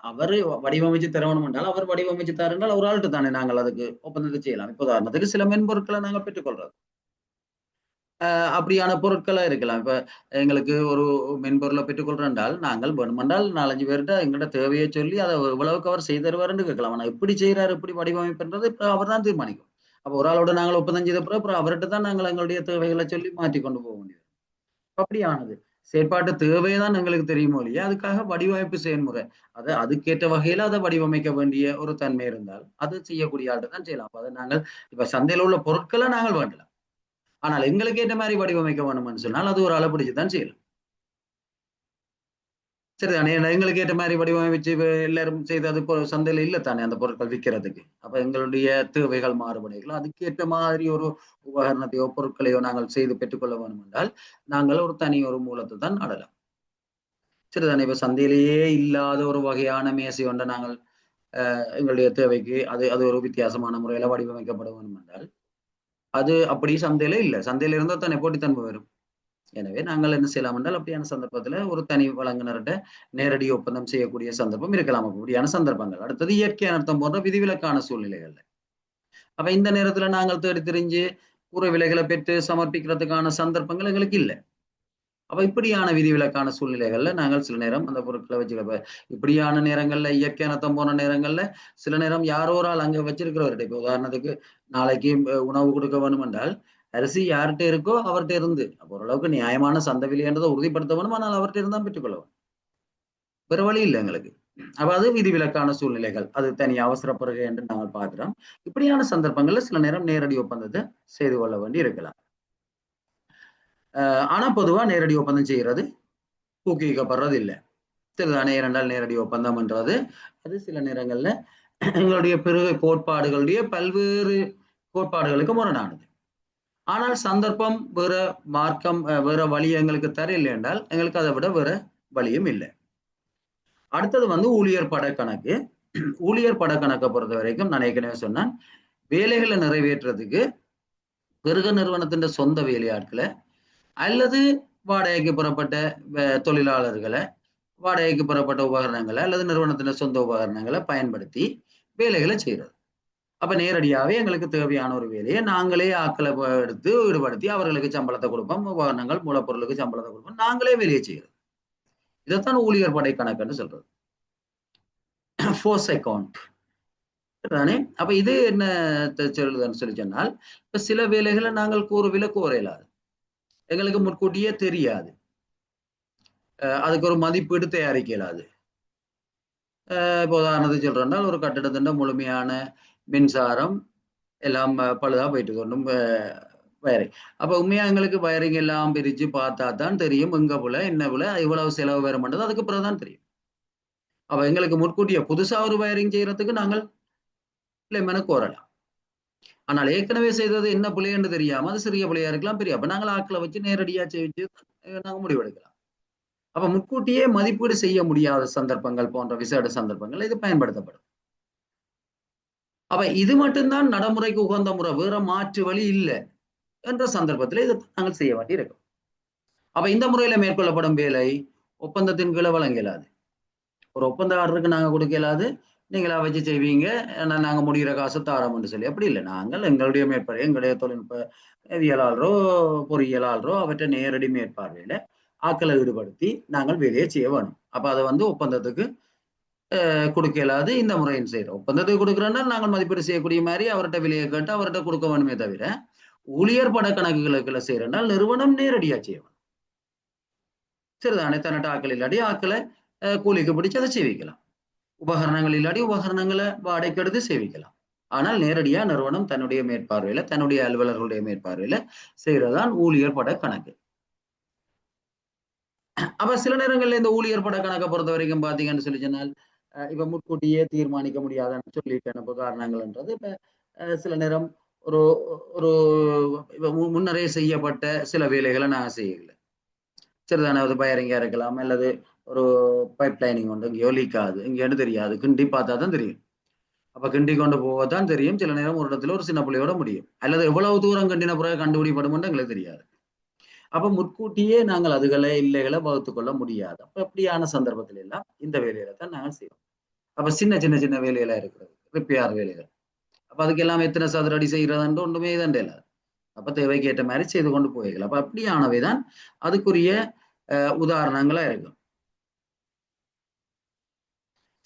அவர் வடிவமைச்சு தரணும் என்றால், அவர் வடிவமைச்சு தருந்தால் ஒரு ஆள்கிட்ட தானே நாங்கள் அதுக்கு ஒப்பந்தத்தை செய்யலாம். இப்போ உதாரணத்துக்கு சில மென்பொருட்களை நாங்கள் பெற்றுக்கொள்றோம். அப்படியான பொருட்களா இருக்கலாம். இப்ப எங்களுக்கு ஒரு மென்பொருளை பெற்றுக்கொள்றோம் என்றால், நாங்கள் வேணுமென்றால் 4-5 பேர்கிட்ட எங்கள்கிட்ட தேவையை சொல்லி அதை எவ்வளவுக்கு அவர் செய்து தருவாருன்னு கேட்கலாம். ஆனால் எப்படி செய்யறாரு, எப்படி வடிவமைப்புன்றது இப்போ அவர் தான் தீர்மானிக்கும். அப்போ ஒரு ஆளோட நாங்கள் ஒப்பந்தம் செய்த பிறகு அப்புறம் அவர்கிட்ட தான் நாங்கள் எங்களுடைய தேவைகளை சொல்லி மாற்றி கொண்டு போக வேண்டியது. அப்படியானது செயற்பாட்டு தேவைதான் எங்களுக்கு தெரியுமோ இல்லையா, அதுக்காக வடிவமைப்பு செயல்முறை அதுக்கேற்ற வகையில அதை வடிவமைக்க வேண்டிய ஒரு தன்மை இருந்தால் அது செய்யக்கூடிய ஆள்கிட்ட தான் செய்யலாம். அதை நாங்கள் இப்ப சந்தையில் உள்ள பொருட்களை நாங்கள் வேண்டலாம். ஆனால் எங்களுக்கு ஏற்ற மாதிரி வடிவமைக்க வேணும்னு சொன்னால் அது ஒரு அளவு பிடிச்சுதான் செய்யலாம். சரிதானே. எங்களுக்கு ஏற்ற மாதிரி வடிவமைச்சு எல்லாரும் செய்து அது சந்தையில இல்லைத்தானே அந்த பொருட்கள் விற்கிறதுக்கு. அப்ப எங்களுடைய தேவைகள் மாறுபடைகள் அதுக்கேற்ற மாதிரி ஒரு உபகரணத்தையோ பொருட்களையோ நாங்கள் செய்து பெற்றுக்கொள்ள வேண்டும் என்றால் நாங்கள் ஒரு தனி ஒரு மூலத்தை தான் நாடலாம். சரிதானே. இப்ப சந்தையிலேயே இல்லாத ஒரு வகையான மேசை ஒன்றை நாங்கள் எங்களுடைய தேவைக்கு அது ஒரு வித்தியாசமான முறையில வடிவமைக்கப்பட வேண்டும் என்றால் அது அப்படி சந்தையில இல்லை. சந்தையில இருந்தால் தானே போட்டித்தன்மை வரும். எனவே நாங்கள் என்ன செய்யலாம் என்றால் அப்படியான சந்தர்ப்பத்துல ஒரு தனி வழங்குனர்கிட்ட நேரடி ஒப்பந்தம் செய்யக்கூடிய சந்தர்ப்பம் இருக்கலாம். அப்படியான சந்தர்ப்பங்கள். அடுத்தது, இயற்கை அனர்த்தம் போன்ற விதிவிலக்கான சூழ்நிலைகள்ல அப்ப இந்த நேரத்துல நாங்கள் தேடி தெரிஞ்சு கூற விலைகளை பெற்று சமர்ப்பிக்கிறதுக்கான சந்தர்ப்பங்கள் எங்களுக்கு இல்லை. அப்ப இப்படியான விதிவிலக்கான சூழ்நிலைகள்ல நாங்கள் சில நேரம் அந்த பொருட்களை வச்சுக்க இப்படியான நேரங்கள்ல இயற்கை அனர்த்தம் போன நேரங்கள்ல சில நேரம் யாரோ ஒரு ஆள் அங்க வச்சிருக்கிறவர்கிட்ட, இப்ப உதாரணத்துக்கு நாளைக்கு உணவு கொடுக்க வேணும் என்றால் அரிசி யார்கிட்ட இருக்கோ அவர்கிட்ட இருந்து அப்போ ஓரளவுக்கு நியாயமான சந்தை விலைன்றதை உறுதிப்படுத்த வேணும். ஆனால் அவர்கிட்ட இருந்தால் பெற்றுக்கொள்ள வேணும். வேற வழி இல்லை எங்களுக்கு. அப்ப அது விதிவிலக்கான சூழ்நிலைகள். அது தனி அவசரப்படுகை என்று நாங்கள் பார்க்கிறோம். இப்படியான சந்தர்ப்பங்கள்ல சில நேரம் நேரடி ஒப்பந்தத்தை செய்து கொள்ள வேண்டி இருக்கலாம். ஆனா பொதுவா நேரடி ஒப்பந்தம் செய்யறது ஊக்குவிக்கப்படுறது இல்லை. சரிதானே. ஏனென்றால் நேரடி ஒப்பந்தம் என்றது அது சில நேரங்கள்ல எங்களுடைய பெருக கோட்பாடுகளுடைய பல்வேறு கோட்பாடுகளுக்கு முரணானது. ஆனால் சந்தர்ப்பம் வேற மார்க்கம் வேற வழி எங்களுக்கு தரல என்றால் எங்களுக்கு அதை விட வேற வழியும் இல்லை. அடுத்தது வந்து ஊழியர் படக்கணக்கு. ஊழியர் படக்கணக்கை பொறுத்த வரைக்கும் நான் ஏற்கனவே சொன்னேன், வேலைகளை நிறைவேற்றுறதுக்கு பெருக நிறுவனத்தின் சொந்த வேலையாட்களை அல்லது வாடகைக்கு பெறப்பட்ட தொழிலாளர்களை, வாடகைக்கு பெறப்பட்ட உபகரணங்களை அல்லது நிறுவனத்தின் சொந்த உபகரணங்களை பயன்படுத்தி வேலைகளை செய்யறது. அப்ப நேரடியாவே எங்களுக்கு தேவையான ஒரு வேலையை நாங்களே ஆட்களை எடுத்து ஈடுபடுத்தி அவர்களுக்கு சம்பளத்தை கொடுப்போம், உபகரணங்கள் மூலப்பொருளுக்கு சம்பளத்தை கொடுப்போம், நாங்களே வேலையை செய்யறது. இதைத்தான் ஊழியர் படை கணக்குன்னு சொல்றது, ஃபோர்ஸ் அக்கௌண்ட் தானே. அப்ப இது என்ன சொல்லுதுன்னு சொல்லி சொன்னால், இப்ப சில வேலைகளை நாங்கள் கோர இயலாது, எங்களுக்கு முன்கூட்டியே தெரியாது, அதுக்கு ஒரு மதிப்பீடு தயாரிக்க இயலாது. இப்போ உதாரணத்துக்கு சொல்றேன்னால், ஒரு கட்டிடத்தின் முழுமையான மின்சாரம் எல்லாம் பழுதா போயிட்டு ஒன்றும் வயரிங். அப்ப உண்மையா எங்களுக்கு வயரிங் எல்லாம் பிரிச்சு பார்த்தா தான் தெரியும் எங்க போல என்ன போல இவ்வளவு செலவு வேற பண்றது, அதுக்கு பிறகுதான் தெரியும். அப்ப எங்களுக்கு முன்கூட்டிய புதுசா ஒரு வயரிங் செய்யறதுக்கு நாங்கள் இல்லைமென கோரலாம். ஆனால் ஏற்கனவே செய்தது என்ன பிள்ளைன்னு தெரியாம அது சிறிய பிள்ளையா இருக்கலாம், பெரிய. அப்ப நாங்கள் ஆட்களை வச்சு நேரடியா செய்து நாங்கள் முடிவெடுக்கலாம். அப்ப முன்கூட்டியே மதிப்பீடு செய்ய முடியாத சந்தர்ப்பங்கள் போன்ற விசேட சந்தர்ப்பங்கள் இது பயன்படுத்தப்படும். அப்ப இது மட்டும்தான் நடைமுறைக்கு உகந்த முறை, வேற மாற்று வழி இல்லை என்ற சந்தர்ப்பத்தில் இதை நாங்கள் செய்ய வேண்டி இருக்கும். அப்ப இந்த முறையில மேற்கொள்ளப்படும் வேலை ஒப்பந்தத்தின் கீழே வழங்கலாது. ஒரு ஒப்பந்தக்காரருக்கு நாங்க கொடுக்க இயலாது, நீங்களா வச்சு செய்வீங்க, நாங்க முடிகிற காசு தாரோம்னு சொல்லி. அப்படி இல்லை. நாங்கள் எங்களுடைய மேற்பார்வை, எங்களுடைய தொழில்நுட்பவியலாளரோ பொறியியலாளரோ அவற்றை நேரடி மேற்பார்வையில ஆட்களை ஈடுபடுத்தி நாங்கள் வேலையை செய்ய வேணும். அப்ப அதை வந்து ஒப்பந்தத்துக்கு கொடுக்க இயலாது. இந்த முறையின் செய்யறோம். ஒப்பந்தத்துக்கு கொடுக்குறோன்னா நாங்கள் மதிப்பீடு செய்யக்கூடிய மாதிரி அவர்கிட்ட விலையை கேட்டு அவர்கிட்ட கொடுக்க வேணுமே தவிர, ஊழியர் பட கணக்குகளுக்குள்ள செய்யறனால் நிறுவனம் நேரடியா செய்யணும். சரிதானே. தன்னிட்ட ஆக்கள் இல்லாட்டி ஆக்களை கூலிக்கு பிடிச்சு அதை சேவிக்கலாம், உபகரணங்கள் இல்லாட்டி உபகரணங்களை வாடகைக்கு எடுத்து சேவிக்கலாம். ஆனால் நேரடியா நிறுவனம் தன்னுடைய மேற்பார்வையில, தன்னுடைய அலுவலர்களுடைய மேற்பார்வையில செய்யறதான் ஊழியர் பட கணக்கு. அப்ப சில நேரங்கள்ல இந்த ஊழியர் பட கணக்கை பொறுத்த வரைக்கும் பாத்தீங்கன்னு சொல்லி சொன்னால், இப்ப முன்கூட்டியே தீர்மானிக்க முடியாதுன்னு சொல்லிட்டேன் இப்ப காரணங்கள்ன்றது. இப்ப சில நேரம் ஒரு ஒரு முன்னரே செய்யப்பட்ட சில வேலைகளை நான் செய்யல, சரிதானே. அது பயரிங்கா இருக்கலாம், அல்லது ஒரு பைப் லைனிங் ஒன்று இங்கேயோ லீக் ஆகுது, இங்கேன்னு தெரியாது, கிண்டி பார்த்தா தான் தெரியும். அப்ப கிண்டி கொண்டு போகத்தான் தெரியும். சில நேரம் ஒரு இடத்துல ஒரு சின்ன பிள்ளையோட முடியும், அல்லது எவ்வளவு தூரம் கண்டின பிறகு கண்டுபிடிப்படும் எங்களுக்கு தெரியாது. அப்ப முன்கூட்டியே நாங்கள் அதுகளை இல்லைகளை வகுத்து கொள்ள முடியாது. அப்ப அப்படியான சந்தர்ப்பத்தில எல்லாம் இந்த வேலையில தான் நாங்கள் செய்வோம். அப்ப சின்ன சின்ன சின்ன வேலையில இருக்கிறது ரிப்பேர் வேலைகள். அப்ப அதுக்கு எல்லாம் எத்தனை சதுர அடி செய்யறதுன்ற ஒன்றுமே இதண்டே இல்லை. அப்ப தேவைக்கு ஏற்ற மாதிரி செய்து கொண்டு போய்க்கலாம். அப்ப அப்படியானவைதான் அதுக்குரிய உதாரணங்களா இருக்கும்,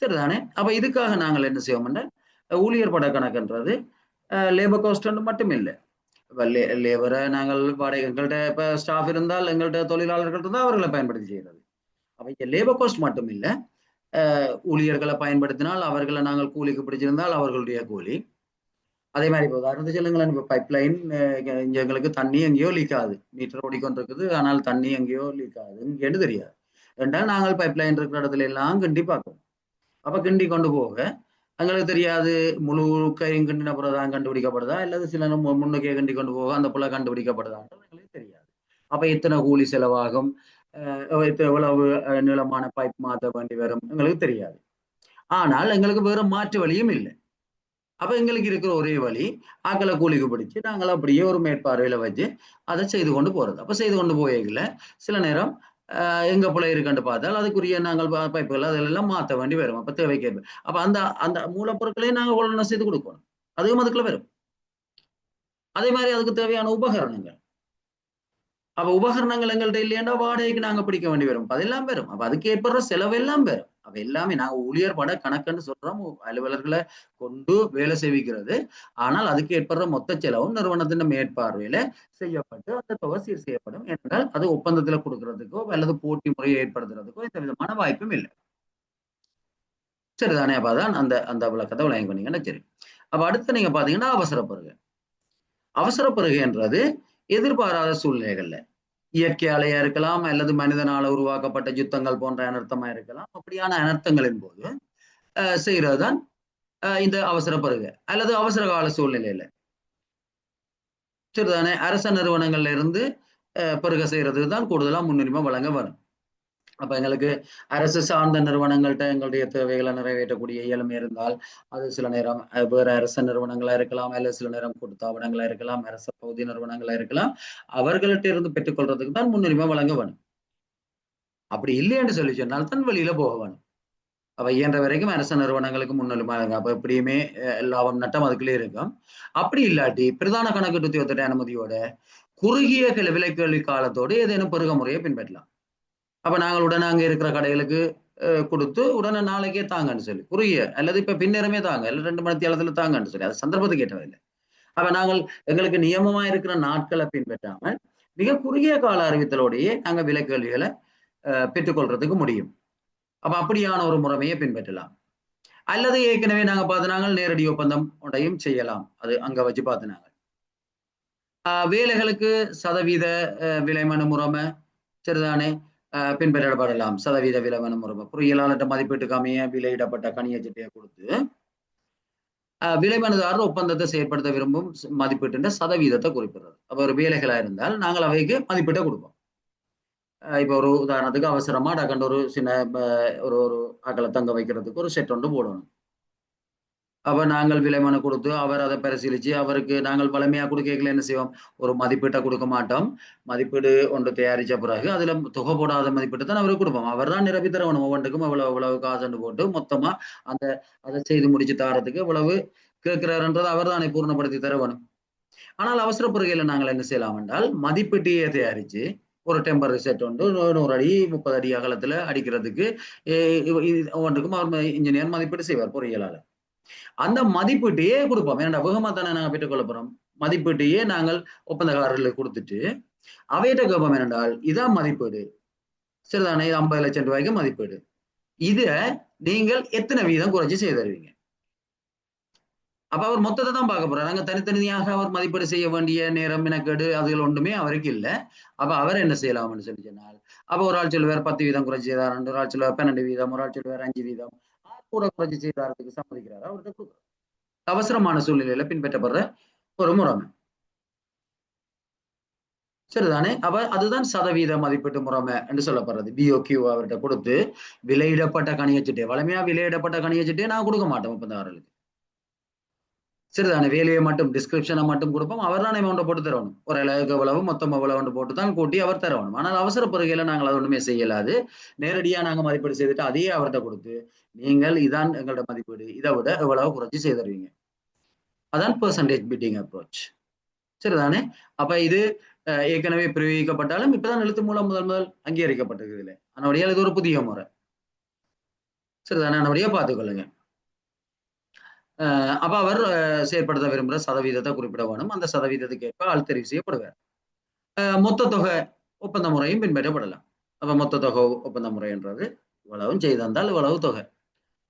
சரிதானே. அப்ப இதுக்காக நாங்கள் என்ன செய்வோம்னா, ஊழியர் பட கணக்குன்றது லேபர் காஸ்ட் மட்டும் இல்லை. லேபரை நாங்கள் வாடகை எங்கள்கிட்ட இப்ப ஸ்டாஃப் இருந்தால், எங்கள்கிட்ட தொழிலாளர்கள் இருந்தால் அவர்களை பயன்படுத்தி செய்யறது. அப்ப இங்க லேபர் காஸ்ட் மட்டும் இல்லை, ஊழியர்களை பயன்படுத்தினால் அவர்களை நாங்கள் கூலிக்கு பிடிச்சிருந்தால் அவர்களுடைய கூலி. அதே மாதிரி இப்போ உதாரணத்துக்கு சொல்லுங்களேன், இப்போ பைப் லைன் இங்க எங்களுக்கு தண்ணி எங்கேயோ லீக் ஆகுது, மீட்டர் ஓடிக்கொண்டு இருக்குது, ஆனால் தண்ணி எங்கேயோ லீக் ஆகுது இங்கேன்னு தெரியாது. ரெண்டாவது நாங்கள் பைப் லைன் இருக்கிற இடத்துல எல்லாம் கிண்டி பார்க்கணும். அப்ப கிண்டி கொண்டு போக எங்களுக்கு தெரியாது முழு கையும் கிண்டின பிறகுதான் கண்டுபிடிக்கப்படுதா, அல்லது சில முன்னுக்கே கிண்டி கொண்டு போக அந்த புள்ள கண்டுபிடிக்கப்படுதான்றது எங்களுக்கு தெரியாது. அப்ப எத்தனை கூலி செலவாகும், எவ்வளவு நீளமான பைப் மாற்ற வேண்டி வரும் எங்களுக்கு தெரியாது. ஆனால் எங்களுக்கு வேற மாற்று வழியும் இல்லை. அப்ப எங்களுக்கு இருக்கிற ஒரே வழி ஆக்களை கூலிக்கு பிடிச்சு நாங்கள் அப்படியே ஒரு மேற்பார்வையில வச்சு அதை செய்து கொண்டு போறது. அப்ப செய்து கொண்டு போயல சில நேரம் எங்க பிள்ளை இருக்குன்னு பார்த்தால் அதுக்குரிய நாங்கள் பைப்புகள் அதெல்லாம் மாற்ற வேண்டி வரும். அப்ப தேவைக்கேற்ப அப்ப அந்த அந்த மூலப்பொருட்களையும் நாங்கள் ஒழுங்கு செய்து கொடுக்கணும், அதுவும் அதுக்குள்ள வரும். அதே மாதிரி அதுக்கு தேவையான உபகரணங்கள், அப்ப உபகரணங்கள் எங்கள்கிட்ட இல்லையாண்டா வாடகைக்கு நாங்க பிடிக்க வேண்டி வரும், அதெல்லாம் வரும். அப்ப அதுக்கு ஏற்படுற செலவு எல்லாம் வரும். அப்ப எல்லாமே நாங்க ஊழியர் பட கணக்குன்னு சொல்றோம், அலுவலர்களை கொண்டு வேலை செய்விக்கிறது. ஆனால் அதுக்கு ஏற்படுற மொத்த செலவும் நிறுவனத்தின் மேற்பார்வையில செய்யப்பட்டு அந்த தொகை சீர் செய்யப்படும். என்றால் அது ஒப்பந்தத்துல கொடுக்கறதுக்கோ அல்லது போட்டி முறையை ஏற்படுத்துறதுக்கோ எந்த விதமான வாய்ப்பும் இல்லை, சரிதானே. அப்ப அதான் அந்த அந்த விளக்கத்தை விளங்கி பண்ணீங்கன்னா சரி. அப்ப அடுத்து நீங்க பாத்தீங்கன்னா அவசர பருகை. அவசர பருகைன்றது எதிர்பாராத சூழ்நிலைகள்ல, இயற்கையாலையா இருக்கலாம் அல்லது மனிதனால உருவாக்கப்பட்ட யுத்தங்கள் போன்ற அனர்த்தமா இருக்கலாம். அப்படியான அனர்த்தங்களின் போது செய்யறதுதான் இந்த அவசர பருகை அல்லது அவசர கால சூழ்நிலையில. சரிதானே, அரச நிறுவனங்கள்ல இருந்து பெருக செய்யறதுக்கு தான் கூடுதலா முன்னுரிமை வழங்க வரும். அப்ப எங்களுக்கு அரசு சார்ந்த நிறுவனங்கள்ட்ட எங்களுடைய தேவைகளை நிறைவேற்றக்கூடிய இயலுமை இருந்தால் அது சில நேரம் வேற அரச நிறுவனங்களா இருக்கலாம், அல்லது சில நேரம் கூட்டுத்தாபனங்களா இருக்கலாம், அரச பகுதி நிறுவனங்களா இருக்கலாம். அவர்கள்ட்ட இருந்து பெற்றுக்கொள்றதுக்கு தான் முன்னுரிமை வழங்க வேணும். அப்படி இல்லைன்னு சொல்லி சொன்னால் தான் வெளியில போக வேணும். அப்ப இயன்ற வரைக்கும் அரச நிறுவனங்களுக்கு முன்னுரிமை வழங்க. அப்ப எப்படியுமே லாபம் நட்டம் அதுக்குள்ளே இருக்கும். அப்படி இல்லாட்டி பிரதான கணக்கீட்டு உத்தியோகத்திட்ட அனுமதியோட குறுகிய விலைக்கல்வி காலத்தோடு ஏதேனும் பெருக முறையை பின்பற்றலாம். அப்ப நாங்கள் உடனே அங்க இருக்கிற கடைகளுக்கு கொடுத்து உடனே நாளைக்கே தாங்கன்னு சொல்லி குறுகிய, அல்லது இப்ப பின்னரமே தாங்க, இல்லை 2 மணி தேலத்துல தாங்கன்னு சொல்லி அது சந்தர்ப்பத்துக்கு ஏற்றவில்லை. அப்ப நாங்கள் எங்களுக்கு நியமமா இருக்கிற நாட்களை பின்பற்றாமல் மிக குறுகிய கால அறிவித்தலோடையே நாங்க விலைக்கல்விகளை பெற்றுக்கொள்றதுக்கு முடியும். அப்ப அப்படியான ஒரு முறைமையை பின்பற்றலாம். அல்லது ஏற்கனவே நாங்க பார்த்தினாங்க நேரடி ஒப்பந்தம் ஒன்றையும் செய்யலாம். அது அங்க வச்சு பார்த்தினாங்க. வேலைகளுக்கு சதவீத விலைமனு முறைமை சரிதானே பின்பற்றப்படலாம். சதவீத விலைமனு முறைமை பொறியியலாளர்கிட்ட மதிப்பீட்டுக்கு அமைய விலையிடப்பட்ட கணிய சட்டையை கொடுத்து விலைமனுதாரர் ஒப்பந்தத்தை செயற்படுத்த விரும்பும் மதிப்பீட்டு சதவீதத்தை குறிப்பிடுறது. அப்ப ஒரு வேலைகளா இருந்தால் நாங்கள் அவைக்கு மதிப்பீட்டை கொடுப்போம். இப்போ ஒரு உதாரணத்துக்கு அவசரமா டக்கண்டு ஒரு சின்ன ஒரு அகலை தங்க வைக்கிறதுக்கு ஒரு செட் ஒன்று போடணும். அப்ப நாங்கள் விலைமனு கொடுத்து அவர் அதை பரிசீலிச்சு அவருக்கு நாங்கள் வலிமையா கொடுக்கல என்ன செய்வோம், ஒரு மதிப்பீட்டை கொடுக்க மாட்டோம். மதிப்பீடு ஒன்று தயாரிச்ச பிறகு அதுல தொகை போடாத மதிப்பீட்டை தான் அவருக்கு கொடுப்போம். அவர் தான் நிரப்பி தரணும். ஒவ்வொன்றுக்கும் இவ்வளவு காசுன்னு போட்டு மொத்தமா அதை செய்து முடிச்சு தாரத்துக்கு இவ்வளவு கேட்கிறாருன்றது அவர் தானே பூர்ணப்படுத்தி தரவணும். ஆனால் அவசர பொறுகையில நாங்கள் என்ன செய்யலாம் என்றால் மதிப்பீட்டையே தயாரிச்சு ஒரு டெம்பரரி செட் ஒன்று 100 அடி 30 அடி அகலத்துல அடிக்கிறதுக்கு ஒவ்வொன்றுக்கும் அவர் இன்ஜினியர் மதிப்பீடு செய்வார் பொறியியலாளர். அந்த மதிப்பீட்டையே கொடுப்போம். ஏன்னா வேகமா தானே நாங்க பெற்றுக்கொள்ள போறோம். மதிப்பீட்டையே நாங்கள் ஒப்பந்தக்காரர்களுக்கு கொடுத்துட்டு அவையிட்ட கேட்போம் என்னென்றால் இதான் மதிப்பீடு சரிதானே, 50 லட்சம் ரூபாய்க்கு மதிப்பீடு, இத நீங்கள் எத்தனை வீதம் குறைச்சி செய்து தருவீங்க. அப்ப அவர் மொத்தத்தை தான் பார்க்க போறாரு. நாங்க தனித்தனியாக அவர் மதிப்பீடு செய்ய வேண்டிய நேரம் மெனக்கெடு அதுகள் ஒன்றுமே அவருக்கு இல்லை. அப்ப அவர் என்ன செய்யலாம்னு சொல்லி சொன்னால் அப்ப ஒரு ஆள் சொல்லுவார் 10 வீதம் குறைச்சி செய்தார், ஒரு ஆள் சொல்லுவார் 12 வீதம், ஒரு ஆள் சொல்லுவார் 5 வீதம், கூட குறைச்சி செய்தாரத்துக்கு சம்மதிக்கிறார். அவர்கிட்ட கொடுக்குறாரு. அவசரமான சூழ்நிலையில பின்பற்றப்படுற ஒரு முறைமை சரிதானே. அப்ப அதுதான் சதவீத மதிப்பீட்டு முறைமை என்று சொல்லப்படுறது. BOQ அவர்கிட்ட கொடுத்து விலையிடப்பட்ட கணியச்சிட்டே, வலிமையா விலையிடப்பட்ட கணியச்சிட்டே நான் கொடுக்க மாட்டோம் ஒப்பந்தக்காரர்களுக்கு சரிதானே. வேலையை மட்டும் டிஸ்கிரிப்ஷனை மட்டும் கொடுப்போம். அவர் தான் அமௌண்ட்டை போட்டு தரணும். ஒரு அளவுக்கு எவ்வளவு மொத்தம் எவ்வளவு போட்டு தான் கூட்டி அவர் தரணும். ஆனால் அவசர பொறுகையில நாங்கள் அது ஒன்றுமே செய்யலாது. நேரடியா நாங்க மதிப்பீடு செய்துட்டு அதையே அவர்கிட்ட கொடுத்து நீங்கள் இதான் எங்களோட மதிப்பீடு, இதை விட எவ்வளவு குறைச்சி செய்தருவீங்க. அதான் பெர்சன்டேஜ் பிட்டிங் அப்ரோச் சரிதானே. அப்ப இது ஏற்கனவே பிரயோகிக்கப்பட்டாலும் இப்பதான் எழுத்து மூலம் முதல் அங்கீகரிக்கப்பட்டிருக்கு. இதுல அதனுடைய இது ஒரு புதிய முறை சரிதானே. அதனுடைய பார்த்துக்கொள்ளுங்க. அப்ப அவர் செயற்படுத்த விரும்புகிற சதவீதத்தை குறிப்பிட வேணும். அந்த சதவீதத்துக்கு ஏற்ப ஆள் தெரிவு செய்யப்படுவார். மொத்த தொகை ஒப்பந்த முறையும் பின்பற்றப்படலாம். அப்ப மொத்த தொகை ஒப்பந்த முறைன்றது இவ்வளவும் செய்து தந்தால் இவ்வளவு தொகை,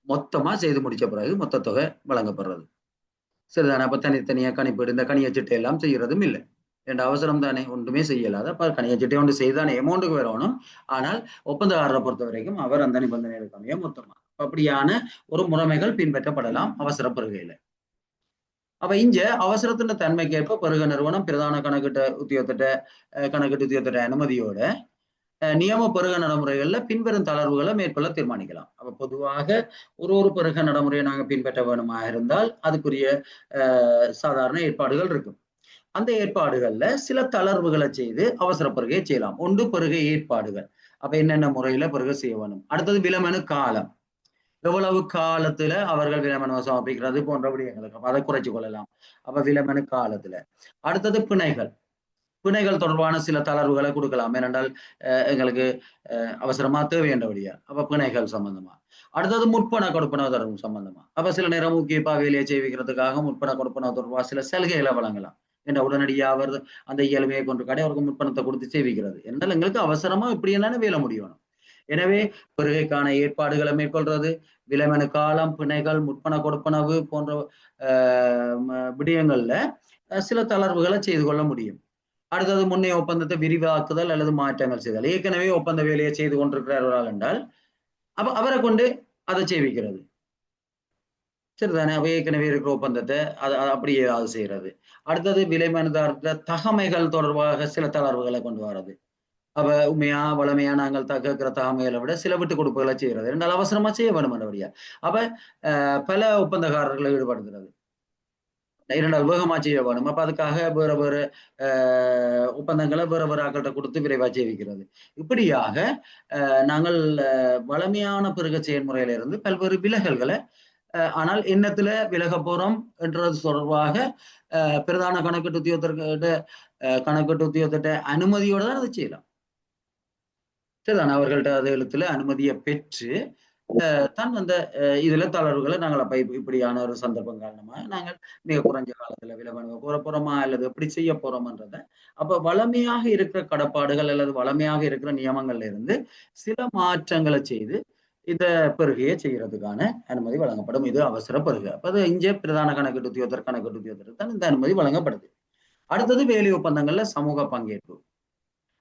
மொத்தமா செய்து முடிச்ச பிறகு மொத்த தொகை வழங்கப்படுறது சரிதானே. அப்ப தனித்தனியா கணிப்பீடு இந்த கணியச்சிட்டை எல்லாம் செய்யறதும் இல்லை. ரெண்டு அவசரம் தானே, ஒன்றுமே செய்யலாத அப்ப கணியச்சிட்டை ஒன்று செய்தானே அமௌண்ட்டுக்கு வரணும். ஆனால் ஒப்பந்தக்காரரை பொறுத்த வரைக்கும் அவர் அந்த நிபந்தனைகளுக்கு அமைய மொத்தமா அப்படியான ஒரு முறைமைகள் பின்பற்றப்படலாம் அவசர பெறுகையில. அப்ப இங்க அவசரத்தின் தன்மைக்கேற்ப பெருக நிறுவனம் பிரதான கணக்கிட்ட உத்தியோகத்திட்ட அனுமதியோட நியம பெருக நடைமுறைகள்ல பின்வரும் தளர்வுகளை மேற்கொள்ள தீர்மானிக்கலாம். அப்ப பொதுவாக ஒரு பெருக நடைமுறையை நாங்க பின்பற்ற வேணுமா இருந்தால் அதுக்குரிய சாதாரண ஏற்பாடுகள் இருக்கும். அந்த ஏற்பாடுகள்ல சில தளர்வுகளை செய்து அவசர பெருகையை செய்யலாம். ஒன்று பெருகை ஏற்பாடுகள். அப்ப என்னென்ன முறையில பெருகை செய்ய வேணும். அடுத்தது விலைமனு காலம், எவ்வளவு காலத்துல அவர்கள் விலைமனு சமர்ப்பிக்கிறது போன்ற விடயங்களுக்கு அதை குறைச்சு கொள்ளலாம். அப்ப விலைமனு காலத்துல. அடுத்தது பிணைகள் தொடர்பான சில தளர்வுகளை கொடுக்கலாம். ஏனென்றால் எங்களுக்கு அவசரமா தேவையண்டபடியா அப்ப பிணைகள் சம்பந்தமா. அடுத்தது முற்பண கொடுப்பனவு தொடர்பு சம்பந்தமா. அப்ப சில நேரம் முக்கியப்பா வேலையை செய்விக்கிறதுக்காக முற்பண கொடுப்பனவு தொடர்பா சில சலுகைகளை வழங்கலாம். என்ற உடனடியாக அவர் அந்த இயல்மையை கொண்டு கடை அவருக்கு முற்பணத்தை கொடுத்து செய்விக்கிறது. என்றால் எங்களுக்கு அவசரமா இப்படி என்னன்னு வேலை முடியணும். எனவே பெருகைக்கான ஏற்பாடுகளை மேற்கொள்றது, விலைமனு காலம், பிணைகள், முற்பண கொடுப்பனவு போன்ற விடயங்கள்ல சில தளர்வுகளை செய்து கொள்ள முடியும். அடுத்தது முன்னைய ஒப்பந்தத்தை விரிவாக்குதல் அல்லது மாற்றங்கள் செய்தல். ஏற்கனவே ஒப்பந்த வேலையை செய்து கொண்டிருக்கிறார்கள் என்றால் அப்ப அவரை கொண்டு அதை செய்விக்கிறது. சரிதானே. அவ ஏற்கனவே இருக்கிற ஒப்பந்தத்தை அது அப்படியே ஏதாவது செய்யறது. அடுத்தது விலை மனுதாரத்துல தகமைகள் தொடர்பாக சில தளர்வுகளை கொண்டு வர்றது. அவ உண்மையா வளமையா நாங்கள் கேட்கிற தகமைகளை விட சில விட்டு கொடுப்புகளை செய்யறது. ரெண்டால் அவசரமா செய்ய வேணும் என்றபடியா. அப்ப பல ஒப்பந்தக்காரர்களை ஈடுபடுத்துறது. இரண்டால் வேகமா செய்ய வேணும். அப்ப அதுக்காக வேற வேற ஒப்பந்தங்களை வேற வேற ஆக்கள்கிட்ட கொடுத்து விரைவா செய்விக்கிறது. இப்படியாக நாங்கள் வளமையான பெருக செயல்முறையில இருந்து பல்வேறு விலகல்களை ஆனால் எண்ணத்துல விலக போறோம் என்றது தொடர்பாக பிரதான கணக்கெட்டு உத்தியோகத்திட்ட கணக்கெட்டு உத்தியோகத்திட்ட அனுமதியோட தான் அதை செய்யலாம். சரிதான். அவர்கள்ட்ட அது எழுத்துல அனுமதியை பெற்று தான் அந்த இதுல தளர்வுகளை நாங்கள் அப்ப இப்படியான ஒரு சந்தர்ப்பம் காரணமாக நாங்கள் மிக குறைஞ்ச காலத்துல விலவனுக கூற போறோமா அல்லது எப்படி செய்ய போறோம்ன்றத அப்ப வளமையாக இருக்கிற கடப்பாடுகள் அல்லது வளமையாக இருக்கிற நியமங்கள்ல இருந்து சில மாற்றங்களை செய்து இந்த பெருகையை செய்யறதுக்கான அனுமதி வழங்கப்படும். இது அவசர பெருகை. அப்ப அது இங்கே பிரதான கணக்கெட்டு உத்தியோகத்தர் கணக்கெட்டு உத்தியோகத்தருக்கு தான் இந்த அனுமதி வழங்கப்படுது. அடுத்தது வேலை ஒப்பந்தங்கள்ல சமூக பங்கேற்பு.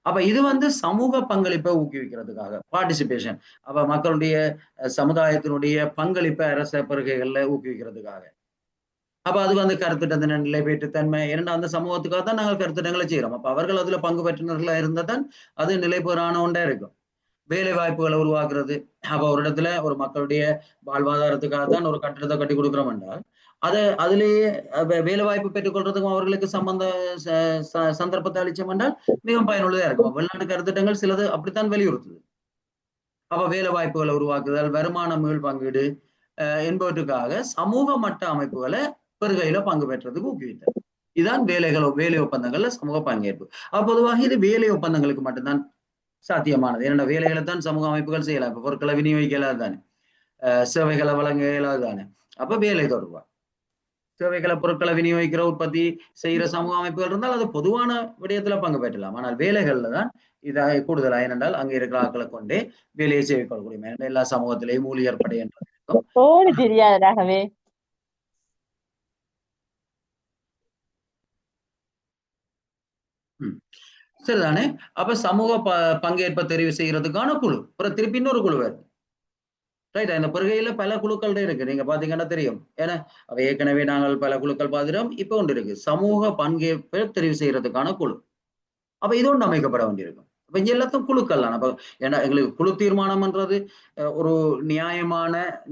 அப்ப இது சமூக பங்களிப்பை ஊக்குவிக்கிறதுக்காக பார்ட்டிசிபேஷன். அப்ப மக்களுடைய சமுதாயத்தினுடைய பங்களிப்பை அரச பெருகைகள்ல ஊக்குவிக்கிறதுக்காக. அப்ப அது கருத்திட்ட நிலைபெற்றுத்தன்மை இரண்டு அந்த சமூகத்துக்காக தான் நாங்கள் கருத்திட்டங்களை செய்யறோம். அப்ப அவர்கள் அதுல பங்கு பெற்றினர்களா இருந்தால் தான் அது நிலைபெறான ஒன்றா இருக்கும். வேலை வாய்ப்புகளை உருவாக்குறது. அப்ப ஒரு இடத்துல ஒரு மக்களுடைய வாழ்வாதாரத்துக்காக தான் ஒரு கட்டிடத்தை கட்டி கொடுக்குறோம் என்றால் அதுலேயே வேலை வாய்ப்பு பெற்றுக்கொள்றதுக்கும் அவர்களுக்கு சந்தர்ப்பத்தை அளிச்சோம் என்றால் மிகவும் பயனுள்ளதா இருக்கும். வெளிநாட்டு கருத்திட்டங்கள் சிலது அப்படித்தான் வலியுறுத்துது. அப்ப வேலை வாய்ப்புகளை உருவாக்குதல், வருமான மீள் பங்கீடு என்பவற்றுக்காக சமூக மட்ட அமைப்புகளை பெருகையில பங்கு பெற்றதுக்கு ஊக்குவித்தல். இதுதான் வேலை ஒப்பந்தங்கள்ல சமூக பங்கேற்பு. பொதுவாக இது வேலை ஒப்பந்தங்களுக்கு மட்டும்தான் சாத்தியமானது. என்னோட வேலைகளை தான் சமூக அமைப்புகள் செய்யலாம். இப்ப பொருட்களை விநியோகிக்க இயலாது தானே, சேவைகளை வழங்க இயலாது தானே. அப்ப வேலை தொடர்பா சேவைகளை பொருட்களை விநியோகிக்கிற உற்பத்தி செய்யற சமூக அமைப்புகள் இருந்தால் அது பொதுவான விடயத்துல பங்கு பெற்றலாம். ஆனால் வேலைகள்ல தான் இதாக கூடுதலா. ஏனென்றால் அங்க இருக்கிற ஆட்களை கொண்டே வேலையை செய்விக்கொள்ளக்கூடிய எல்லா சமூகத்திலேயும் ஊழியர் படை என்று தெரியாததாகவே. சரிதானே. அப்ப சமூக பங்கேற்பை தெரிவு செய்யறதுக்கான குழு அப்புறம் திருப்பி இன்னொரு குழு வேறு. ரைட். இந்த பெருகையில பல குழுக்கள் இருக்கு. நீங்க பாத்தீங்கன்னா தெரியும். ஏன்னா அவை ஏற்கனவே நாங்கள் பல குழுக்கள் பார்த்துட்டோம். இப்ப ஒன்று இருக்கு, சமூக பங்கேற்பை தெரிவு செய்யறதுக்கான குழு. அப்ப இது ஒன்று அமைக்கப்பட வேண்டியிருக்கும். அப்ப இங்க எல்லாத்தையும் குழுக்கள் தான். அப்ப ஏன்னா எங்களுக்கு குழு தீர்மானம்ன்றது ஒரு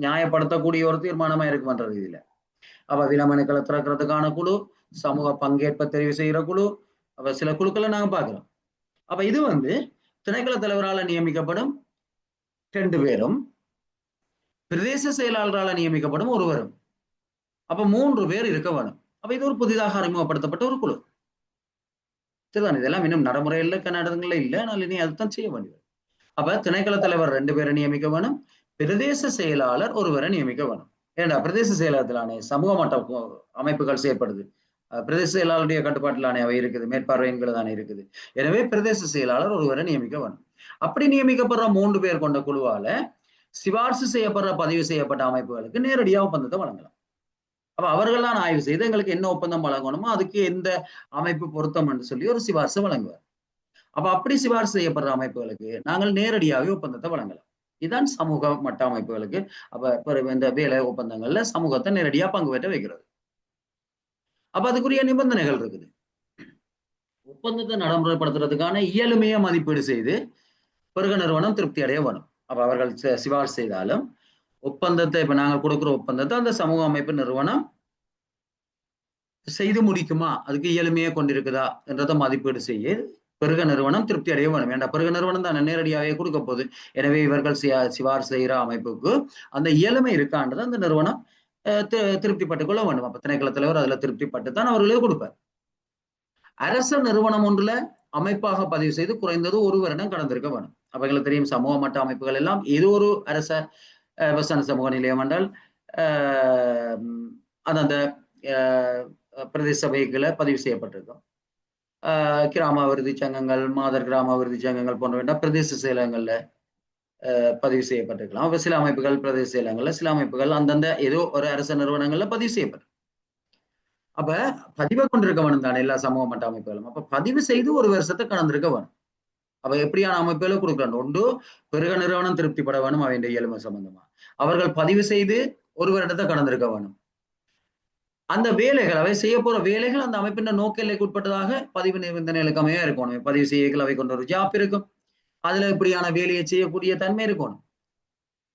நியாயப்படுத்தக்கூடிய ஒரு தீர்மானமா இருக்குமன்றது இதுல. அப்ப விலமனுக்களை திறக்கிறதுக்கான குழு, சமூக பங்கேற்பை தெரிவு செய்யற குழு, அப்ப சில குழுக்களை நாங்க பாக்குறோம். அப்ப இது திணைக்கள தலைவரால் நியமிக்கப்படும் 2 பேரும், பிரதேச செயலாளரால் நியமிக்கப்படும் ஒருவரும். அப்ப 3 பேர் இருக்க வேணும். அப்ப இது ஒரு புதிதாக அறிமுகப்படுத்தப்பட்ட ஒரு குழு. சரிதான். இதெல்லாம் இன்னும் நடைமுறையில் கர்நாடகங்கள்ல இல்லை. ஆனால் இனி அதுதான் செய்ய வேண்டியது. அப்ப திணைக்கள தலைவர் 2 பேரை நியமிக்க வேணும், பிரதேச செயலாளர் ஒருவரை நியமிக்க வேணும். ஏண்டா பிரதேச செயலாளத்திலானே சமூக மட்ட அமைப்புகள் செயற்படுது. பிரதேச செயலாளருடைய கட்டுப்பாட்டிலானே அவை இருக்குது, மேற்பார்வைகள் தானே இருக்குது. எனவே பிரதேச செயலாளர் ஒருவரை நியமிக்க வேணும். அப்படி நியமிக்கப்படுற 3 பேர் கொண்ட குழுவால சிபார்சு செய்யப்படுற பதிவு செய்யப்பட்ட அமைப்புகளுக்கு நேரடியாக ஒப்பந்தத்தை வழங்கலாம். அப்ப அவர்கள்லாம் ஆய்வு செய்து எங்களுக்கு என்ன ஒப்பந்தம் வழங்கணுமோ அதுக்கு எந்த அமைப்பு பொருத்தம் என்று சொல்லி ஒரு சிபார்சு வழங்குவார். அப்ப அப்படி சிபார்சு செய்யப்படுற அமைப்புகளுக்கு நாங்கள் நேரடியாகவே ஒப்பந்தத்தை வழங்கலாம். இதுதான் சமூக மட்ட அமைப்புகளுக்கு அப்ப இந்த வேலை ஒப்பந்தங்கள்ல சமூகத்தை நேரடியா பங்கு பெற்ற வைக்கிறது. அப்ப அதுக்குரிய நிபந்தனைகள் இருக்குது. ஒப்பந்தத்தை நடைமுறைப்படுத்துறதுக்கான இயலுமையை மதிப்பீடு செய்து பெருக நிறுவனம் திருப்தி அடைய வேணும். அப்ப அவர்கள் சிபார்சு செய்தாலும் ஒப்பந்தத்தை இப்ப நாங்கள் கொடுக்குற ஒப்பந்தத்தை அந்த சமூக அமைப்பு நிறுவனம் செய்து முடிக்குமா, அதுக்கு இயலுமையை கொண்டிருக்குதா என்றதை மதிப்பீடு செய்ய பெருக நிறுவனம் திருப்தி அடைய வேணும். ஏன்டா பெருக நிறுவனம் தான் நேரடியாகவே கொடுக்க போகுது. எனவே இவர்கள் சிபார்சு செய்கிற அமைப்புக்கு அந்த இயலுமை இருக்கான்றது அந்த நிறுவனம் திருப்திப்பட்டுக் கொள்ள வேண்டும். அப்ப திணைக்கள தலைவர் அதுல திருப்திப்பட்டு தான் அவர்களே கொடுப்பார். அரச நிறுவனம் ஒன்றுல அமைப்பாக பதிவு செய்து குறைந்தது 1 வருடம் கடந்திருக்க வேணும். அப்ப எங்களுக்கு தெரியும் சமூக மட்ட அமைப்புகள் எல்லாம் ஏதோ ஒரு அரச விவசாய சமூக நிலையம் என்றால் அந்த பிரதேச சபைகளை பதிவு செய்யப்பட்டிருக்கும். கிராம அபிவிருத்தி சங்கங்கள், மாதர் கிராம அபிவிருத்தி சங்கங்கள் போன்ற பிரதேச செயலகங்கள்ல பதிவு செய்யப்பட்டிருக்கலாம். அப்ப சில அமைப்புகள் பிரதேச செயலகங்கள்ல, சில அமைப்புகள் அந்தந்த ஏதோ ஒரு அரசு நிறுவனங்கள்ல பதிவு செய்யப்பட்டு அப்ப பதிவை கொண்டிருக்க வேணும் தானே எல்லா சமூக மட்ட அமைப்புகளும். அப்ப பதிவு செய்து 1 வருஷத்தை கடந்திருக்க வேணும். அப்ப எப்படியான அமைப்புகளும் கொடுக்கணும். ஒன்று பெருக நிறுவனம் திருப்திப்பட வேணும் அவைய இயலுமை சம்பந்தமா. அவர்கள் பதிவு செய்து ஒரு வருடத்தை கடந்திருக்க வேணும். அந்த வேலைகள் அவை செய்ய போற வேலைகள் அந்த அமைப்பின் நோக்க எல்லைக்கு உட்பட்டதாக பதிவு நிபந்தனைகளுக்கு அமையா இருக்கணும். பதிவு செய்யகள் அவை கொண்ட ஒரு ஜாப் இருக்கும், அதுல இப்படியான வேலையை செய்யக்கூடிய தன்மை இருக்கணும்.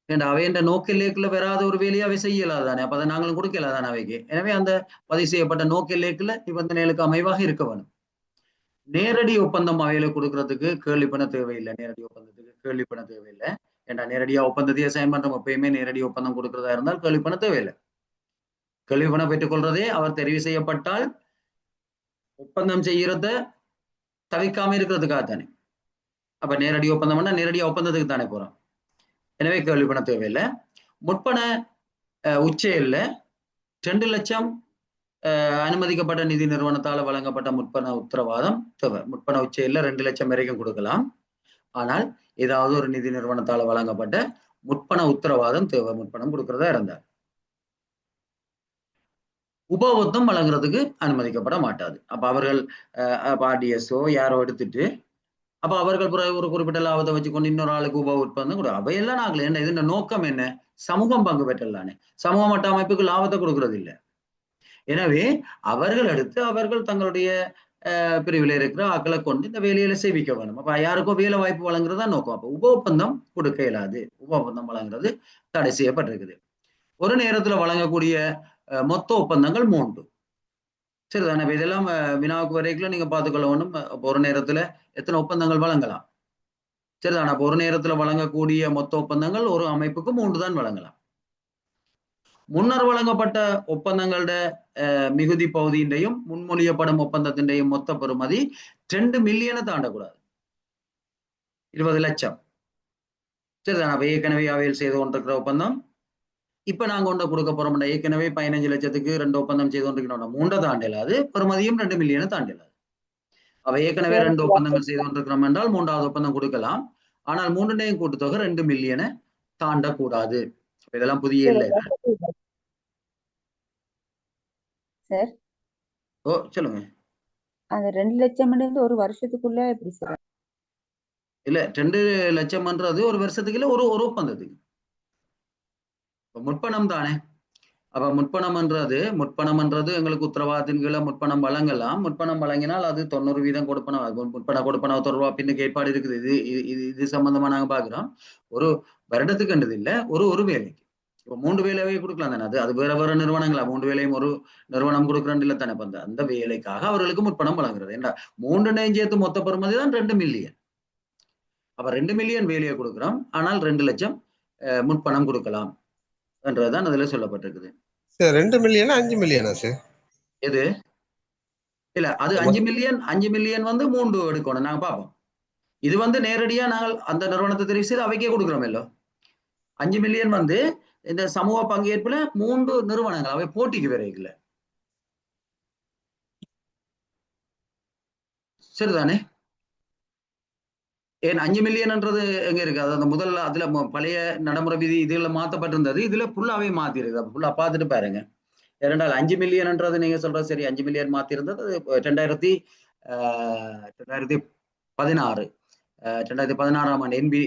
ஏன்னா அவை என்ற நோக்க எல்லைக்குள்ள வராத ஒரு வேலையை அவை செய்யலாதானே, அப்ப அதை நாங்களும் கொடுக்கலாதானே அவைக்கு. எனவே அந்த பதிவு செய்யப்பட்ட நோக்க எல்லைக்குள்ள நிபந்தனைகளுக்கு அமைவாக இருக்க வேணும். நேரடி ஒப்பந்தம் அவையில கொடுக்கறதுக்கு கேள்வி பண்ண தேவையில்லை. நேரடி ஒப்பந்தத்துக்கு கேள்வி பண்ண தேவையில்லை. ஏன்னா நேரடியா ஒப்பந்தத்தையே சைன் பண்றோம், எப்பயுமே நேரடி ஒப்பந்தம் கொடுக்கறதா இருந்தால் கேள்வி பண்ண தேவையில்லை. கேள்வி பண்ண பெற்றுக் கொள்றதே அவர் தெரிவு செய்யப்பட்டால் ஒப்பந்தம் செய்யறத தவிர்க்காம இருக்கிறதுக்காக தானே. அப்ப நேரடி ஒப்பந்தம்னா நேரடியா ஒப்பந்தத்துக்கு தானே போறோம். எனவே கேள்வி பண்ண தேவையில்லை. முற்பண உச்சையில் 2 லட்சம் அனுமதிக்கப்பட்ட நிதி நிறுவனத்தால் வழங்கப்பட்ட முற்பண உத்தரவாதம் தேவை. முற்பண உச்சையில் 2 லட்சம் வரைக்கும் கொடுக்கலாம். ஆனால் ஏதாவது ஒரு நிதி நிறுவனத்தால் வழங்கப்பட்ட முற்பண உத்தரவாதம் தேவை, முற்பணம் கொடுக்கறதா இருந்தார். உபவொத்தம் வழங்குறதுக்கு அனுமதிக்கப்பட மாட்டாது. அப்ப அவர்கள் ஆர்டிஎஸ்ஓ யாரோ எடுத்துட்டு அப்ப அவர்கள் ஒரு குறிப்பிட்ட லாபத்தை வச்சுக்கொண்டு இன்னொரு ஆளுக்கு உப ஒப்பந்தம் கூட அவையெல்லாம் நாங்கள் என்ன இது நோக்கம் என்ன, சமூகம் பங்கு பெற்றலானே, சமூக மட்ட அமைப்புக்கு லாபத்தை கொடுக்கறது இல்லை. எனவே அவர்கள் எடுத்து அவர்கள் தங்களுடைய பிரிவில் இருக்கிற ஆக்களை கொண்டு இந்த வேலையில சேவிக்க வேணும். அப்ப யாருக்கும் வேலை வாய்ப்பு வழங்குறதா நோக்கம். அப்ப உப ஒப்பந்தம் கொடுக்க இயலாது, உப ஒப்பந்தம் வழங்குறது தடை செய்யப்பட்டிருக்குது. ஒரு நேரத்துல வழங்கக்கூடிய மொத்த ஒப்பந்தங்கள் 3. சரிதானே. இதெல்லாம் வினாவுக்கு வரைக்கும் நீங்க பார்த்துக்கொள்ள வேணும். ஒரு நேரத்துல எத்தனை ஒப்பந்தங்கள் வழங்கலாம். சரிதானே. அப்ப ஒரு நேரத்துல வழங்கக்கூடிய மொத்த ஒப்பந்தங்கள் ஒரு அமைப்புக்கு 3 தான் வழங்கலாம். முன்னர் வழங்கப்பட்ட ஒப்பந்தங்களோட மிகுதி பகுதியின்றையும் முன்மொழியப்படும் ஒப்பந்தத்தின்றையும் மொத்த பெறுமதி 2 மில்லியனை தாண்டக்கூடாது, 20 லட்சம். சரிதானே. அப்ப ஏற்கனவே அவையில் செய்து கொண்டிருக்கிற ஒப்பந்தம் இப்ப நாங்க கொண்டு கொடுக்க போறோம். ஏற்கனவே 15 லட்சத்துக்கு 2 ஒப்பந்தம் செய்து கொண்டிருக்கிறோம், 3 தாண்டலாது, பெறுமதியும் 2 மில்லியனை தாண்டலாது. அவ ஏற்கனவே 2 ஒப்பந்தங்கள் செய்து கொண்டிருக்கிறோம் என்றால் 3வது ஒப்பந்தம் கொடுக்கலாம். ஆனால் 3ண்டையும் கூட்டுத்தொகை 2 மில்லியனை தாண்டக்கூடாது. இதெல்லாம் புதிய இல்லை. சார் ஓ சொல்லுங்க. அந்த 2 லட்சம் ஒரு வருஷத்துக்குள்ள எப்படி சார்? இல்ல 2 லட்சம்ன்றது ஒரு வருஷத்துக்கு இல்ல, ஒரு ஒப்பந்தத்துக்கு. முற்பணம் தானே. அப்ப முற்பணம்ன்றது எங்களுக்கு உத்தரவாதத்தின் கீழே முற்பணம் வழங்கலாம். முற்பணம் வழங்கினால் அது 90% கொடுப்பனம். கொடுப்பன தொடர்பா பின்னுக்கு ஏற்பாடு இருக்குது. இது சம்பந்தமா நாங்க பாக்குறோம். ஒரு வருடத்துக்கு இல்ல, ஒரு வேலைக்கு. இப்ப 3 வேலையே கொடுக்கலாம் தானே. அது வேற நிறுவனங்களா 3 வேலையும் ஒரு நிறுவனம் கொடுக்குறேன் இல்ல தானே. அந்த வேலைக்காக அவர்களுக்கு முற்பணம் வழங்குறது. ஏன்னா 3 சேர்த்து மொத்த பெறுமதி தான் 2 மில்லியன். அப்ப 2 மில்லியன் வேலையை கொடுக்குறோம், ஆனால் 2 லட்சம் முற்பணம் கொடுக்கலாம் என்றதுதான் அதுல சொல்லப்பட்டிருக்குது. 2 மில்லியனா 5 மில்லியனா சார்? எது இல்ல அது 5 மில்லியன் வந்து 3 எடுக்கணும். நாங்க பார்ப்போம். இது நேரடியா நாங்கள் அந்த நிறுவனத்தை தெரிவு செய்து அவைக்கே கொடுக்குறோம். இல்ல 5 மில்லியன் இந்த சமூக பங்கேற்புல 3 நிறுவனங்கள் அவை போட்டிக்கு வரைக்கல. சரிதானே. ஏன் 5 மில்லியன்ன்றது எங்க இருக்கு? அது அந்த முதல்ல அதுல பழைய நடைமுறை விதி இதுல மாத்தப்பட்டிருந்தது. இதுல ஃபுல்லாவே மாத்தி இருக்கு. ஃபுல்லா பார்த்துட்டு பாருங்க. ஏனென்றால் 5 மில்லியன்ன்றது நீங்க சொல்றது சரி, 5 மில்லியன் மாத்தி இருந்தது 2016ஆம் ஆண்டு NBA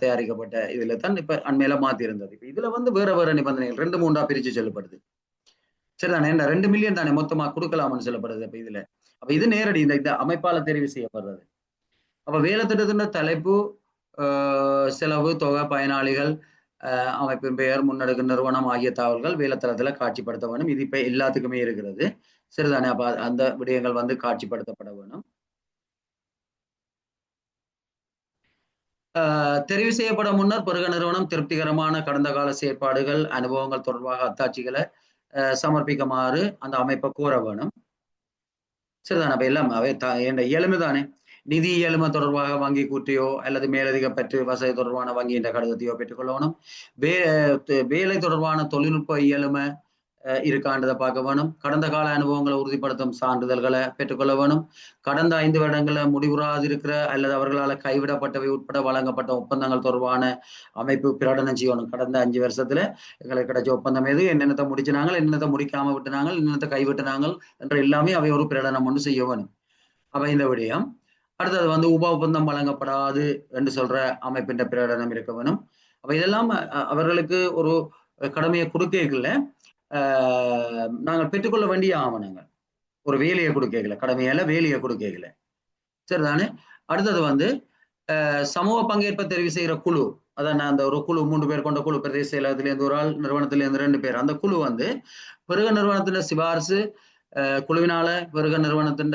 தயாரிக்கப்பட்ட இதுல தான் இப்ப அண்மையில மாத்தி இருந்தது. இப்ப இதுல வேற நிபந்தனைகள் 2-3 பிரிச்சு சொல்லப்படுது. சரிதானே. 2 மில்லியன் தானே மொத்தமா கொடுக்கலாம்னு சொல்லப்படுது. அப்ப இதுல அப்ப இது நேரடி இந்த அமைப்பால தெரிவு செய்யப்படுறது. அப்ப வேலை திட்டத்தின் தலைப்பு, செலவு தொகை, பயனாளிகள், அமைப்பின் பெயர், முன்னெடுக்கும் நிறுவனம் ஆகிய தகவல்கள் வேலைத்தளத்துல காட்சிப்படுத்த வேணும். இது இப்ப எல்லாத்துக்குமே இருக்கிறது. சரிதானே. அப்ப அந்த விடயங்கள் காட்சிப்படுத்தப்பட வேணும். தெரிவு செய்யப்பட முன்னர் பெருக நிறுவனம் திருப்திகரமான கடந்த கால செயற்பாடுகள், அனுபவங்கள் தொடர்பாக அத்தாட்சிகளை சமர்ப்பிக்குமாறு அந்த அமைப்பை கோர வேணும். சரிதானே. அப்ப எல்லாம் அவை இயலுமைதானே. நிதி இயலுமை தொடர்பாக வங்கி கூட்டியோ அல்லது மேலதிக பெற்று வசதி தொடர்பான வங்கி என்ற கடிதத்தையோ பெற்றுக்கொள்ளணும். வேலை தொடர்பான தொழில்நுட்ப இயலுமை இருக்கான்றதை பார்க்க வேணும். கடந்த கால அனுபவங்களை உறுதிப்படுத்தும் சான்றிதழ்களை பெற்றுக்கொள்ள வேணும். கடந்த 5 வருடங்களில் முடிவுறாது இருக்கிற அல்லது அவர்களால் கைவிடப்பட்டவை உட்பட வழங்கப்பட்ட ஒப்பந்தங்கள் தொடர்பான அமைப்பு பிரகடனம் செய்யணும். கடந்த 5 வருஷத்துல எங்களுக்கு கிடைச்ச ஒப்பந்தம் எது, என்னென்னத்தை முடிச்சினாங்க, என்னென்னத்தை முடிக்காம விட்டுனாங்க, என்னென்னத்தை கைவிட்டுனாங்க என்ற எல்லாமே அவை ஒரு பிரகடனம் ஒன்று செய்ய வேணும். அப்ப இந்த விடயம். அடுத்தது உப ஒப்பந்தம் வழங்கப்படாது என்று சொல்ற அமைப்பின் பிரகடனம் இருக்க வேணும். அப்ப இதெல்லாம் அவர்களுக்கு ஒரு கடமையை கொடுக்கல நாங்கள் பெற்றுக்கொள்ள வேண்டிய ஆவணங்கள். ஒரு வேலையை கொடுக்கல, கடமையால வேலையை கொடுக்கல. சரிதானே? அடுத்தது வந்து சமூக பங்கேற்பை தெரிவு செய்யற குழு. அதான் அந்த ஒரு குழு 3 பேர் கொண்ட குழு, பிரதேச செயலகத்திலேருந்து ஒரு ஆள், நிறுவனத்திலேருந்து 2 பேர். அந்த குழு வந்து பெருக நிறுவனத்தின் சிபாரிசு குழுவினால பெருக நிறுவனத்தின்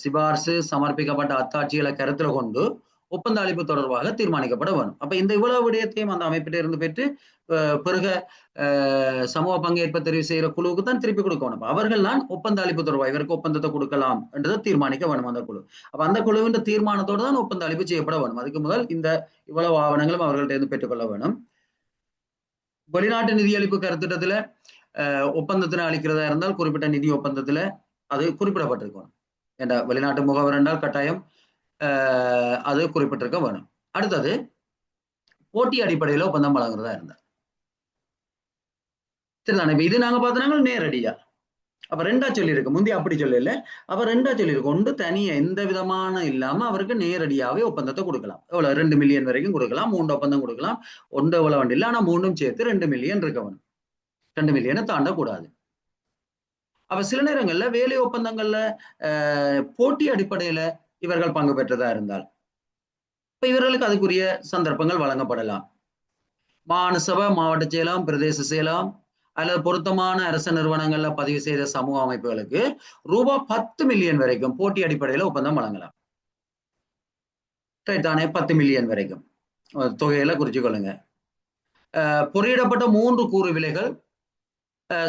சிபாரிசு சமர்ப்பிக்கப்பட்ட அத்தாட்சிகளை கருத்துல கொண்டு ஒப்பந்த அளிப்பு தொடர்பாக தீர்மானிக்கப்பட வேணும். அப்ப இந்த இவ்வளவு விடயத்தையும் அந்த அமைப்பிட்ட இருந்து பெற்று பெருக சமூக பங்கேற்பை தெரிவு செய்யற குழுவுக்கு தான் திருப்பி கொடுக்கணும். அவர்கள் தான் ஒப்பந்த அளிப்பு தொடர்பாக இவருக்கு ஒப்பந்தத்தை கொடுக்கலாம் என்றதை தீர்மானிக்க வேணும் அந்த குழு. அப்ப அந்த குழுவின் தீர்மானத்தோடு தான் ஒப்பந்த அளிப்பு செய்யப்பட வேணும். அதுக்கு முதல் இந்த இவ்வளவு ஆவணங்களும் அவர்கள்ட்ட இருந்து பெற்றுக்கொள்ள வேணும். வெளிநாட்டு நிதியளிப்பு கருத்திட்டத்துல ஒப்பந்தத்தினை அளிக்கிறதா இருந்தால் குறிப்பிட்ட நிதி ஒப்பந்தத்துல அது குறிப்பிடப்பட்டிருக்கணும். என்ற வெளிநாட்டு முகவர் என்றால் கட்டாயம் அது குறிப்பிட்டிருக்க வேணும். அடுத்தது போட்டி அடிப்படையில ஒப்பந்தம் வழங்குறதா இருந்தா சரிதானே? இப்ப இது நாங்க பார்த்தோம்னா நேரடியா அப்ப 2ஆ சொல்லியிருக்கு. முந்தி அப்படி சொல்லல, அப்ப 2ஆ சொல்லியிருக்கு. ஒன்று தனியா எந்த விதமான இல்லாம அவருக்கு நேரடியாவே ஒப்பந்தத்தை கொடுக்கலாம். எவ்வளவு 2 மில்லியன் வரைக்கும் கொடுக்கலாம், 3 ஒப்பந்தம் கொடுக்கலாம். ஒன்று எவ்வளவு வண்டி இல்லை, ஆனா 3ம் சேர்த்து 2 மில்லியன் இருக்கவன். 2 மில்லியனை தாண்டக்கூடாது. அப்ப சில நேரங்கள்ல வேலை ஒப்பந்தங்கள்ல போட்டி அடிப்படையில இவர்கள் பங்கு பெற்றதா இருந்தால் இப்ப இவர்களுக்கு அதுக்குரிய சந்தர்ப்பங்கள் வழங்கப்படலாம். மாகாண சபை, மாவட்ட செயலாம், பிரதேச செயலாம் அல்லது பொருத்தமான அரசு நிறுவனங்கள்ல பதிவு செய்த சமூக அமைப்புகளுக்கு ரூபாய் 10 மில்லியன் வரைக்கும் போட்டி அடிப்படையில ஒப்பந்தம் வழங்கலாம். தானே? 10 மில்லியன் வரைக்கும் தொகையில குறிச்சு கொள்ளுங்க. பொறியிடப்பட்ட 3 கூறு விலைகள்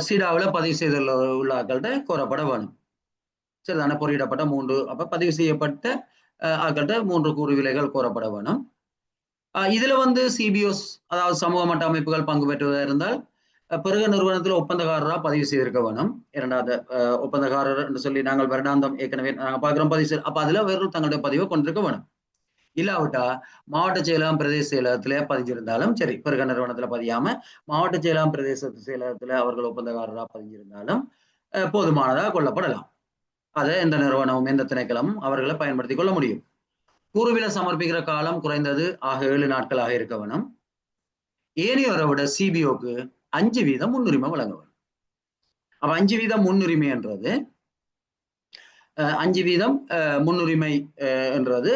சீடாவில் பதிவு செய்துள்ள ஆக்கள்கிட்ட கோரப்பட வேணும். சரிதானே? பொறியிடப்பட்ட 3 அப்ப பதிவு செய்யப்பட்ட ஆக்கள்கிட்ட 3 கூறு விலைகள் கோரப்பட வேணும். இதுல வந்து சிபிஓஸ் அதாவது சமூக மட்ட அமைப்புகள் பங்கு பெற்றுவதாக இருந்தால் பெருக நிறுவனத்தில் ஒப்பந்தக்காரராக பதிவு செய்திருக்க வேணும். 2வது ஒப்பந்தக்காரர் என்று சொல்லி நாங்கள் வருடாந்தம் ஏற்கனவே நாங்கள் பார்க்கிறோம் பதிவு செய்ய. அப்ப அதுல வேறு தங்களுடைய பதிவை கொண்டிருக்க வேணும். இல்லாவிட்டா மாவட்ட செயலகம் பிரதேச செயலகத்துல பதிஞ்சிருந்தாலும் சரி, பெருக நிறுவனத்துல பதியாம மாவட்ட செயலகம் பிரதேச செயலகத்துல அவர்கள் ஒப்பந்தக்காரராக பதிஞ்சிருந்தாலும் போதுமானதாக கொள்ளப்படலாம். அதை எந்த நிறுவனமும் எந்த திணைக்களமும் அவர்களை பயன்படுத்தி கொள்ள முடியும். கூறுவிலை சமர்ப்பிக்கிற காலம் குறைந்தது 7 நாட்களாக இருக்க வேணும். ஏனையோரை விட சிபிஓக்கு 5% முன்னுரிமை வழங்க வேணும். அப்ப 5% முன்னுரிமை என்றது 5% முன்னுரிமை என்றது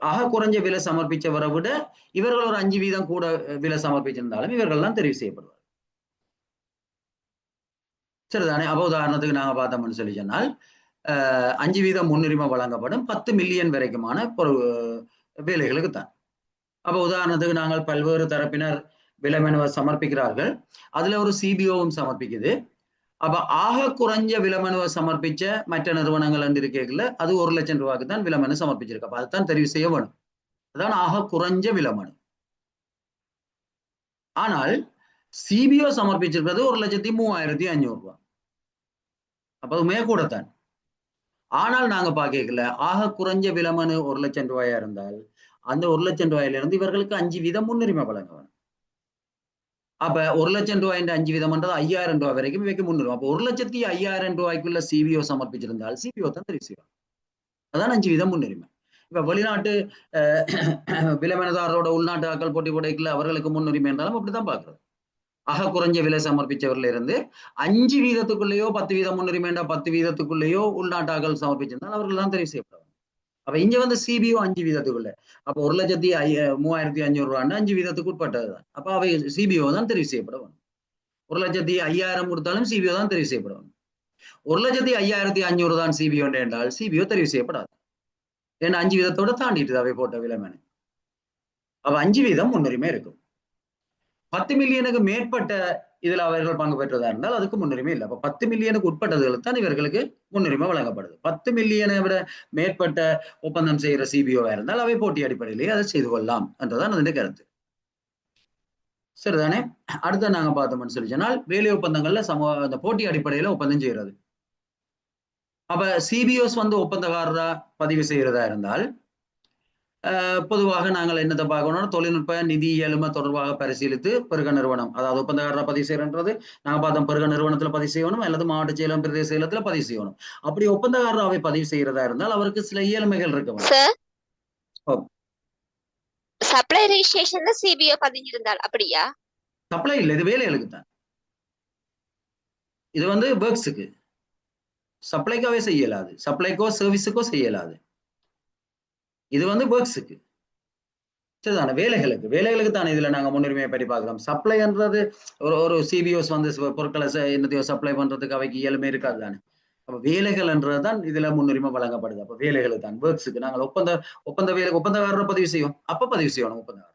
ஆக குறைஞ்ச விலை சமர்ப்பிச்சவரை விட இவர்கள் ஒரு 5% கூட விலை சமர்ப்பிச்சிருந்தாலும் இவர்கள் தான் தெரிவு செய்யப்படுவார். சரிதானே? அப்ப உதாரணத்துக்கு நாங்க பார்த்தோம்னு சொல்லி சொன்னால் 5% முன்னுரிமை வழங்கப்படும் 10 மில்லியன் வரைக்குமான வேலைகளுக்கு தான். அப்ப உதாரணத்துக்கு நாங்கள் பல்வேறு தரப்பினர் விலை மனுவை சமர்ப்பிக்கிறார்கள், அதுல ஒரு சிபிஓவும் சமர்ப்பிக்குது. அப்ப ஆக குறைஞ்ச விலை மனுவை சமர்ப்பிச்ச மற்ற நிறுவனங்கள் என்று இருக்கல அது 1 லட்சம் ரூபாய்க்கு தான் விலை மனு சமர்ப்பிச்சிருக்கு. அப்ப அதுதான் தெரிவு செய்ய வேணும். அதான் ஆக குறைஞ்ச விலை மனு. ஆனால் சிபிஓ சமர்ப்பிச்சிருக்கிறது 1,03,500 ரூபாய். அப்ப அதுமே கூடத்தான். ஆனால் நாங்க பார்க்கல ஆக குறைஞ்ச விலை மனு 1 லட்சம் ரூபாயா இருந்தால் அந்த 1 லட்சம் ரூபாயில இருந்து இவர்களுக்கு 5% முன்னுரிமை வழங்க வேணும். அப்ப 1 லட்சம் ரூபாய் 5% 5,000 ரூபாய் வரைக்கும் இவைக்கு முன்னுரிமை. அப்போ 1,05,000 ரூபாய்க்குள்ள சிபிஓ சமர்ப்பிச்சிருந்தால் சிபிஓ தான் தெரிவு செய்வார். அதான் 5% முன்னுரிமை. இப்ப வெளிநாட்டு விலைமனதாரரோட உள்நாட்டு ஆக்கள் போட்டி போடைக்குள்ள அவர்களுக்கு முன்னுரிமை என்றாலும் அப்படித்தான் பாக்குறது. ஆக குறைஞ்ச விலை சமர்ப்பிச்சவர்ல இருந்து 5%க்குள்ளேயோ 10% முன்னுரிமை 10%க்குள்ளேயோ உள்நாட்டாக்கள் சமர்ப்பிச்சிருந்தால் அவர்கள் தான் தெரிவு செய்யப்படுவாங்க. அப்ப இங்க வந்து சிபிஓ 5%க்குள்ள அப்ப 1,03,500 ரூபான்னு 5%க்கு உட்பட்டதுதான். அப்ப அவை சிபிஓ தான் தெரிவு செய்யப்படுவாங்க. 1,05,000 கொடுத்தாலும் சிபிஓ தான் தெரிவு செய்யப்படுவாங்க. 1,05,500 தான் சிபிஓ என்றால் சிபிஓ தெரிவு செய்யப்படாது. ஏன்னா 5% தாண்டிட்டு அவை போட்ட விலைமனு. அப்ப 5% முன்னுரிமை இருக்கும். 10 மில்லியனுக்கு மேற்பட்ட இதுல அவர்கள் பங்கு பெற்றதா இருந்தால் அதுக்கு முன்னுரிமை இல்லை. அப்ப 10 மில்லியனுக்கு உட்பட்டதுகளுக்கு தான் இவர்களுக்கு முன்னுரிமை வழங்கப்படுது. 10 மில்லியனை விட மேற்பட்ட ஒப்பந்தம் செய்யற சிபிஓவா இருந்தால் அவை போட்டி அடிப்படையிலேயே அதை செய்து கொள்ளலாம் என்றுதான் அதனுடைய கருத்து. சரிதானே? அடுத்த நாங்க பார்த்தோம்னு சொல்லி சொன்னால் வேலை ஒப்பந்தங்கள்ல அந்த போட்டி அடிப்படையில ஒப்பந்தம் செய்யறது. அப்ப சிபிஓஸ் வந்து ஒப்பந்தக்காரரா பதிவு செய்யறதா இருந்தால் பொதுவாக நாங்கள் என்னத்தை பார்க்கணும்னா தொழில்நுட்ப நிதி இயலுமை தொடர்பாக பரிசீலித்து பெருக நிறுவனம் அதாவது ஒப்பந்தக்காரராக பதிவு செய்யறது நாங்க பார்த்தோம் பெருக நிறுவனத்துல பதிவு செய்யணும் அல்லது மாவட்ட செயலம் பிரதேச செயலத்துல பதிவு செய்யணும். அப்படி ஒப்பந்தக்காரராக பதிவு செய்யறதா இருந்தால் அவருக்கு சில இயலுமைகள் இருக்கு. சப்ளை ரெஜிஸ்ட்ரேஷன்ல சிபிஓ பதிஞ்சிருந்தால் அப்படியா? சப்ளை இல்லை, இது வேலைகளுக்கு தான். இது வந்து ஒர்க்ஸுக்கு, சப்ளைக்காவே செய்யலாது, சப்ளைக்கோ சர்வீஸுக்கோ செய்யலாது. இது வந்து ஒர்க்ஸுக்கு, சரிதானே, வேலைகளுக்கு தானே இதுல நாங்க முன்னுரிமையை பற்றி பார்க்கிறோம். சப்ளைன்றது ஒரு சிபிஓஸ் வந்து பொருட்களை என்னத்தையோ சப்ளை பண்றதுக்கு அவைக்கு இயலுமே இருக்காது தானே. அப்ப வேலைகள்ன்றது தான் இதுல முன்னுரிமை வழங்கப்படுது. அப்ப வேலைகளுக்கு தான், ஒர்க்ஸுக்கு நாங்கள் ஒப்பந்த வேலை ஒப்பந்தக்காரரை பதிவு செய்யும், அப்ப பதிவு செய்யணும் ஒப்பந்தக்காரர்.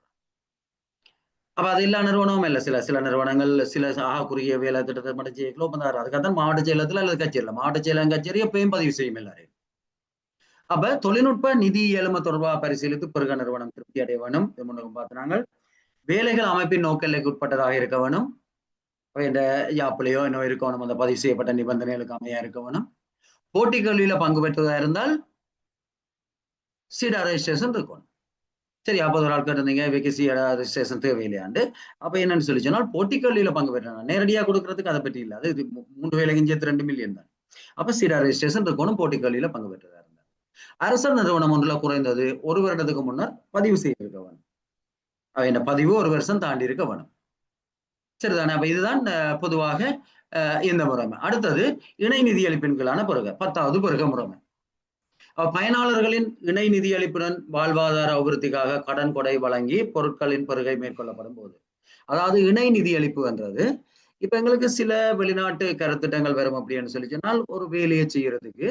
அப்ப அது எல்லா நிறுவனமும் இல்லை, சில நிறுவனங்கள் சில குறுகிய வேலை திட்டத்தை மட்டும் செய்யலாம் ஒப்பந்தக்காரர். அதுக்காக தான் மாவட்ட செயலகத்துல அல்லது கச்சேரியில், மாவட்ட செயலகம் கச்சேரி எப்பயும் பதிவு செய்யும் எல்லாரையும். அப்ப தொழில்நுட்ப நிதி இயலுமை தொடர்பாக பரிசீலித்து பிறகு நிறுவனம் திருப்தி அடைய வேணும். இது முன்னுக்கு பார்த்தாங்க. வேலைகள் அமைப்பின் நோக்க எல்லைக்கு உட்பட்டதாக இருக்க வேணும். இந்த யாப்பிலையோ இன்னும் இருக்கணும், அந்த பதிவு செய்யப்பட்ட நிபந்தனைகளுக்கு அமையா இருக்க வேணும். போட்டி கல்வியில பங்கு பெற்றதா இருந்தால் சீடா ரெஜிஸ்ட்ரேஷன் இருக்கணும். சரி, அப்போ ஒரு ஆள் கேட்டிருந்தீங்க இவைக்கு சீடா ரெஜிஸ்ட்ரேஷன் தேவையில்லையாண்டு. அப்ப என்னன்னு சொல்லி சொன்னால் போட்டி கல்வியில பங்கு பெற்றா நேரடியா கொடுக்கறதுக்கு அதை பற்றி இல்லை, அது 3 வேலைக்கு 2 மில்லியன் தான். அப்ப சீடா ரெஜிஸ்ட்ரேஷன் இருக்கணும், போட்டி கல்வியில பங்கு பெற்றதா இருந்தால். அரசு நிறுவனம் ஒன்றுல குறைந்தது 1 வருடத்துக்கு முன்னர் பதிவு செய்திருக்க வேணும். என்ன பதிவு 1 வருஷம் தாண்டி இருக்க வேணும், சரிதானே. அப்ப இதுதான் பொதுவாக இந்த முறைமை. அடுத்தது இணை நிதியளிப்பின் கீழான பெருக, 10வது பெருக முறைமை. பயனாளர்களின் இணை நிதியளிப்புடன் வாழ்வாதார அபிவிருத்திக்காக கடன் கொடை வழங்கி பொருட்களின் பெருகை மேற்கொள்ளப்படும் போது, அதாவது இணை நிதியளிப்பு என்றது இப்ப எங்களுக்கு சில வெளிநாட்டு கருத்திட்டங்கள் வரும் அப்படின்னு சொல்லி சொன்னால், ஒரு வேலையை செய்யறதுக்கு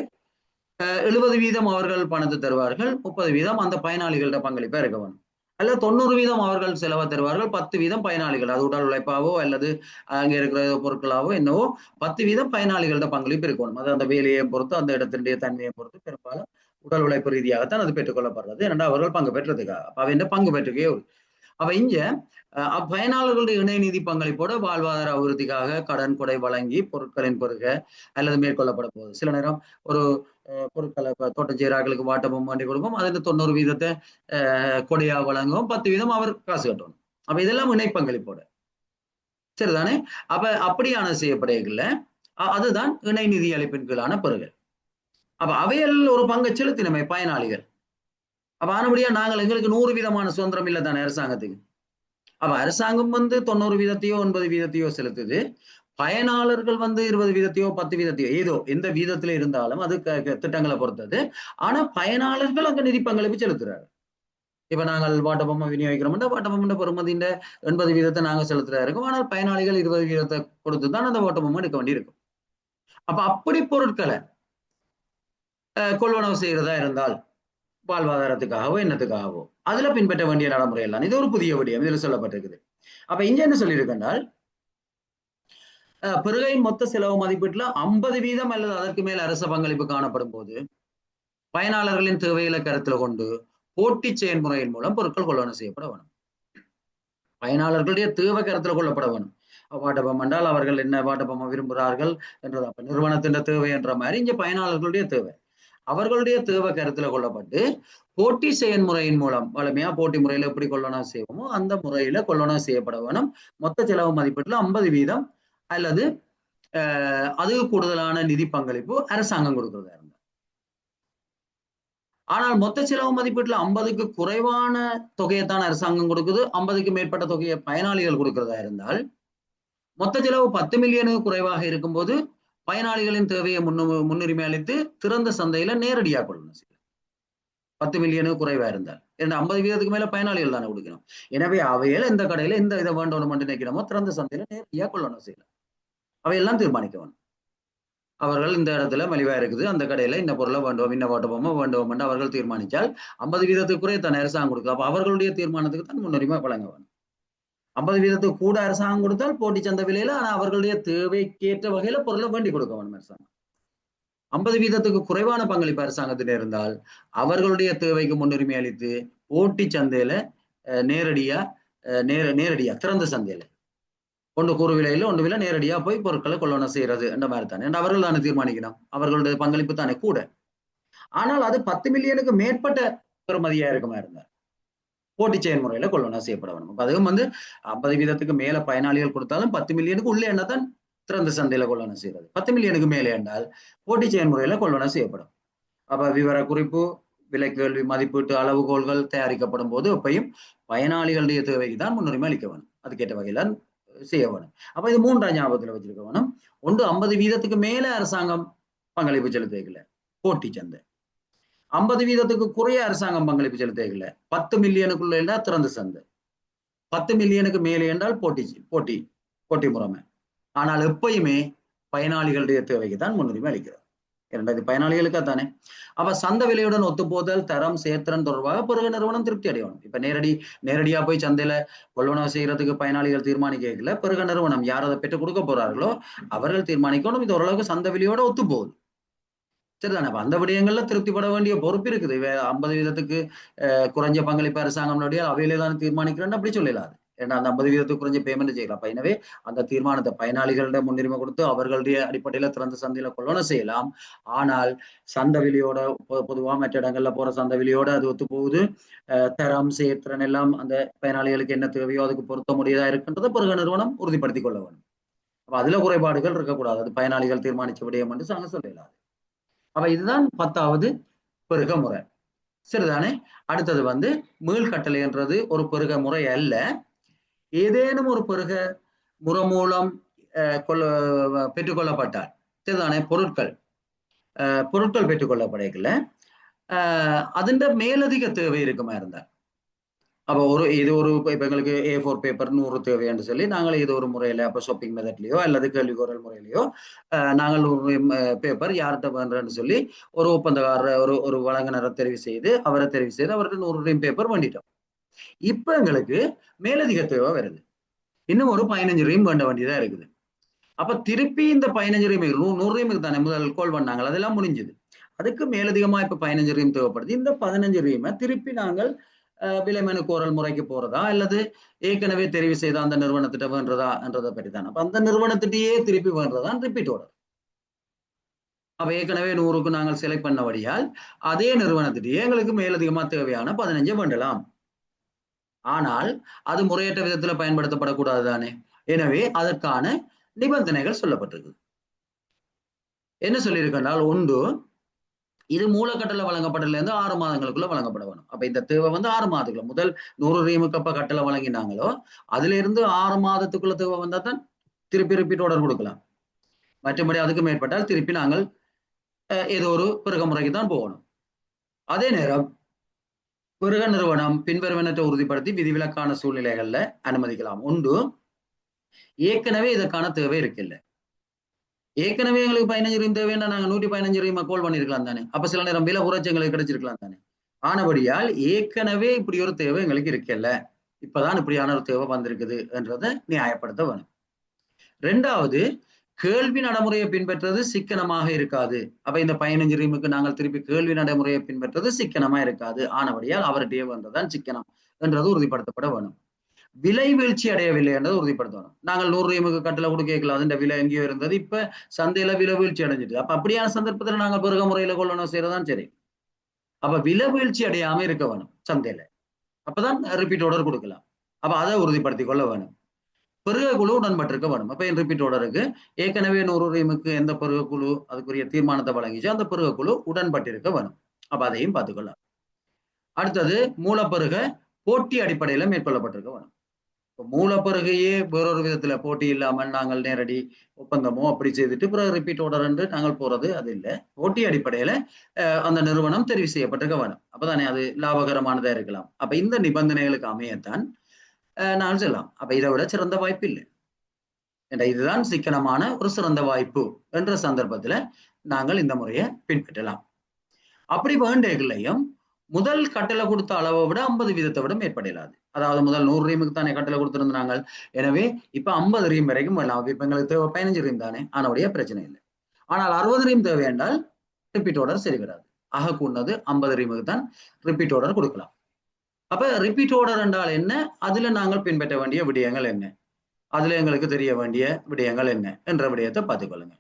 70% அவர்கள் பணத்தை தருவார்கள், 30% அந்த பயனாளிகளோட பங்களிப்பா இருக்க வேணும். அல்ல 90% அவர்கள் செலவை தருவார்கள், 10% பயனாளிகள், அது உடல் உழைப்பாவோ அல்லது அங்கே இருக்கிற பொருட்களாவோ என்னவோ 10% பயனாளிகளோட பங்களிப்பு இருக்கணும். அது அந்த வேலையை பொறுத்து, அந்த இடத்தினுடைய தன்மையை பொறுத்து பெரும்பாலும் உடல் உழைப்பு ரீதியாகத்தான் அது பெற்றுக்கொள்ளப்படுறது. ஏன்னா அவர்கள் பங்கு பெற்றதுக்காக, அப்ப அவன் பங்கு பெற்றுக்கே. அப்ப இங்க பயனாளர்களுடைய இணை நிதி பங்களிப்போட வாழ்வாதார அபிவிருத்திக்காக கடன் கொடை வழங்கி பொருட்களின் பெருக அல்லது மேற்கொள்ளப்பட போகுது. சில நேரம் ஒரு பொருட்களை தோட்டம் செய்யறார்களுக்கு வாட்டமும் வண்டி கொடுப்போம், அதுல 90% கொடையா வழங்கும், 10% அவர் காசு கட்டணும். அப்ப இதெல்லாம் இணை பங்களிப்போட, சரிதானே. அப்ப அப்படியான செய்யப்படையல அதுதான் இணை நிதி அளிப்பின் கீழான பெருகல். அப்ப அவையில் ஒரு பங்கை செலுத்தினமை பயனாளிகள். அப்ப ஆனபடியா நாங்கள் எங்களுக்கு 100% சுதந்திரம் இல்லை தானே அரசாங்கத்துக்கு. அப்ப அரசாங்கம் 90%யோ 90%யோ செலுத்துது, பயனாளர்கள் 20%யோ 10%யோ ஏதோ எந்த வீதத்துல இருந்தாலும் அது திட்டங்களை பொறுத்தது. ஆனா பயனாளர்கள் அங்க நிதி பங்களிப்பு செலுத்துறாரு. இப்ப நாங்கள் வாட்டபொம்மை விநியோகிக்கிறோம்னா வாட்டபொம்மை பெறுமதியின் 80% நாங்க செலுத்துறா இருக்கும், ஆனால் பயனாளிகள் 20% கொடுத்துதான் அந்த வாட்டபொம்மை எடுக்க வேண்டி இருக்கும். அப்ப அப்படி பொருட்களை கொள்வனவு செய்யறதா இருந்தால் வாழ்வாதாரத்துக்காகவோ என்னத்துக்காகவோ அதுல பின்பற்ற வேண்டிய நடைமுறை எல்லாம் இது ஒரு புதிய விடயம் இதுல சொல்லப்பட்டிருக்குது. அப்ப இங்க என்ன சொல்லியிருக்கென்றால், பெருகையின் மொத்த செலவு மதிப்பீட்டுல 50% அல்லது அதற்கு மேல் அரச பங்களிப்பு காணப்படும் போது பயனாளர்களின் தேவைகளை கருத்துல கொண்டு போட்டி செயல்முறையின் மூலம் பொருட்கள் கொள்வனவு செய்யப்பட வேணும். பயனாளர்களுடைய தேவை கருத்துல கொள்ளப்பட வேணும். வாட்டபம் என்றால் அவர்கள் என்ன வாட்டபம் விரும்புகிறார்கள் என்றது, அப்ப நிறுவனத்தின் தேவை என்ற மாதிரி இங்க பயனாளர்களுடைய தேவை, அவர்களுடைய தேவை கருத்துல கொள்ளப்பட்டு போட்டி செயல்முறையின் மூலம், வலிமையா போட்டி முறையில எப்படி கொள்ளணும் செய்வோமோ அந்த முறையில கொள்ளணும் செய்யப்பட வேணும். மொத்த செலவு மதிப்பீட்டுல 50% அல்லது அது கூடுதலான நிதி பங்களிப்பு அரசாங்கம் கொடுக்கிறதா இருந்தா. ஆனால் மொத்த செலவு மதிப்பீட்டுல 50க்கு குறைவான தொகையைத்தான் அரசாங்கம் கொடுக்குது, 50க்கு மேற்பட்ட தொகையை பயனாளிகள் கொடுக்கிறதா இருந்தால், மொத்த செலவு 10 மில்லியனுக்கு குறைவாக இருக்கும்போது பயனாளிகளின் தேவையை முன்னுரிமை அளித்து திறந்த சந்தையில நேரடியாக கொள்ளணும் செய்யலாம். 10 மில்லியனுக்கு குறைவா இருந்தால், 50% மேல பயனாளிகள் தானே கொடுக்கணும். எனவே அவையில இந்த கடையில இந்த இதை வேண்டணும் நினைக்கிறோமோ திறந்த சந்தையில நேரடியாக கொள்ளணும் செய்யலாம். அவையெல்லாம் தீர்மானிக்கணும். அவர்கள் இந்த இடத்துல மலிவா இருக்குது, அந்த கடையில இந்த பொருளை வேண்டும், இன்ன வாட்டபொம்மை வேண்டும் என்று அவர்கள் தீர்மானித்தால் 50% குறைய தான் அரசாங்கம் கொடுக்கும். அப்ப அவர்களுடைய தீர்மானத்துக்கு தான் முன்னுரிமை வழங்க வேணும். 50% கூட அரசாங்கம் கொடுத்தால் போட்டி சந்தை விலையில, ஆனா அவர்களுடைய தேவைக்கேற்ற வகையில பொருளை வேண்டி கொடுக்க வேணும் அரசாங்கம். 50% குறைவான பங்களிப்பு அரசாங்கத்தில் இருந்தால் அவர்களுடைய தேவைக்கு முன்னுரிமை அளித்து போட்டி சந்தையில நேரடியா திறந்த சந்தையில ஒன்று கூறு விலையில ஒன்று விலை நேரடியா போய் பொருட்களை கொள்ளணும் செய்யறது என்ற மாதிரி தானே அவர்கள் தானே தீர்மானிக்கணும். அவர்களுடைய பங்களிப்பு தானே கூட. ஆனால் அது 10 மில்லியனுக்கு மேற்பட்ட பெறுமதியா இருக்குமா இருந்தார் போட்டி செயல்முறையில கொள்ளணும் செய்யப்பட வேணும். அதுவும் 50% மேல பயனாளிகள் கொடுத்தாலும் 10 மில்லியனுக்கு உள்ளே என்னதான் திறந்த சந்தையில கொள்ளணும் செய்யறது. 10 மில்லியனுக்கு மேலே என்றால் போட்டி செயல்முறையில கொள்ளணும் செய்யப்படும். அப்ப விவர குறிப்பு, விலை கேள்வி, மதிப்பீட்டு அளவுகோல்கள் தயாரிக்கப்படும் போது எப்பயும் பயனாளிகளுடைய தேவைக்கு தான் முன்னுரிமை அளிக்க வேணும். அதுக்கேற்ற வகையில செய்ய வேணும். அப்ப இது 3 ஞாபகத்துல வச்சிருக்க வேணும். ஒன்று 50% மேல அரசாங்கம் பங்களிப்பு செலுத்தல போட்டி சந்தை, 50% குறைய அரசாங்கம் பங்களிப்பு செலுத்தல 10 மில்லியனுக்குள்ள என்றால் திறந்த சந்தை, 10 மில்லியனுக்கு மேலே என்றால் போட்டி முறைமை. ஆனால் எப்பயுமே பயனாளிகளுடைய தேவைக்கு தான் முன்னுரிமை அளிக்கிறது. இரண்டாவது பயனாளிகளுக்காக தானே. அப்ப சந்தை விலையுடன் ஒத்துப்போதல், தரம், சேர்த்திறன் தொடர்பாக பிறகு நிறுவனம் திருப்தி அடையணும். இப்ப நேரடியா போய் சந்தையில கொள்வனவு செய்யறதுக்கு பயனாளிகள் தீர்மானிக்கல, பிறகு நிறுவனம் யார் அதை பெற்றுக் கொடுக்க போறார்களோ அவர்கள் தீர்மானிக்கணும். இது ஓரளவுக்கு சந்தை விலையோட ஒத்து போகுது, சரிதானே. அப்ப அந்த விடயங்கள்ல திருப்திப்பட வேண்டிய பொறுப்பு இருக்குது. 50% குறைஞ்ச பங்களிப்பு அரசாங்கம் அவையிலே தான் தீர்மானிக்கிறேன்னு அப்படி சொல்லலாது. ஏன்னா அந்த 50% குறைஞ்ச பேமெண்ட் செய்யலாம். எனவே அந்த தீர்மானத்தை பயனாளிகளிடம் முன்னுரிமை கொடுத்து அவர்களுடைய அடிப்படையில திறந்த சந்தையில கொள்ளணும் செய்யலாம். ஆனால் சந்தை விலையோட பொதுவா மற்ற இடங்கள்ல போற சந்தை விலையோட அது ஒத்து போகுது, தரம், சேர்த்திறன் எல்லாம் அந்த பயனாளிகளுக்கு என்ன தேவையோ அதுக்கு பொருத்த முடியதா இருக்குன்றதை பிறகு நிறுவனம் உறுதிப்படுத்திக் கொள்ள வேண்டும். அப்ப அதுல குறைபாடுகள் இருக்கக்கூடாது, அது பயனாளிகள் தீர்மானிச்ச விடயம் என்று நாங்க சொல்லலாது. அப்ப இதுதான் 10வது பெருக முறை, சரிதானே. அடுத்தது மீள்கட்டளை என்றது ஒரு பெருக முறை அல்ல. ஏதேனும் ஒரு பெருக முறை மூலம் பெற்றுக்கொள்ளப்பட்டால், சரிதானே, பொருட்கள் பெற்றுக்கொள்ளப்படல அதுண்ட மேலதிக தேவை இருக்குமா இருந்தால், அப்போ இப்ப எங்களுக்கு A4 பேப்பர் 100 தேவைன்னு சொல்லி நாங்கள் இது ஒரு முறையில அப்ப ஷாப்பிங் மெத்தட்லயோ அல்லது கேள்விக்குரல் முறையிலையோ நாங்கள் 100 பேப்பர் யார்கிட்ட வேண்டன்னு சொல்லி ஒரு ஒப்பந்தக்காரர் ஒரு வழங்குனரை தெரிவு செய்து அவர்கிட்ட 100 பேப்பர் வேண்டிட்டோம். இப்ப எங்களுக்கு மேலதிக தேவை வருது, இன்னும் ஒரு 15 ரீம் வேண்ட வேண்டியதா இருக்குது. அப்ப திருப்பி இந்த 15 ரீம் 100 ரீமுக்கு தானே முதல் கோல் பண்ணாங்க, அதெல்லாம் முடிஞ்சுது. அதுக்கு மேலதிகமா இப்ப 15 ரீம் தேவைப்படுது. இந்த 15 ரீமை திருப்பி நாங்கள் விலைமனு கோரல் முறைக்கு போறதா அல்லது ஏற்கனவே தெரிவு செய்த அந்த நிறுவனத்திட்ட வேண்டதா என்றதை பற்றி தான். அப்ப அந்த நிறுவனத்திட்டயே திருப்பி வேண்டதான் ரிப்பீட் ஆர்டர். அப்ப ஏற்கனவே 100க்கு நாங்கள் செலக்ட் பண்ணபடியால் அதே நிறுவனத்திட்டயே எங்களுக்கு மேலதிகமா தேவையான 15 வேண்டலாம். ஆனால் அது முறையற்ற விதத்துல பயன்படுத்தப்படக்கூடாது தானே. எனவே அதற்கான நிபந்தனைகள் சொல்லப்பட்டிருக்கு. என்ன சொல்லியிருக்கனால், ஒன்று, இது மூலக்கட்டளை வழங்கப்பட்டதுல இருந்து 6 மாதங்களுக்குள்ள வழங்கப்பட வேணும். அப்ப இந்த தேவை 6 மாதத்துக்குள்ள, முதல் 100 ரீமுக்கு அப்ப கட்டளை வழங்கினாங்களோ அதுல இருந்து 6 மாதத்துக்குள்ள தேவை வந்தா தான் திருப்பி ரிப்பீட் ஆர்டர் கொடுக்கலாம். மற்றபடி அதுக்கு மேற்பட்டால் திருப்பி நாங்கள் ஏதோ ஒரு பிறகு முறைக்கு தான் போகணும். அதே நேரம் பிறகு நிறுவனம் பின்வருவனத்தை உறுதிப்படுத்தி விதிவிலக்கான சூழ்நிலைகள்ல அனுமதிக்கலாம். ஒன்று, ஏற்கனவே இதற்கான தேவை இருக்குல்ல, ஏற்கனவே எங்களுக்கு 15 ரீம் தேவைன்னா நாங்க 115 ரீம் கோல் பண்ணிருக்கலாம் தானே. அப்ப சில நேரம் விலை குறைச்சு எங்களுக்கு கிடைச்சிருக்கலாம் தானே. ஆனபடியால் ஏற்கனவே இப்படி ஒரு தேவை எங்களுக்கு இருக்கல, இப்பதான் இப்படியான ஒரு தேவை வந்திருக்குது என்றதை நியாயப்படுத்த வேணும். 2வது, கேள்வி நடைமுறையை பின்பற்றது சிக்கனமாக இருக்காது. அப்ப இந்த 15 ரீமுக்கு நாங்கள் திருப்பி கேள்வி நடைமுறையை பின்பற்றது சிக்கனமா இருக்காது. ஆனபடியால் அவர்கிட்டயே வந்ததான் சிக்கனம் என்றது உறுதிப்படுத்தப்பட வேணும். விலை வீழ்ச்சி அடையவில்லை என்றது உறுதிப்படுத்தணும். நாங்கள் 100 ரீமுக்கு கட்டளை கூட கேட்கலாம், அதுன்ற விலை எங்கேயோ இருந்தது, இப்ப சந்தையில விலை வீழ்ச்சி அடைஞ்சிட்டு. அப்ப அப்படியான சந்தர்ப்பத்தில் நாங்கள் பிறகு முறையில கொள்ளணும் செய்யறதான் சரி. அப்ப விலை வீழ்ச்சி அடையாம இருக்க வேணும் சந்தையில, அப்பதான் ரிப்பீட் ஆர்டர் கொடுக்கலாம். அப்ப அதை உறுதிப்படுத்திக் கொள்ள வேணும். பெருக குழு உடன்பட்டிருக்க வேணும். அப்ப ரிப்பீட் ஆர்டருக்கு ஏற்கனவே 100 ரீமுக்கு எந்த பெருக குழு அதுக்குரிய தீர்மானத்தை வழங்கிச்சு அந்த பெருக குழு உடன்பட்டிருக்க வேணும். அப்ப அதையும் பார்த்துக்கொள்ளலாம். அடுத்தது, மூலப்பெருக போட்டி அடிப்படையில மேற்கொள்ளப்பட்டிருக்க வேணும். இப்போ மூலப்பெருகையே வேறொரு விதத்துல போட்டி இல்லாமல் நாங்கள் நேரடி ஒப்பந்தமோ அப்படி செய்துட்டு பிறகு ரிப்பீட் ஆர்டர் என்று நாங்கள் போறது அது இல்லை. போட்டி அடிப்படையில அந்த நிறுவனம் தெரிவு செய்யப்பட்டிருக்க வேணும். அப்பதானே அது லாபகரமானதா இருக்கலாம். அப்ப இந்த நிபந்தனைகளுக்கு அமையத்தான் நான் சொல்லலாம். அப்ப இதை விட சிறந்த வாய்ப்பு இல்லை. இதுதான் சிக்கனமான ஒரு சிறந்த வாய்ப்பு என்ற சந்தர்ப்பத்துல நாங்கள் இந்த முறையை பின்பற்றலாம். அப்படி வேண்டைகளையும் முதல் கட்டளை கொடுத்த அளவை விட 50% விட மேற்படையலாது. அதாவது முதல் 100 ரீமுக்கு தானே கட்டளை கொடுத்திருந்தாங்க. எனவே இப்ப 50 ரீம் வரைக்கும் வரலாம். இப்ப எங்களுக்கு தேவை 15 ரீம் தானே, ஆனபடியா பிரச்சனை இல்லை. ஆனால் 60 ரீம் தேவை என்றால் ரிப்பீட் ஆர்டர் சரி வராது. ஆக கூடது 50 ரீமுக்கு தான் ரிப்பீட் ஆர்டர் கொடுக்கலாம். அப்ப ரிப்பீட் ஆர்டர் என்றால் என்ன, அதுல நாங்கள் பின்பற்ற வேண்டிய விடயங்கள் என்ன, அதுல எங்களுக்கு தெரிய வேண்டிய விடயங்கள் என்ன என்ற விடயத்தை பார்த்துக்கொள்ளுங்க.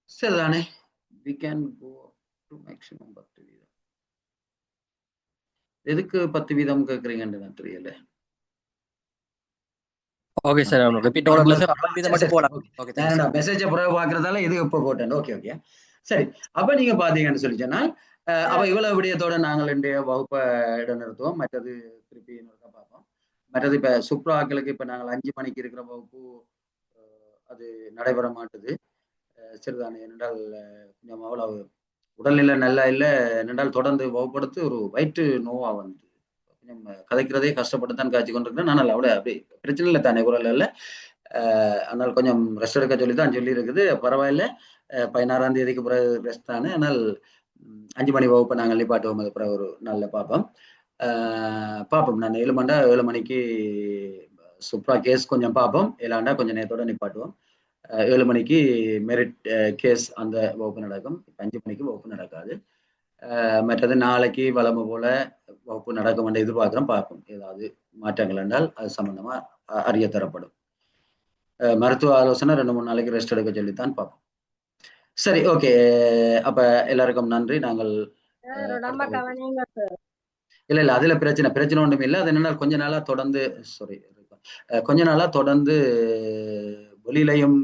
சரிதானே. we can go to maximum 10%. எதுக்கு 10% கேக்குறீங்கன்னு நான் தெரியல. ஓகே சார், ரிப்பீட் ஆர்டர்ல சார் 10% மட்டும் போலாம். ஓகே, நான் மெசேஜ் அப்புறம் பார்க்கறதால இது இப்ப போட்டேன். ஓகே ஓகே சரி, அப்ப நீங்க பாத்தீங்கன்னு சொல்லி சொன்னால் அப்ப இவ்வளவு விடயத்தோட நாங்கள் இன்றைய வகுப்பை இடநிறுத்துவோம். மற்றது திருப்பி இன்னொருக்கா பார்ப்போம். மற்றது இப்ப சுப்ராக்களுக்கு இப்ப நாங்கள் 5 மணிக்கு இருக்கிற வகுப்பு அது நடைபெற மாட்டுது. சிறுதானே என்றால் கொஞ்சம் அவ்வளவு உடல்நிலை நல்லா இல்லை என்றால் தொடர்ந்து வகுப்படுத்து ஒரு வயிற்று நோவா வந்து கொஞ்சம் கதைக்கிறதே கஷ்டப்பட்டு தான் காய்ச்சி கொண்டிருக்கிறேன். ஆனால் அவ்வளோ அப்படி பிரச்சனை இல்லை தானே குரல் இல்லை. ஆனால் கொஞ்சம் ரெஸ்ட் எடுக்க சொல்லி தான் சொல்லி இருக்குது. பரவாயில்ல, 16ஆம் தேதிக்கு பிறகு ரெஸ்ட் தானே. ஆனால் 5 மணி வகுப்பை நாங்கள் நிப்பாட்டுவோம். அது பிறகு ஒரு நாளில் பார்ப்போம். நான் 7 மணிக்கு சுப்ரா கேஸ் கொஞ்சம் பார்ப்போம். இல்லாண்டா கொஞ்சம் நேரத்தோட நிப்பாட்டுவோம். 7 மணிக்கு மெரிட் கேஸ் அந்த வகுப்பு நடக்கும். 5 மணிக்கு வகுப்பு நடக்காது. மற்றது நாளைக்கு வளமை போல வகுப்பு நடக்கும் என்று எதிர்பார்க்கிறோம். பார்ப்போம், ஏதாவது மாற்றங்கள் என்றால் அது சம்பந்தமா அறிய தரப்படும். மருத்துவ ஆலோசனை 2-3 நாளைக்கு ரெஸ்ட் எடுக்க சொல்லித்தான் பார்ப்போம். சரி, ஓகே. அப்ப எல்லாருக்கும் நன்றி. நாங்கள் இல்ல அதுல பிரச்சனை ஒன்றும் இல்லை. அது என்னன்னா கொஞ்ச நாளா தொடர்ந்து வெளியிலையும்